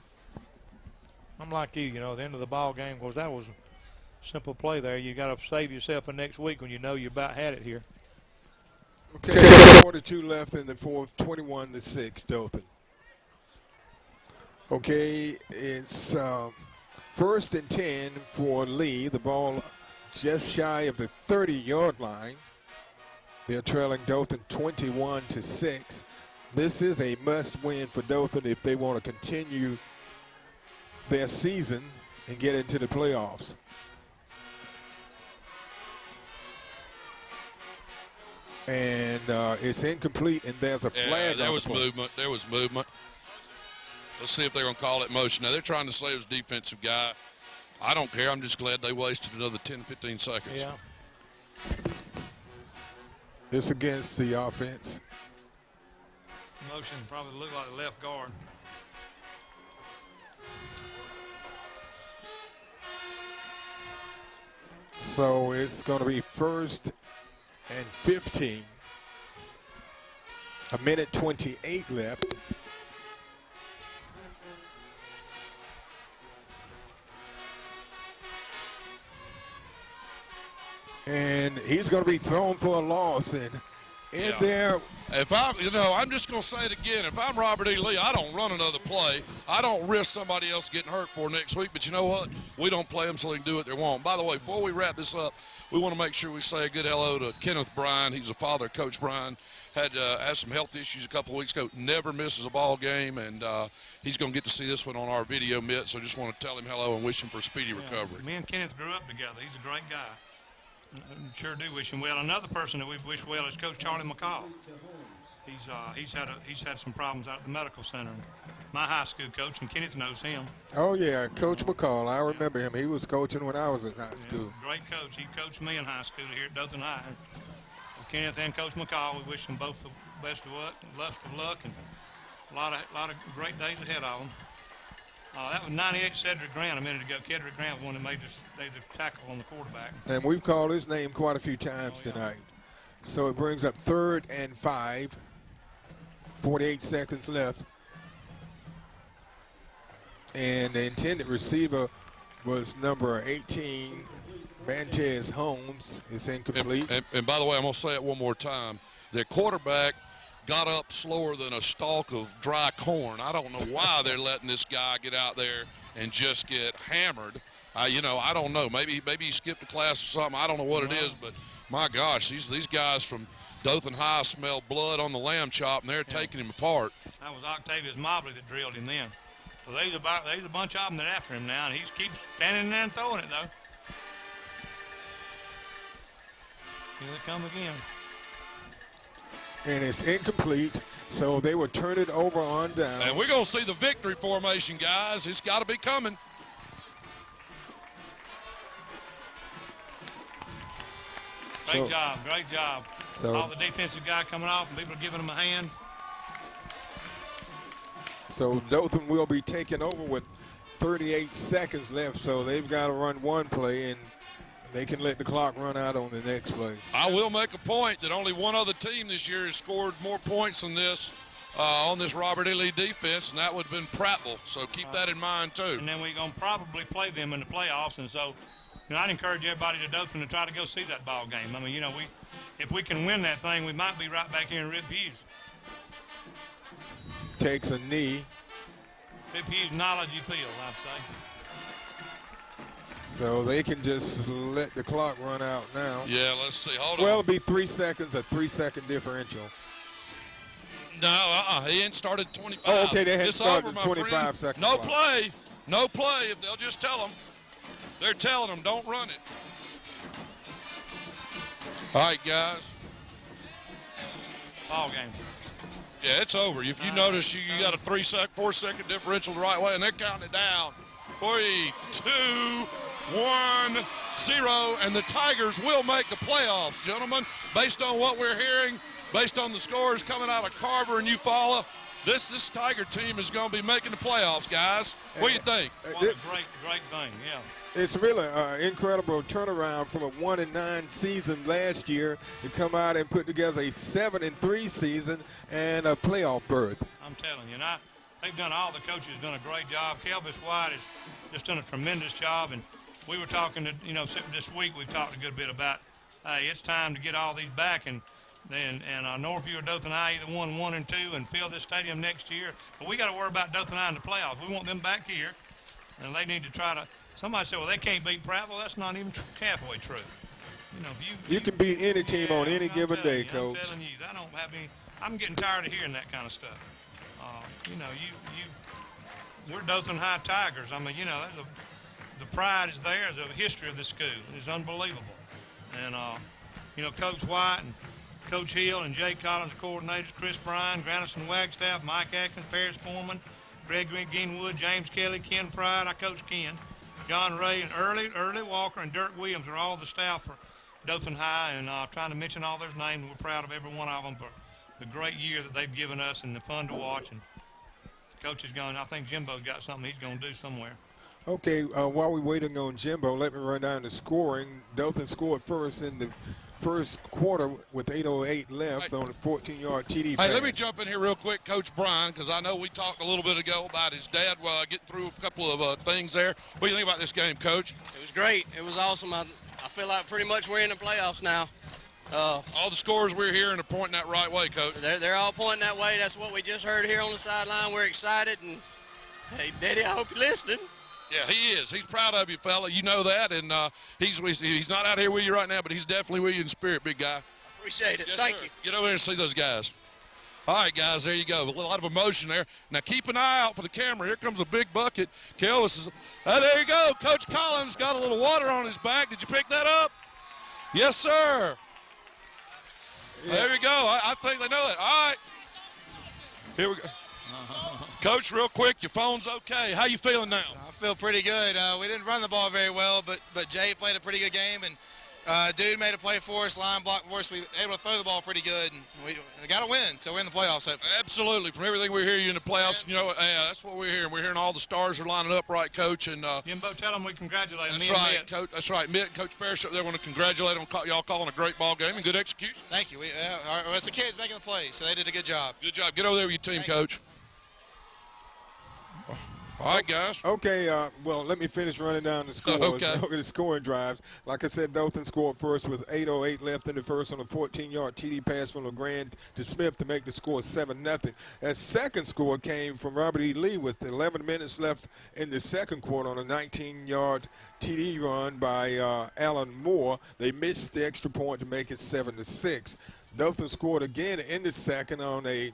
I'm like you, at the end of the ball game, because that was a simple play there. You got to save yourself for next week when you know you about had it here. Okay, 42 left in the fourth, 21-6, Dothan. Okay, it's first and 10 for Lee. The ball just shy of the 30-yard line. They're trailing Dothan 21-6. This is a must-win for Dothan if they want to continue their season and get into the playoffs. And it's incomplete, and there's a flag. There was movement. There was movement. Let's see if they're going to call it motion. Now, they're trying to say it was defensive guy. I don't care. I'm just glad they wasted another 10, 15 seconds. Yeah. It's against the offense. Motion probably looked like the left guard. So it's going to be first and 15. A minute 28 left. And he's going to be thrown for a loss. And in there. If I'm just going to say it again. If I'm Robert E. Lee, I don't run another play. I don't risk somebody else getting hurt for next week. But you know what? We don't play them so they can do what they want. By the way, before we wrap this up, we want to make sure we say a good hello to Kenneth Bryan. He's the father of Coach Bryan. Had some health issues a couple of weeks ago. Never misses a ball game, and he's going to get to see this one on our video mitt. So just want to tell him hello and wish him for speedy recovery. Me and Kenneth grew up together. He's a great guy. Sure do wish him well. Another person that we wish well is Coach Charlie McCall. He's had some problems out at the medical center. My high school coach, and Kenneth knows him. Oh yeah, Coach McCall. I remember him. He was coaching when I was in high school. Great coach. He coached me in high school here at Dothan High. Kenneth and Coach McCall, we wish them both the best of luck, and a lot of great days ahead of them. That was 98 Cedric Grant a minute ago. Cedric Grant was one that made the tackle on the quarterback. And we've called his name quite a few times tonight. So it brings up 3rd and 5. 48 seconds left. And the intended receiver was number 18, Mantez Holmes. It's incomplete. And by the way, I'm going to say it one more time. The quarterback got up slower than a stalk of dry corn. I don't know why they're letting this guy get out there and just get hammered. I don't know. Maybe he skipped a class or something. I don't know what it is, but my gosh, these guys from Dothan High smell blood on the lamb chop, and they're taking him apart. That was Octavius Mobley that drilled him then. So there's a bunch of them that after him now, and he keeps standing there and throwing it, though. Here they come again. And it's incomplete, so they will turn it over on down. And we're going to see the victory formation, guys. It's got to be coming. Great job. So, all the defensive guy coming off, and people are giving him a hand. So Dothan will be taking over with 38 seconds left, so they've got to run one play, and they can let the clock run out on the next play. I will make a point that only one other team this year has scored more points than this on this Robert E. Lee defense, and that would have been Prattville. So keep that in mind, too. And then we're going to probably play them in the playoffs, and so I'd encourage everybody to Dothan to try to go see that ball game. I mean, if we can win that thing, we might be right back here in Rip Hughes. Takes a knee. Rip Hughes Knowledge Field, I'd say. So they can just let the clock run out now. Yeah, let's see. Hold on. Well, it'll be 3 seconds, a 3-second differential. No, he ain't started 25. Oh, okay, they had started over, 25 friend. seconds. No play. No play. If they'll just tell them. They're telling them, don't run it. All right, guys. Ball game. Yeah, it's over. If you notice, you got a 4-second differential the right way, and they're counting it down. 3, 2, 1, 0, and the Tigers will make the playoffs, gentlemen. Based on what we're hearing, based on the scores coming out of Carver and Eufaula, this Tiger team is going to be making the playoffs, guys. What do you think? What a great thing, yeah. It's really an incredible turnaround from a 1-9 season last year to come out and put together a 7-3 season and a playoff berth. I'm telling you, they've done all the coaches done a great job. Kelvis White has just done a tremendous job, and we were talking to, this week we've talked a good bit about, hey, it's time to get all these back, and Northview or Dothan High either won 1 and 2 and fill this stadium next year. But we got to worry about Dothan High in the playoffs. We want them back here, and they need to try to. Somebody said, well, they can't beat Pratt. Well, that's not even halfway true. You can beat any team on any given day, Coach. I'm telling you, I don't have any. I'm getting tired of hearing that kind of stuff. We're Dothan High Tigers. I mean, the pride is there. There's a history of this school. It's unbelievable. And, Coach White and Coach Hill and Jay Collins, the coordinators, Chris Bryan, Granison Wagstaff, Mike Atkins, Paris Foreman, Greg Greenwood, James Kelly, Ken Pride. I coach Ken. John Ray and Early Walker and Dirk Williams are all the staff for Dothan High, and trying to mention all their names. We're proud of every one of them for the great year that they've given us and the fun to watch. And the coach is going. I think Jimbo's got something he's going to do somewhere. Okay, while we're waiting on Jimbo, let me run down the scoring. Dothan scored first in the first quarter with 8:08 left on a 14-yard TD pass. Hey, let me jump in here real quick, Coach Bryan, because I know we talked a little bit ago about his dad getting through a couple of things there. What do you think about this game, Coach? It was great. It was awesome. I feel like pretty much we're in the playoffs now. All the scores we're hearing are pointing that right way, Coach. They're all pointing that way. That's what we just heard here on the sideline. We're excited, and hey, Daddy, I hope you're listening. Yeah, he is. He's proud of you, fella. You know that, and he's not out here with you right now, but he's definitely with you in spirit, big guy. Appreciate it. Yes, Thank sir. you. Get over there and see those guys. All right, guys, there you go. A lot of emotion there. Now keep an eye out for the camera. Here comes a big bucket. Kelvis is. There you go. Coach Collins got a little water on his back. Did you pick that up? Yes, sir. Yeah. There you go. I think they know it. All right. Here we go. Coach, real quick, your phone's okay. How you feeling now? I feel pretty good. We didn't run the ball very well, but Jay played a pretty good game, and dude made a play for us, line block for us. We were able to throw the ball pretty good, and we got to win, so we're in the playoffs. Hopefully. Absolutely. From everything we hear you in the playoffs, that's what we're hearing. We're hearing all the stars are lining up right, Coach. And Jimbo, tell them we congratulate them. That's right, Coach. That's right. Mitt and Coach Parrish up there want to congratulate on y'all calling a great ball game and good execution. Thank you. It's the kids making the plays, so they did a good job. Good job. Get over there with your team, Coach. All right, guys. Okay, well, let me finish running down the scores. Okay. The scoring drives. Like I said, Dothan scored first with 8:08 left in the first on a 14-yard TD pass from LeGrand to Smith to make the score 7-0. That second score came from Robert E. Lee with 11 minutes left in the second quarter on a 19-yard TD run by Alan Moore. They missed the extra point to make it 7-6. Dothan scored again in the second on they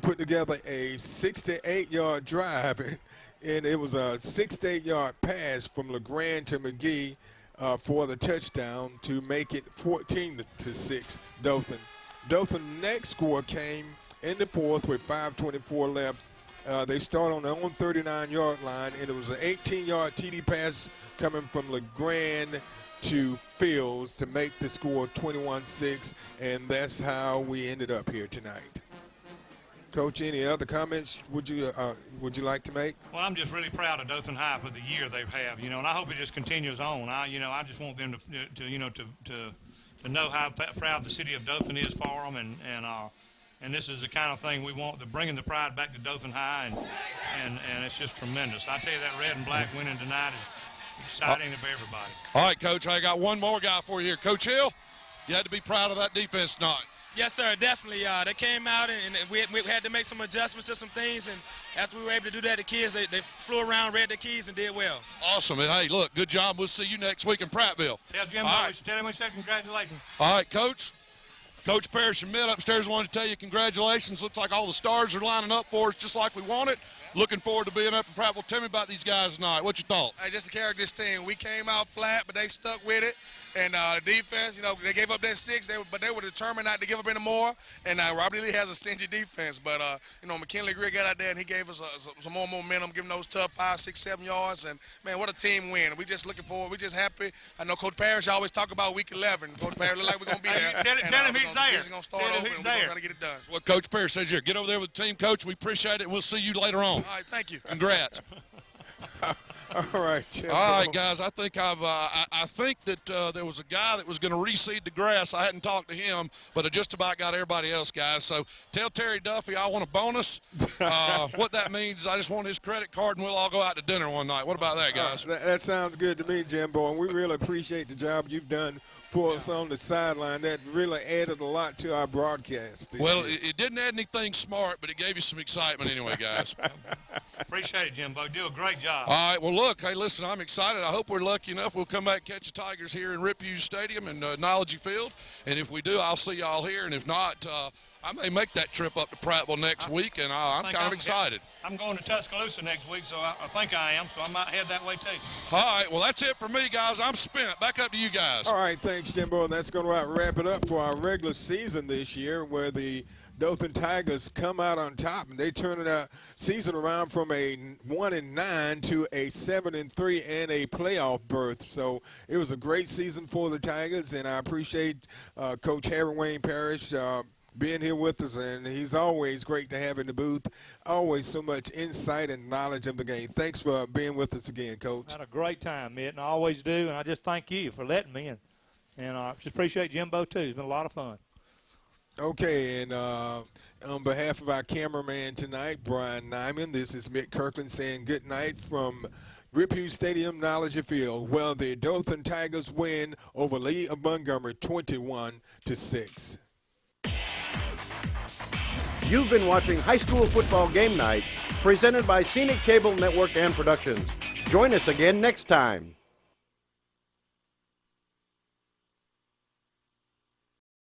put together a 68-yard drive. And it was a 68-yard pass from LeGrand to McGee for the touchdown to make it 14-6 Dothan. Dothan next score came in the fourth with 5:24 left. They start on their own 39-yard line, and it was an 18-yard TD pass coming from LeGrand to Fields to make the score 21-6, and that's how we ended up here tonight. Coach, any other comments would you like to make? Well, I'm just really proud of Dothan High for the year they have, and I hope it just continues on. I just want them to know how proud the city of Dothan is for them, and this is the kind of thing we want, bringing the pride back to Dothan High, and it's just tremendous. I tell you, that red and black winning tonight is exciting for everybody. All right, Coach, I got one more guy for you here. Coach Hill, you had to be proud of that defense tonight. Yes, sir, definitely. They came out, and we had to make some adjustments to some things, and after we were able to do that, the kids, they flew around, read their keys, and did well. Awesome. And, hey, look, good job. We'll see you next week in Prattville. Tell Jimbo, tell him we said congratulations. All right, Coach. Coach Parrish and Mitt upstairs wanted to tell you congratulations. Looks like all the stars are lining up for us just like we wanted. looking forward to being up in Prattville. Tell me about these guys tonight. What's your thought? Hey, just to carry this thing, we came out flat, but they stuck with it. And the defense, they gave up that 6, but they were determined not to give up any more. And Robbie Lee has a stingy defense. But, McKinley Greer got out there, and he gave us some more momentum, giving those tough 5, 6, 7 yards. And, man, what a team win. We just looking forward. We just happy. I know Coach Parrish always talk about Week 11. Coach Parrish look like we're going to be there. Tell him he's there. The season's going to start over, and we're trying to get it done. That's what Coach Parrish says here. Get over there with the team, Coach. We appreciate it, and we'll see you later on. All right, thank you. Congrats. All right, Jimbo. All right, guys. I think I think that there was a guy that was going to reseed the grass. I hadn't talked to him, but I just about got everybody else, guys. So tell Terry Duffy I want a bonus. What that means is I just want his credit card, and we'll all go out to dinner one night. What about that, guys? That sounds good to me, Jimbo, and we really appreciate the job you've done for us on the sideline. That really added a lot to our broadcast. Well, it didn't add anything smart, but it gave you some excitement anyway, guys. Appreciate it, Jimbo. Do a great job. All right. Well, look, hey, listen, I'm excited. I hope we're lucky enough we'll come back and catch the Tigers here in Rip Hughes Stadium and Knowledge Field. And if we do, I'll see y'all here. And if not, I may make that trip up to Prattville next week, and I'm kind of excited. I'm going to Tuscaloosa next week, so I think I am, so I might head that way too. All right, well, that's it for me, guys. I'm spent. Back up to you guys. All right, thanks, Jimbo, and that's going to wrap it up for our regular season this year, where the Dothan Tigers come out on top, and they turn the season around from a 1-9 to a 7-3 and a playoff berth. So it was a great season for the Tigers, and I appreciate Coach Harry Wayne Parrish being here with us, and he's always great to have in the booth. Always so much insight and knowledge of the game. Thanks for being with us again, Coach. I had a great time, Mitt, and I always do, and I just thank you for letting me in. And I just appreciate Jimbo, too. It's been a lot of fun. Okay, and on behalf of our cameraman tonight, Brian Nyman, this is Mitt Kirkland saying good night from Rip Hughes Stadium, Knowledge Field. Well, the Dothan Tigers win over Lee of Montgomery 21-6. You've been watching High School Football Game Night, presented by Scenic Cable Network and Productions. Join us again next time.